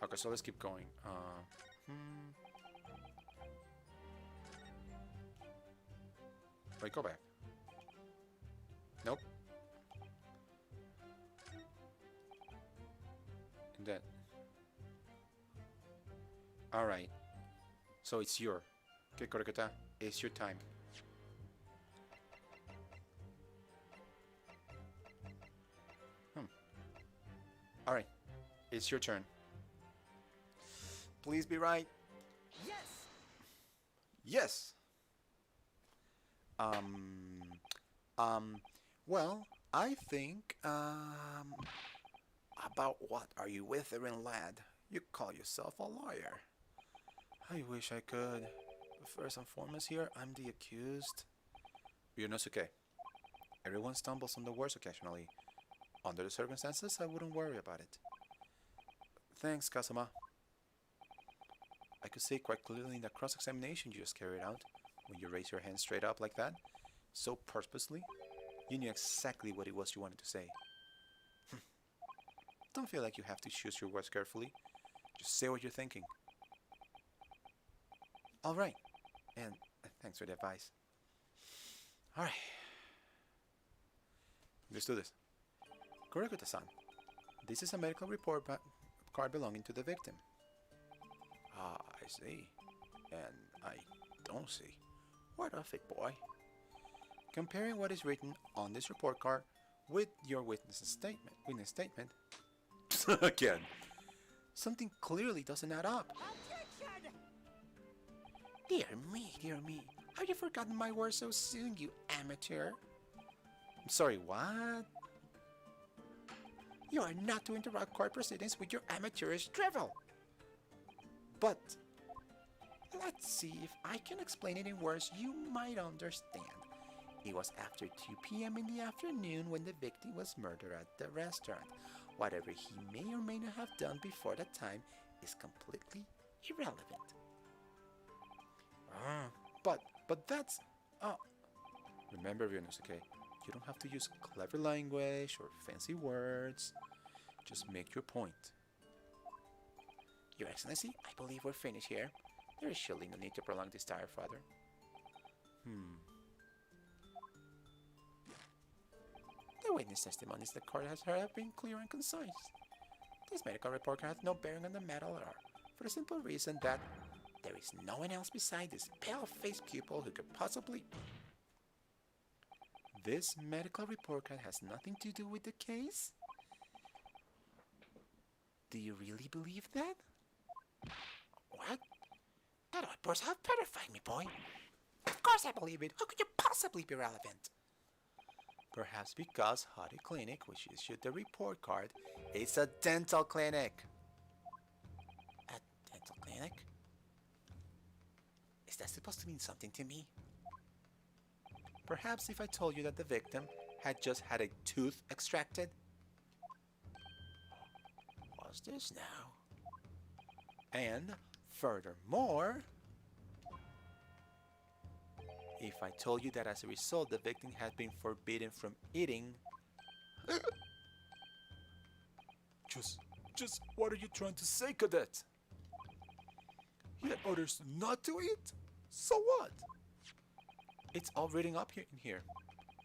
Okay, so let's keep going. Wait, go back. Nope. And then. Alright. So it's your. Okay, Korekata, it's your time. Alright. It's your turn. Please be right. Yes! Yes! Well, I think, about what are you withering, lad? You call yourself a lawyer. I wish I could. But first and foremost here, I'm the accused. Ryunosuke. Everyone stumbles on the words occasionally. Under the circumstances, I wouldn't worry about it. Thanks, Kazuma. I could see quite clearly in the cross-examination you just carried out, when you raised your hand straight up like that, so purposely, you knew exactly what it was you wanted to say. Don't feel like you have to choose your words carefully. Just say what you're thinking. Alright, and thanks for the advice. Alright. Let's do this. Kurikuta-san, this is a medical report card belonging to the victim. Ah, I see. And I don't see. What of it, boy? Comparing what is written on this report card with your witness statement, again, something clearly doesn't add up. Dear me. Have you forgotten my words so soon, you amateur? I'm sorry, what? You are not to interrupt court proceedings with your amateurish drivel. But let's see if I can explain it in words you might understand. It was after 2 p.m. in the afternoon when the victim was murdered at the restaurant. Whatever he may or may not have done before that time is completely irrelevant. But that's... Remember, Ryunosuke, you don't have to use clever language or fancy words. Just make your point. Your Excellency, I believe we're finished here. There is surely no need to prolong this tire further. The witness testimonies the court has heard have been clear and concise. This medical report has no bearing on the matter at all, for the simple reason that there is no one else beside this pale-faced pupil who could possibly... This medical report card has nothing to do with the case? Do you really believe that? What? That reports have petrified me, boy. Of course I believe it. How could you possibly be relevant? Perhaps because Hadi Clinic, which issued the report card, is a dental clinic. A dental clinic? Is that supposed to mean something to me? Perhaps if I told you that the victim had just had a tooth extracted? What's this now? And furthermore, if I told you that as a result the victim had been forbidden from eating... Just what are you trying to say, Cadet? He had orders not to eat? So what? It's all written up here in here.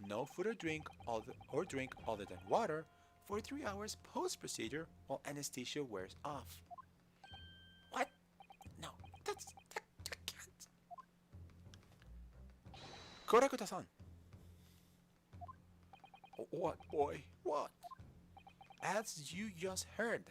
No food or drink other than water for 3 hours post-procedure while anesthesia wears off. What? No, that can't. Korakuta-san. What, boy? What? As you just heard.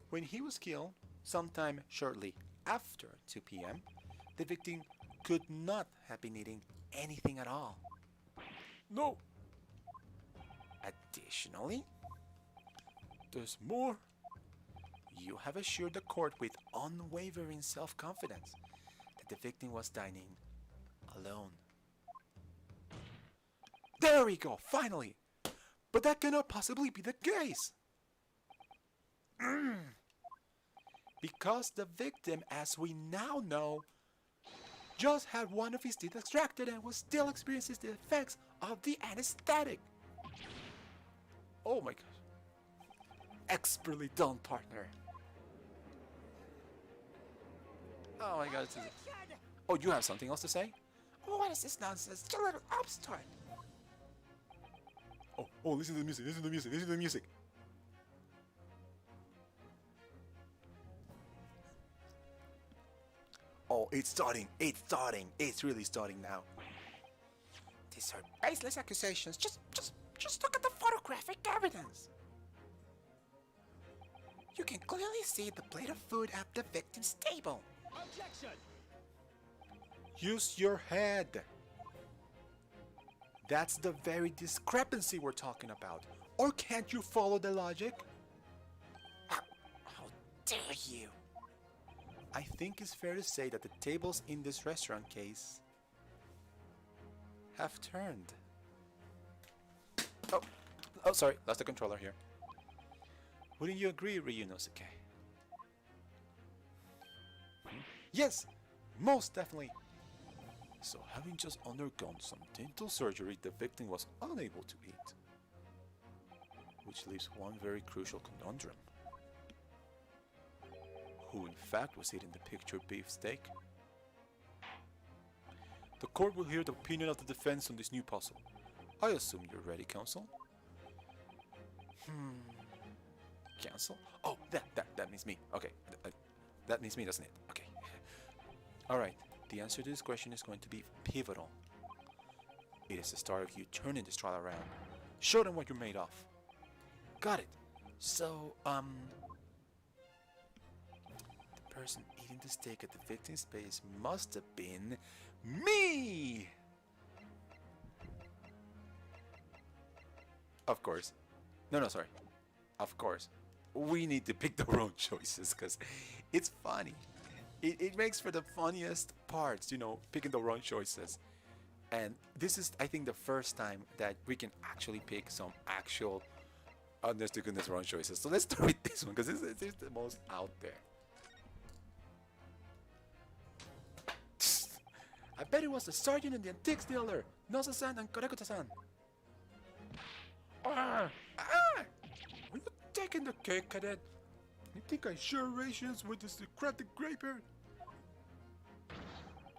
When he was killed, sometime shortly after 2 p.m., the victim could not have been eating anything at all. No, Additionally, there's more. you have assured the court with unwavering self-confidence that the victim was dining alone. There we go, finally! But that cannot possibly be the case! Because the victim, as we now know, just had one of his teeth extracted and was still experiencing the effects of the anesthetic. Oh my gosh. Expertly done, partner. Oh my god. Oh, you have something else to say? What is this nonsense? You little upstart. Oh, listen to the music, listen to the music, listen to the music. Oh, it's starting, it's really starting now. These are baseless accusations. Just look at the photographic evidence. You can clearly see the plate of food at the victim's table. Objection! Use your head. That's the very discrepancy we're talking about. Or can't you follow the logic? How dare you? I think it's fair to say that the tables in this restaurant case have turned. Oh, sorry, lost the controller here. Wouldn't you agree, Ryunosuke? Yes, most definitely. So having just undergone some dental surgery, the victim was unable to eat. Which leaves one very crucial conundrum. Who in fact was eating the pictured beef steak? The court will hear the opinion of the defense on this new puzzle. I assume you're ready, counsel? Counsel? Oh, that means me. Okay, that means me, doesn't it? Okay. Alright, the answer to this question is going to be pivotal. It is the start of you turning this trial around. Show them what you're made of. Got it. So, the person eating the steak at the victim's base must have been me! Of course. No, sorry. Of course. We need to pick the wrong choices because it's funny. It makes for the funniest parts, you know, picking the wrong choices. And this is, I think, the first time that we can actually pick some actual, honest to goodness, wrong choices. So let's start with this one because this is the most out there. I bet it was the sergeant and the antiques dealer, Nosa-san and Korekuta-san. Are you taking the cake, cadet? You think I share rations with the Socratic graybeard?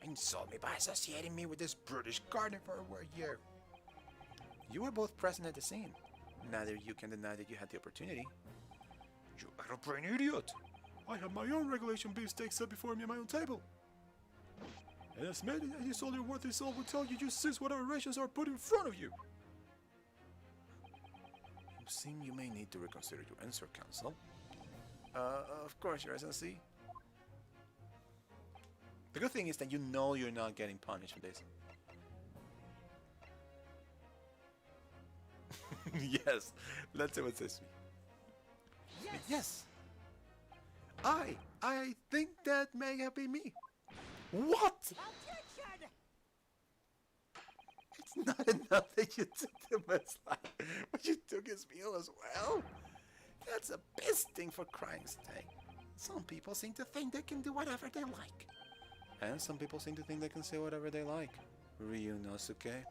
Insult me by associating me with this brutish carnivore were you? You were both present at the scene. Neither you can deny that you had the opportunity. You aeroplane idiot! I have my own regulation beef steak set before me at my own table. And as many as you sold your worthy soul will tell you, you seize whatever rations are put in front of you. You seem you may need to reconsider your answer, Counsel. Of course, Your Excellency. The good thing is that you know you're not getting punished for this. Yes, let's see what this means. Yes. I think that may have been me. What? It's not enough that you took the man's life, but you took his meal as well. That's a best thing for crying steak. Some people seem to think they can do whatever they like. And some people seem to think they can say whatever they like. Ryunosuke.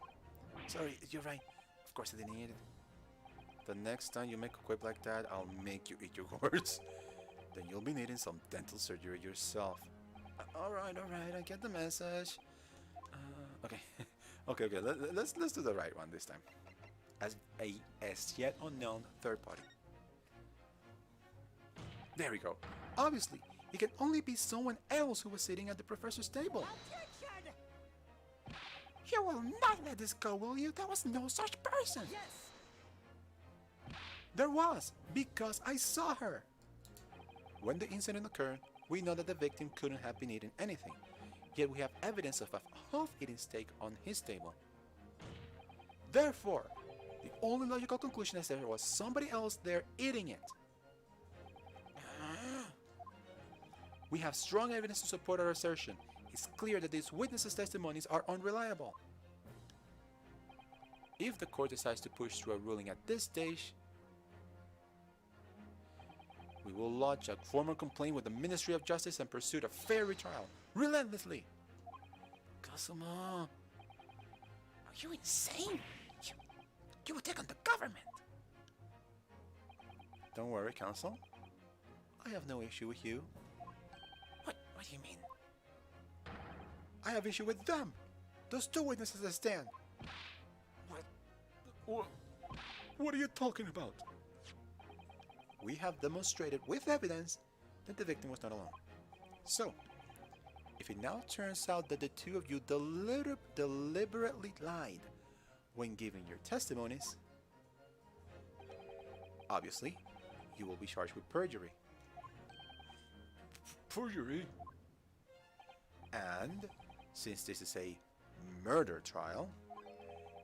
Sorry, you're right. Of course I didn't eat it. The next time you make a quip like that, I'll make you eat your words. Then you'll be needing some dental surgery yourself. Alright, I get the message. Okay. okay, let's do the right one this time. As yet unknown third party. There we go. Obviously, it can only be someone else who was sitting at the professor's table. You will not let this go, will you? There was no such person. There was, because I saw her. When the incident occurred, we know that the victim couldn't have been eating anything, yet we have evidence of a half-eaten steak on his table. Therefore, the only logical conclusion is that there was somebody else there eating it. We have strong evidence to support our assertion. It's clear that these witnesses' testimonies are unreliable. If the court decides to push through a ruling at this stage, we will lodge a formal complaint with the Ministry of Justice and pursue a fair retrial, relentlessly. Kazuma, are you insane? You will take on the government. Don't worry, Counsel. I have no issue with you. What do you mean? I have issue with them. Those two witnesses that stand. What are you talking about? We have demonstrated with evidence that the victim was not alone. So, if it now turns out that the two of you deliberately lied when giving your testimonies, obviously, you will be charged with perjury. Perjury? And, since this is a murder trial,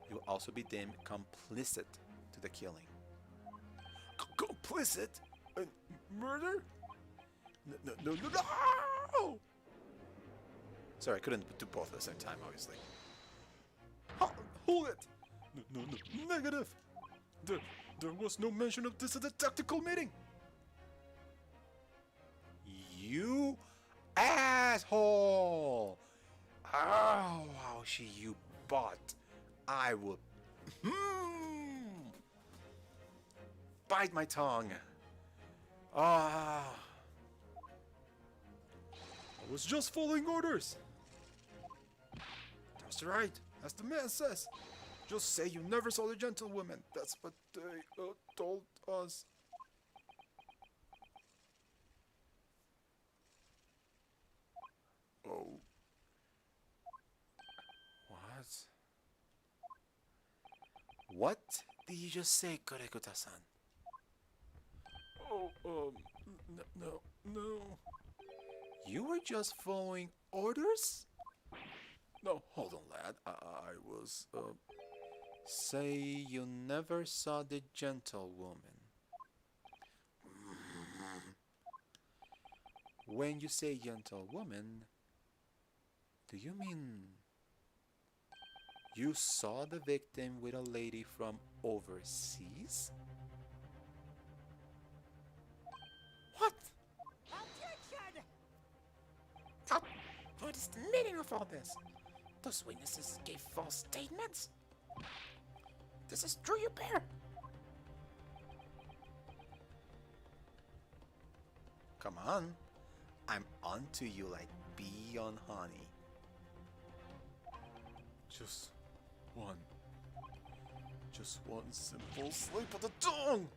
you will also be deemed complicit to the killing. Complicit? Murder? No! Sorry, I couldn't do both at the same time, obviously. Hold it! No, negative! There was no mention of this at the tactical meeting! You asshole! Oh, Aoshi, you bought. I will bite my tongue. I was just following orders. That's right, as the man says. Just say you never saw the gentlewoman. That's what they told us. Oh. What did you just say, Korekuta-san? Oh, no. You were just following orders? No, hold on, lad. I was, Say you never saw the gentlewoman. When you say gentlewoman, do you mean you saw the victim with a lady from overseas? What? Objection! Oh, what is the meaning of all this? Those witnesses gave false statements? This is true, you bear. Come on. I'm onto you like bee on honey. just one simple slip of the tongue.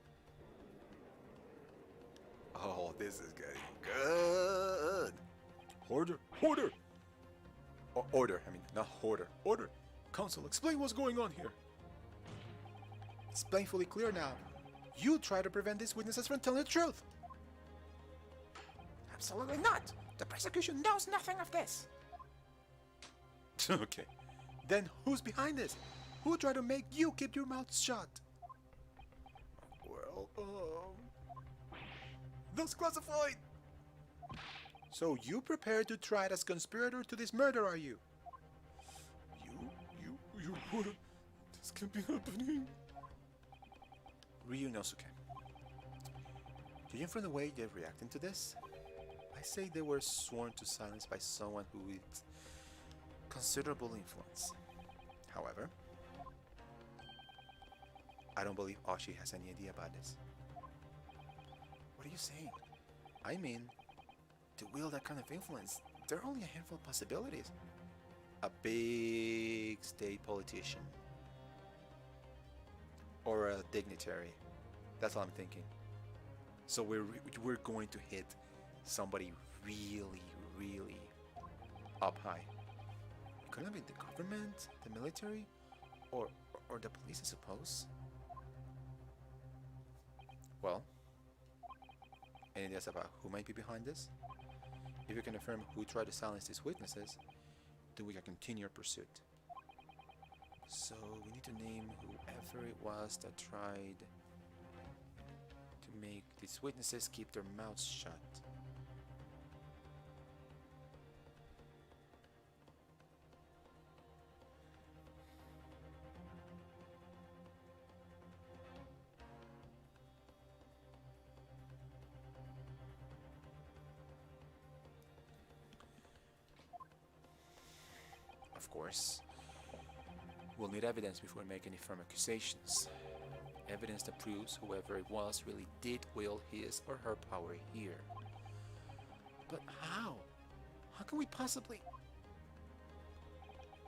Oh, this is getting good. Order. Order, I mean, not hoarder. Order. Counsel, explain what's going on here. It's painfully clear now. You try to prevent these witnesses from telling the truth. Absolutely not. The prosecution knows nothing of this. Okay. Then who's behind this? Who tried to make you keep your mouth shut? Well, that's classified. So you prepared to try as conspirator to this murder, are you? You order. This can't be happening. Ryunosuke. Judging from the way they're reacting to this, I say they were sworn to silence by someone who with considerable influence. However, I don't believe Oshi has any idea about this. What are you saying? I mean, to wield that kind of influence, there are only a handful of possibilities. A big state politician. Or a dignitary. That's all I'm thinking. So we're going to hit somebody really, really up high. It couldn't be the government, the military, or the police, I suppose. Well, any ideas about who might be behind this? If you can affirm who tried to silence these witnesses, then we can continue our pursuit. So we need to name whoever it was that tried to make these witnesses keep their mouths shut. Of course, we'll need evidence before we make any firm accusations. Evidence that proves whoever it was really did wield his or her power here. But how? How can we possibly...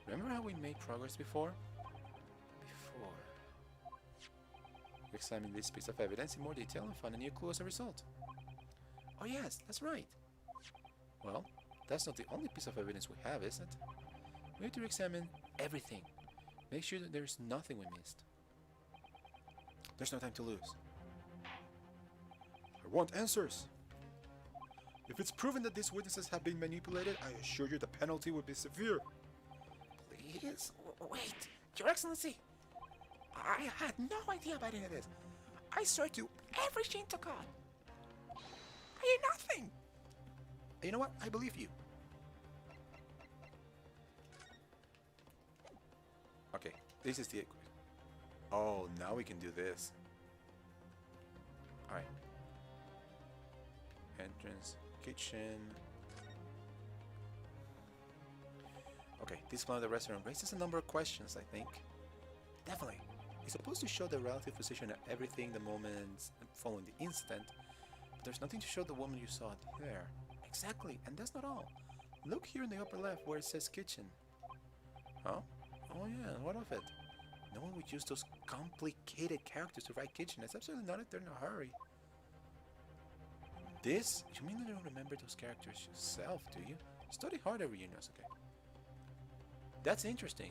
Remember how we made progress before? We examined this piece of evidence in more detail and found a new clue as a result. Oh yes, that's right. Well, that's not the only piece of evidence we have, is it? We have to examine everything. Make sure that there's nothing we missed. There's no time to lose. I want answers. If it's proven that these witnesses have been manipulated, I assure you the penalty will be severe. Please, wait. Your Excellency, I had no idea about any of this. I swear to every Shinto god. I hear nothing. You know what? I believe you. Okay, this is the... Oh, now we can do this. Alright. Entrance, kitchen. Okay, this plan of the restaurant raises a number of questions, I think. Definitely. It's supposed to show the relative position of everything the moments following the incident, but there's nothing to show the woman you saw there. Exactly, and that's not all. Look here in the upper left where it says kitchen. Huh? Oh yeah, what of it? No one would use those complicated characters to write kitchen. It's absolutely not if they're in a hurry. This? You mean you don't remember those characters yourself, do you? Study harder, Ryunosuke. That's interesting.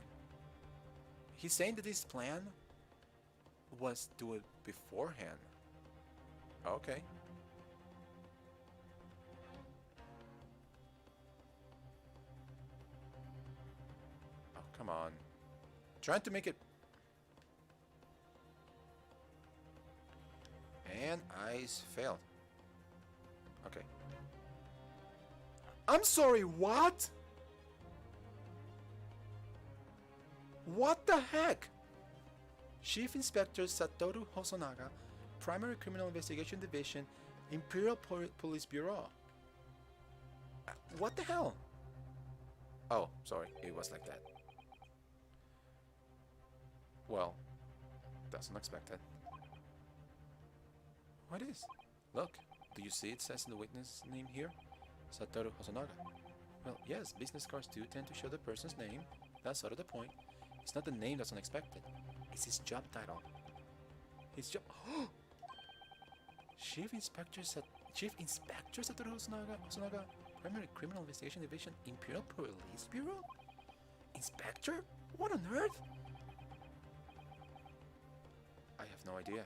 He's saying that this plan was do it beforehand. Okay. Come on. Trying to make it... And I failed. Okay. I'm sorry, what? What the heck? Chief Inspector Satoru Hosonaga, Primary Criminal Investigation Division, Imperial Police Bureau. What the hell? Oh, sorry, it was like that. Well, that's unexpected. What is? Look, do you see it says in the witness name here? Satoru Hosonaga. Well, yes, business cards do tend to show the person's name. That's sort of the point. It's not the name that's unexpected. It's his job title. His job... Chief Inspector Satoru Hosonaga, Primary Criminal Investigation Division, Imperial Police Bureau? Inspector? What on earth? I have no idea.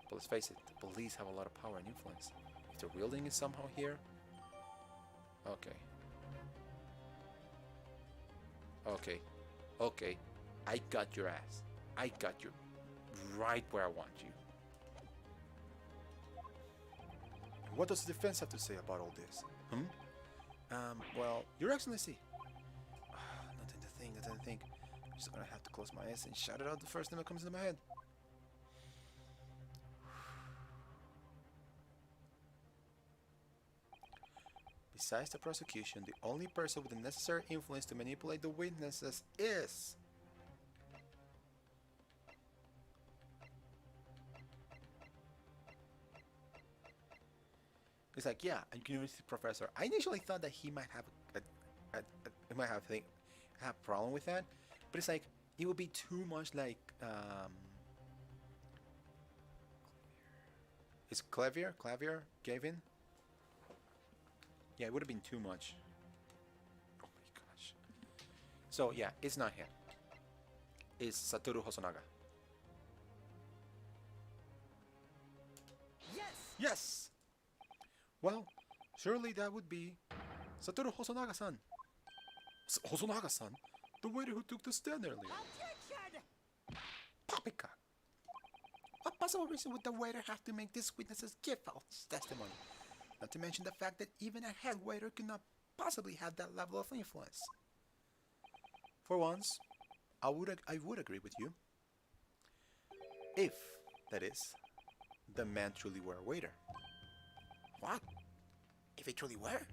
But let's face it, the police have a lot of power and influence. If they're wielding it somehow here... Okay. Okay. I got your ass. I got you right where I want you. What does the defense have to say about all this? Well, Your Excellency. Nothing to think. I'm just gonna have to close my eyes and shout it out the first name that comes into my head. Besides the prosecution, the only person with the necessary influence to manipulate the witnesses is... It's like, yeah, a university professor. I initially thought that he might have a problem with that, but it's like it would be too much like is Clavier Gavin? Yeah, it would have been too much. Oh my gosh. So yeah, it's not him. It's Satoru Hosonaga. Yes. Well, surely that would be Satoru Hosonaga-san. Hosonaga-san? The waiter who took the stand earlier. Poppycock. What possible reason would the waiter have to make these witnesses give false testimony? Not to mention the fact that even a head waiter could not possibly have that level of influence. For once, I would agree with you. If, that is, the man truly were a waiter. What? If he truly were?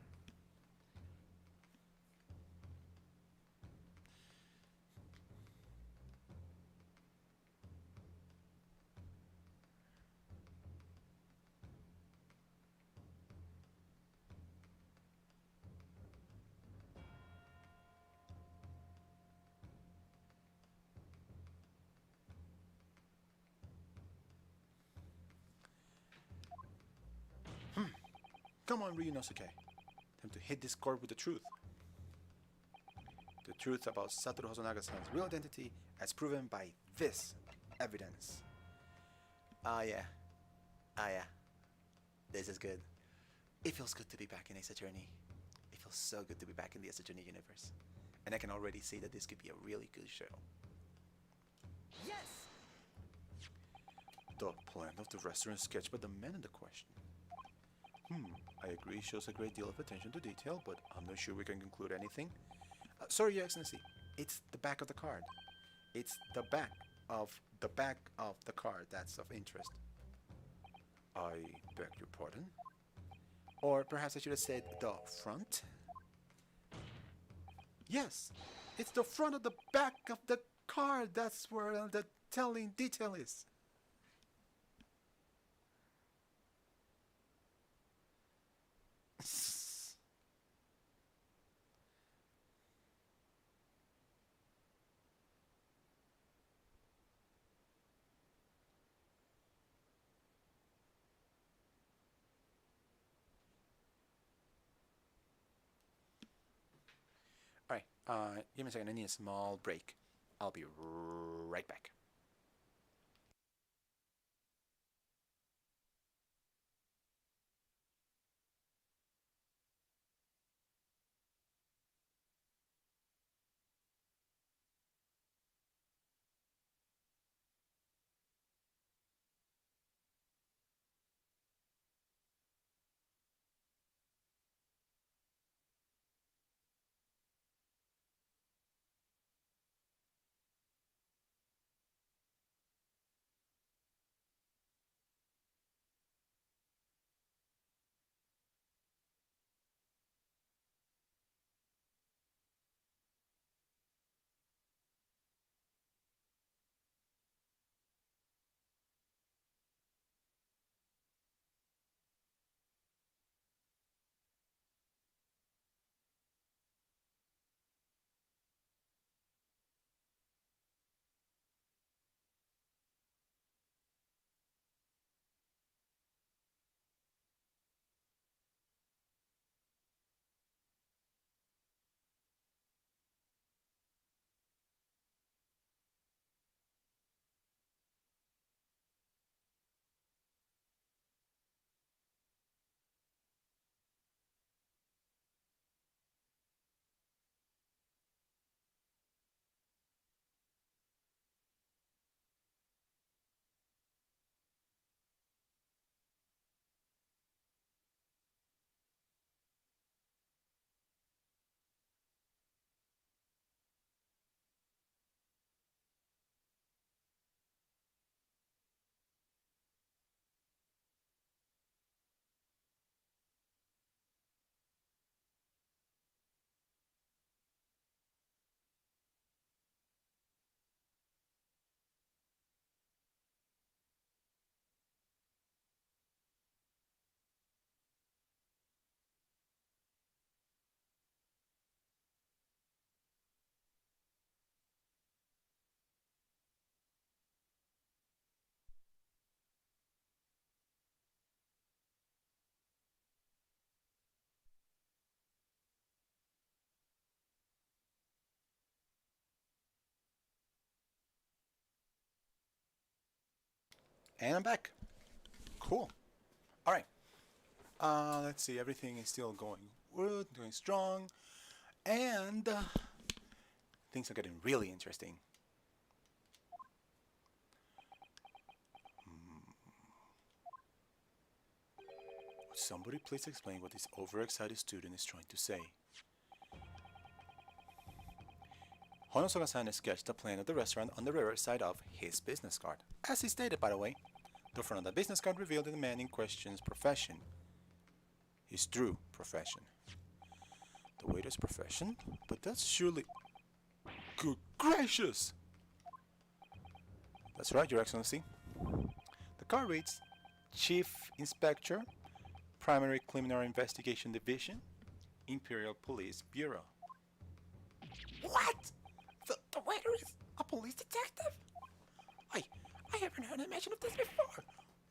Come on, Ryunosuke. Time to hit this court with the truth. The truth about Satoru Hosonaga-san's real identity as proven by this evidence. Ah yeah. This is good. It feels good to be back in Ace Attorney. It feels so good to be back in the Ace Attorney universe. And I can already see that this could be a really good show. Yes! The plan of the restaurant sketch by the man in the question. I agree, shows a great deal of attention to detail, but I'm not sure we can conclude anything. Sorry, Your Excellency. It's the back of the card. It's the back of the card that's of interest. I beg your pardon? Or perhaps I should have said the front? Yes, it's the front of the back of the card. That's where the telling detail is. Alright, give me a second, I need a small break. I'll be right back. And I'm back. Cool. Alright. Let's see. Everything is still going good, going strong. And things are getting really interesting. Would somebody please explain what this overexcited student is trying to say? Honosoga-san sketched a plan of the restaurant on the reverse side of his business card. As he stated, by the way, the front of the business card revealed the man in question's profession. His true profession. The waiter's profession? But that's surely... Good gracious! That's right, Your Excellency. The card reads, Chief Inspector, Primary Criminal Investigation Division, Imperial Police Bureau. What? The waiter is a police detective? I haven't heard a mention of this before.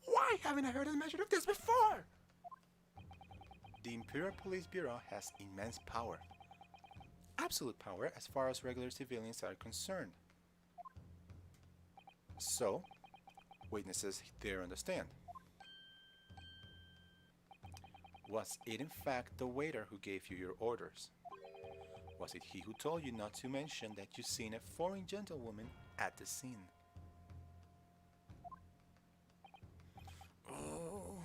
Why haven't I heard a mention of this before? The Imperial Police Bureau has immense power. Absolute power as far as regular civilians are concerned. So, witnesses there understand. Was it in fact the waiter who gave you your orders? Was it he who told you not to mention that you seen a foreign gentlewoman at the scene? Oh.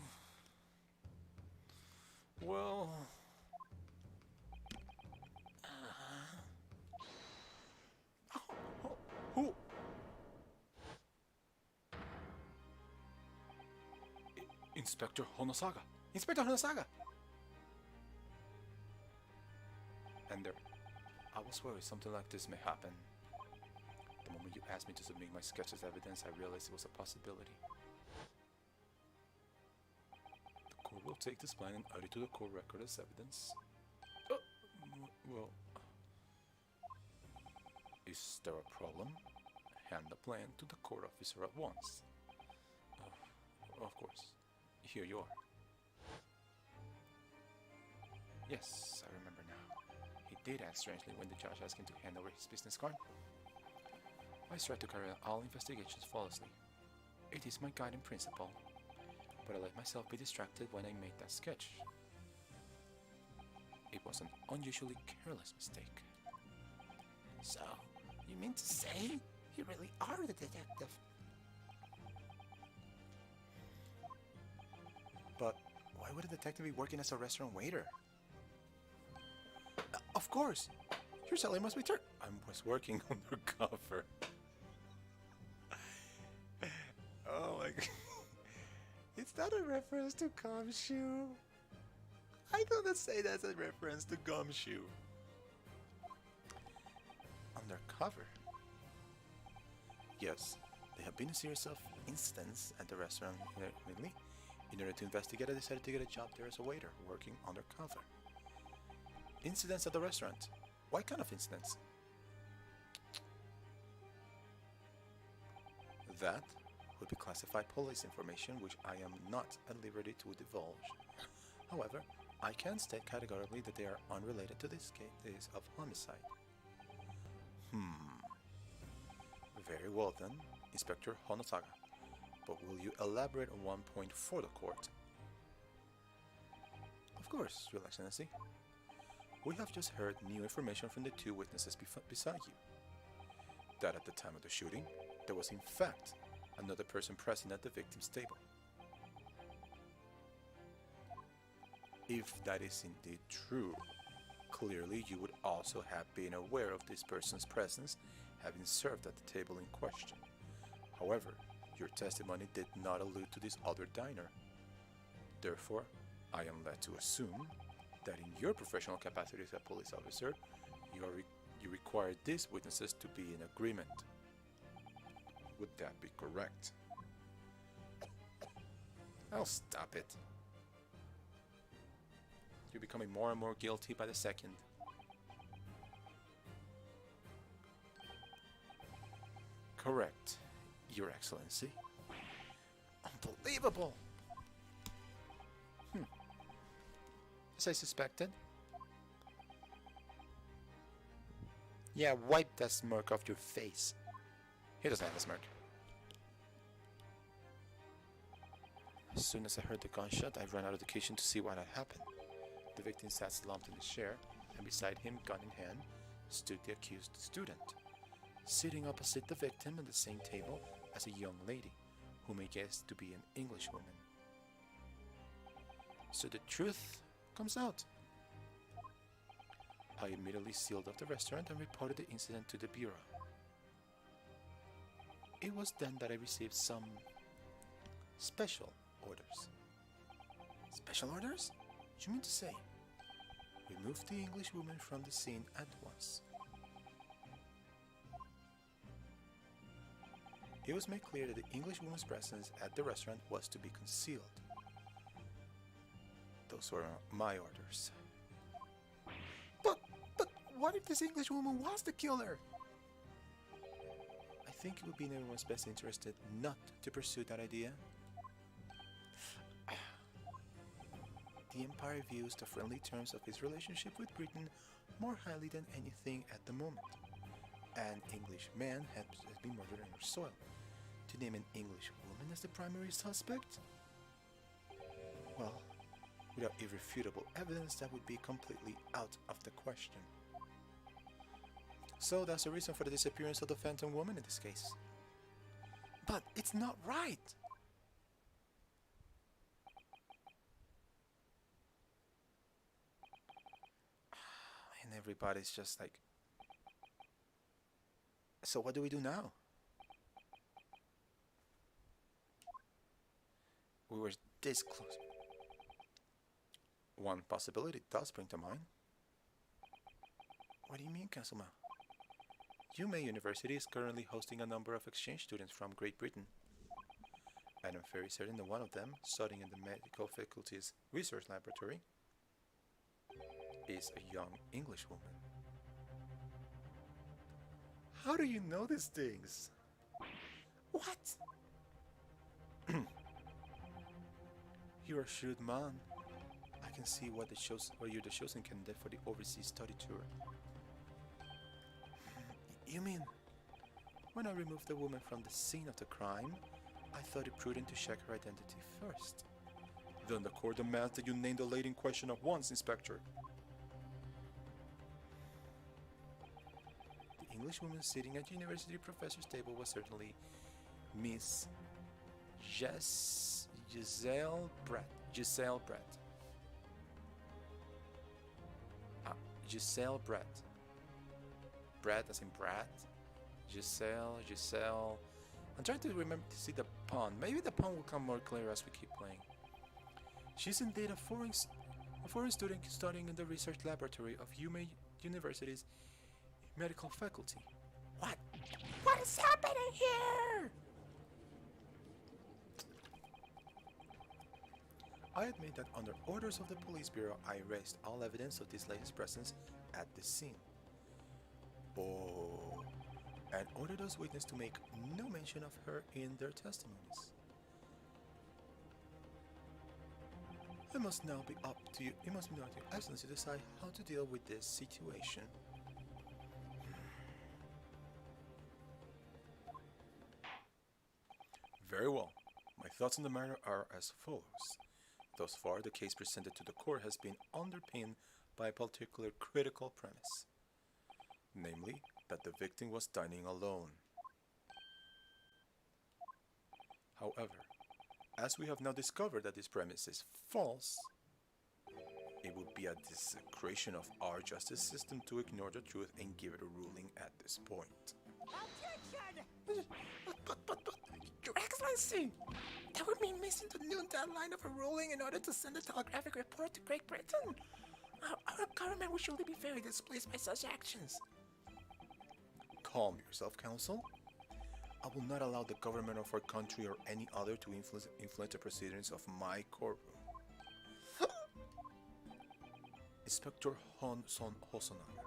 Well... Who? Inspector Honosaga. Inspector Honosaga! And there... I was worried something like this may happen. The moment you asked me to submit my sketch as evidence, I realized it was a possibility. The court will take this plan and add it to the court record as evidence. Well... Is there a problem? Hand the plan to the court officer at once. Of course. Here you are. Yes, I remember now. He did act strangely when the judge asked him to hand over his business card. I strive to carry out all investigations flawlessly. It is my guiding principle. But I let myself be distracted when I made that sketch. It was an unusually careless mistake. So, you mean to say you really are the detective? But why would a detective be working as a restaurant waiter? Of course! Your salary must be turned. I was working undercover. Oh my god. Is that a reference to Gumshoe? I don't say that's a reference to Gumshoe. Undercover? Yes, there have been a series of incidents at the restaurant lately. In order to investigate, I decided to get a job there as a waiter, working undercover. Incidents at the restaurant? What kind of incidents? That would be classified police information which I am not at liberty to divulge. However, I can state categorically that they are unrelated to this case of homicide. Very well then, Inspector Honosaga. But will you elaborate on one point for the court? Of course, Your Excellency. We have just heard new information from the two witnesses beside you. That at the time of the shooting, there was in fact another person present at the victim's table. If that is indeed true, clearly you would also have been aware of this person's presence having served at the table in question. However, your testimony did not allude to this other diner. Therefore, I am led to assume that in your professional capacity as a police officer, you require these witnesses to be in agreement. Would that be correct? Oh, stop it. You're becoming more and more guilty by the second. Correct, Your Excellency. Unbelievable! As I suspected. Yeah, wipe that smirk off your face. He doesn't have a smirk. As soon as I heard the gunshot, I ran out of the kitchen to see what had happened. The victim sat slumped in his chair, and beside him, gun in hand, stood the accused student. Sitting opposite the victim at the same table as a young lady, whom I guessed to be an Englishwoman. So the truth comes out. I immediately sealed off the restaurant and reported the incident to the bureau. It was then that I received some special orders. Special orders? What you mean to say? Remove the Englishwoman from the scene at once. It was made clear that the Englishwoman's presence at the restaurant was to be concealed. Those were my orders. But what if this Englishwoman was the killer? I think it would be in everyone's best interest not to pursue that idea. The Empire views the friendly terms of its relationship with Britain more highly than anything at the moment. An English man has been murdered on our soil. To name an English woman as the primary suspect? Well, without irrefutable evidence, that would be completely out of the question. So that's the reason for the disappearance of the phantom woman in this case. But it's not right. And everybody's just like, so what do we do now? We were this close. One possibility does spring to mind. What do you mean, Councilman? UMay University is currently hosting a number of exchange students from Great Britain. And I'm very certain that one of them, studying in the medical faculty's research laboratory, is a young English woman. How do you know these things? What? You're a shrewd man. I can see why you're the chosen candidate for the overseas study tour. You mean, when I removed the woman from the scene of the crime, I thought it prudent to check her identity first. Then the court demands that you name the lady in question at once, Inspector. The English woman sitting at the university professor's table was certainly Miss Giselle Brett. Giselle Brett. Giselle Brett. Brett as in Brat. Giselle. I'm trying to remember to see the pun. Maybe the pun will come more clear as we keep playing. She's indeed a foreign student studying in the research laboratory of UMay University's medical faculty. What? What is happening here? I admit that under orders of the police bureau, I erased all evidence of this lady's presence at the scene. Oh, and ordered those witnesses to make no mention of her in their testimonies. It must now be up to you. It must be up to your Excellency to decide how to deal with this situation. Very well. My thoughts on the matter are as follows. Thus far, the case presented to the court has been underpinned by a particular critical premise, namely, that the victim was dining alone. However, as we have now discovered that this premise is false, it would be a desecration of our justice system to ignore the truth and give it a ruling at this point. But, Your Excellency, that would mean missing the noon deadline of a ruling in order to send a telegraphic report to Great Britain. Our government would surely be very displeased by such actions. Calm yourself, Counsel. I will not allow the government of our country or any other to influence the proceedings of my courtroom. Inspector Son Hosonaga.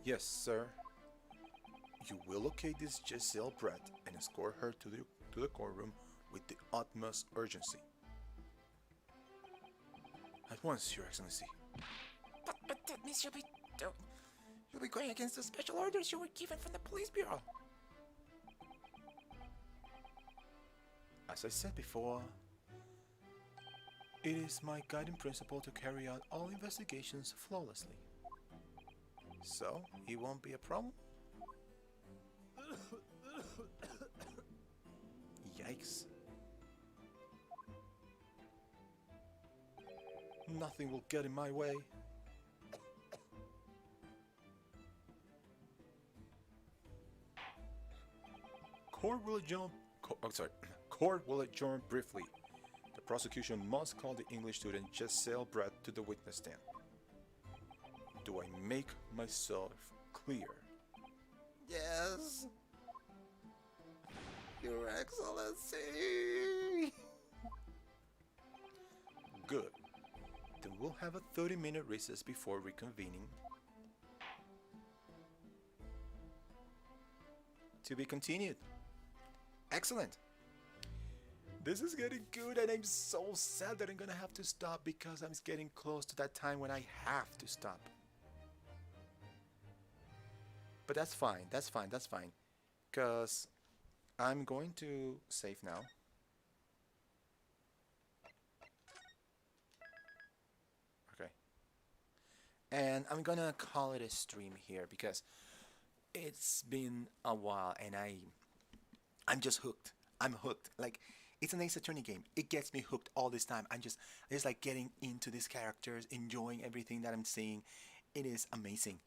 Yes, sir. You will locate this Giselle Brett and escort her to the courtroom with the utmost urgency. At once, Your Excellency. But that means you'll be going against the special orders you were given from the police bureau. As I said before, It is my guiding principle to carry out all investigations flawlessly. So, it won't be a problem? Yikes. Nothing will get in my way. Court will adjourn. Court will adjourn briefly. The prosecution must call the English student Giselle Brett to the witness stand. Do I make myself clear? Yes. Your Excellency. Good. Then we'll have a 30-minute recess before reconvening. To be continued. Excellent. This is getting good, and I'm so sad that I'm gonna have to stop because I'm getting close to that time when I have to stop. But that's fine, that's fine, that's fine. Because I'm going to save now. Okay. And I'm gonna call it a stream here because it's been a while and I'm just hooked. I'm hooked. Like, it's an Ace Attorney game. It gets me hooked all this time. I'm just like getting into these characters, enjoying everything that I'm seeing. It is amazing.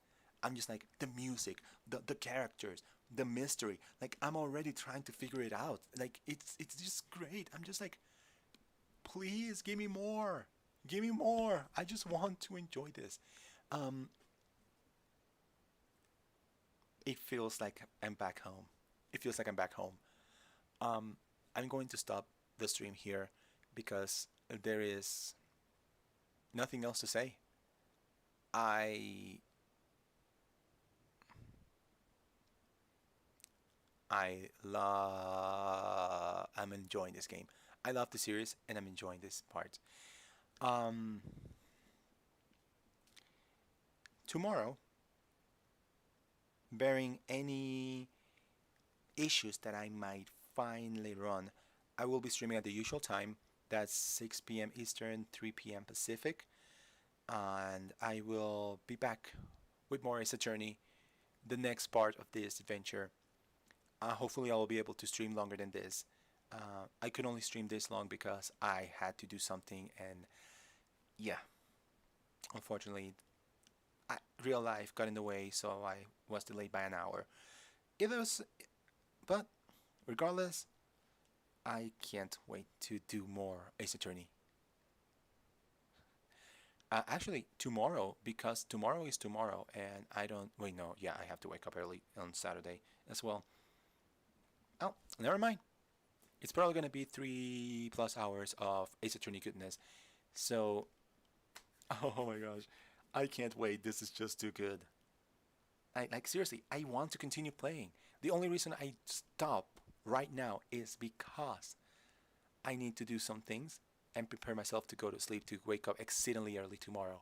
I'm just like the music, the characters, the mystery. Like, I'm already trying to figure it out. Like, it's just great. I'm just like, please give me more. Give me more. I just want to enjoy this. It feels like I'm back home. It feels like I'm back home. I'm going to stop the stream here because there is nothing else to say. I'm enjoying this game. I love the series and I'm enjoying this part. Tomorrow, bearing any issues that I might find later on, I will be streaming at the usual time. That's 6 p.m. Eastern, 3 p.m. Pacific. And I will be back with more Ace Attorney, the next part of this adventure. Hopefully I will be able to stream longer than this. I could only stream this long because I had to do something, and yeah, unfortunately, real life got in the way, so I was delayed by an hour. It was, but regardless, I can't wait to do more Ace Attorney. Actually, tomorrow, because tomorrow is tomorrow, and I don't. Wait, no, yeah, I have to wake up early on Saturday as well. Oh, never mind. It's probably gonna be 3+ hours of Ace Attorney goodness. So, oh my gosh, I can't wait. This is just too good. Like seriously, I want to continue playing. The only reason I stop right now is because I need to do some things and prepare myself to go to sleep to wake up exceedingly early tomorrow.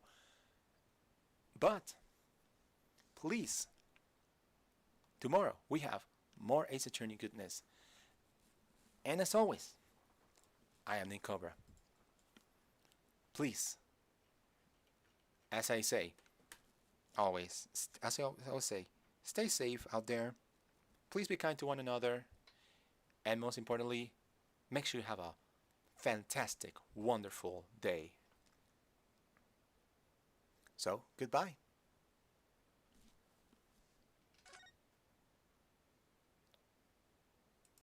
But please, tomorrow we have more Ace Attorney goodness. And as always, I am Nick Cobra. Please, as I say, always, as I always say, stay safe out there. Please be kind to one another. And most importantly, make sure you have a fantastic, wonderful day. So, goodbye.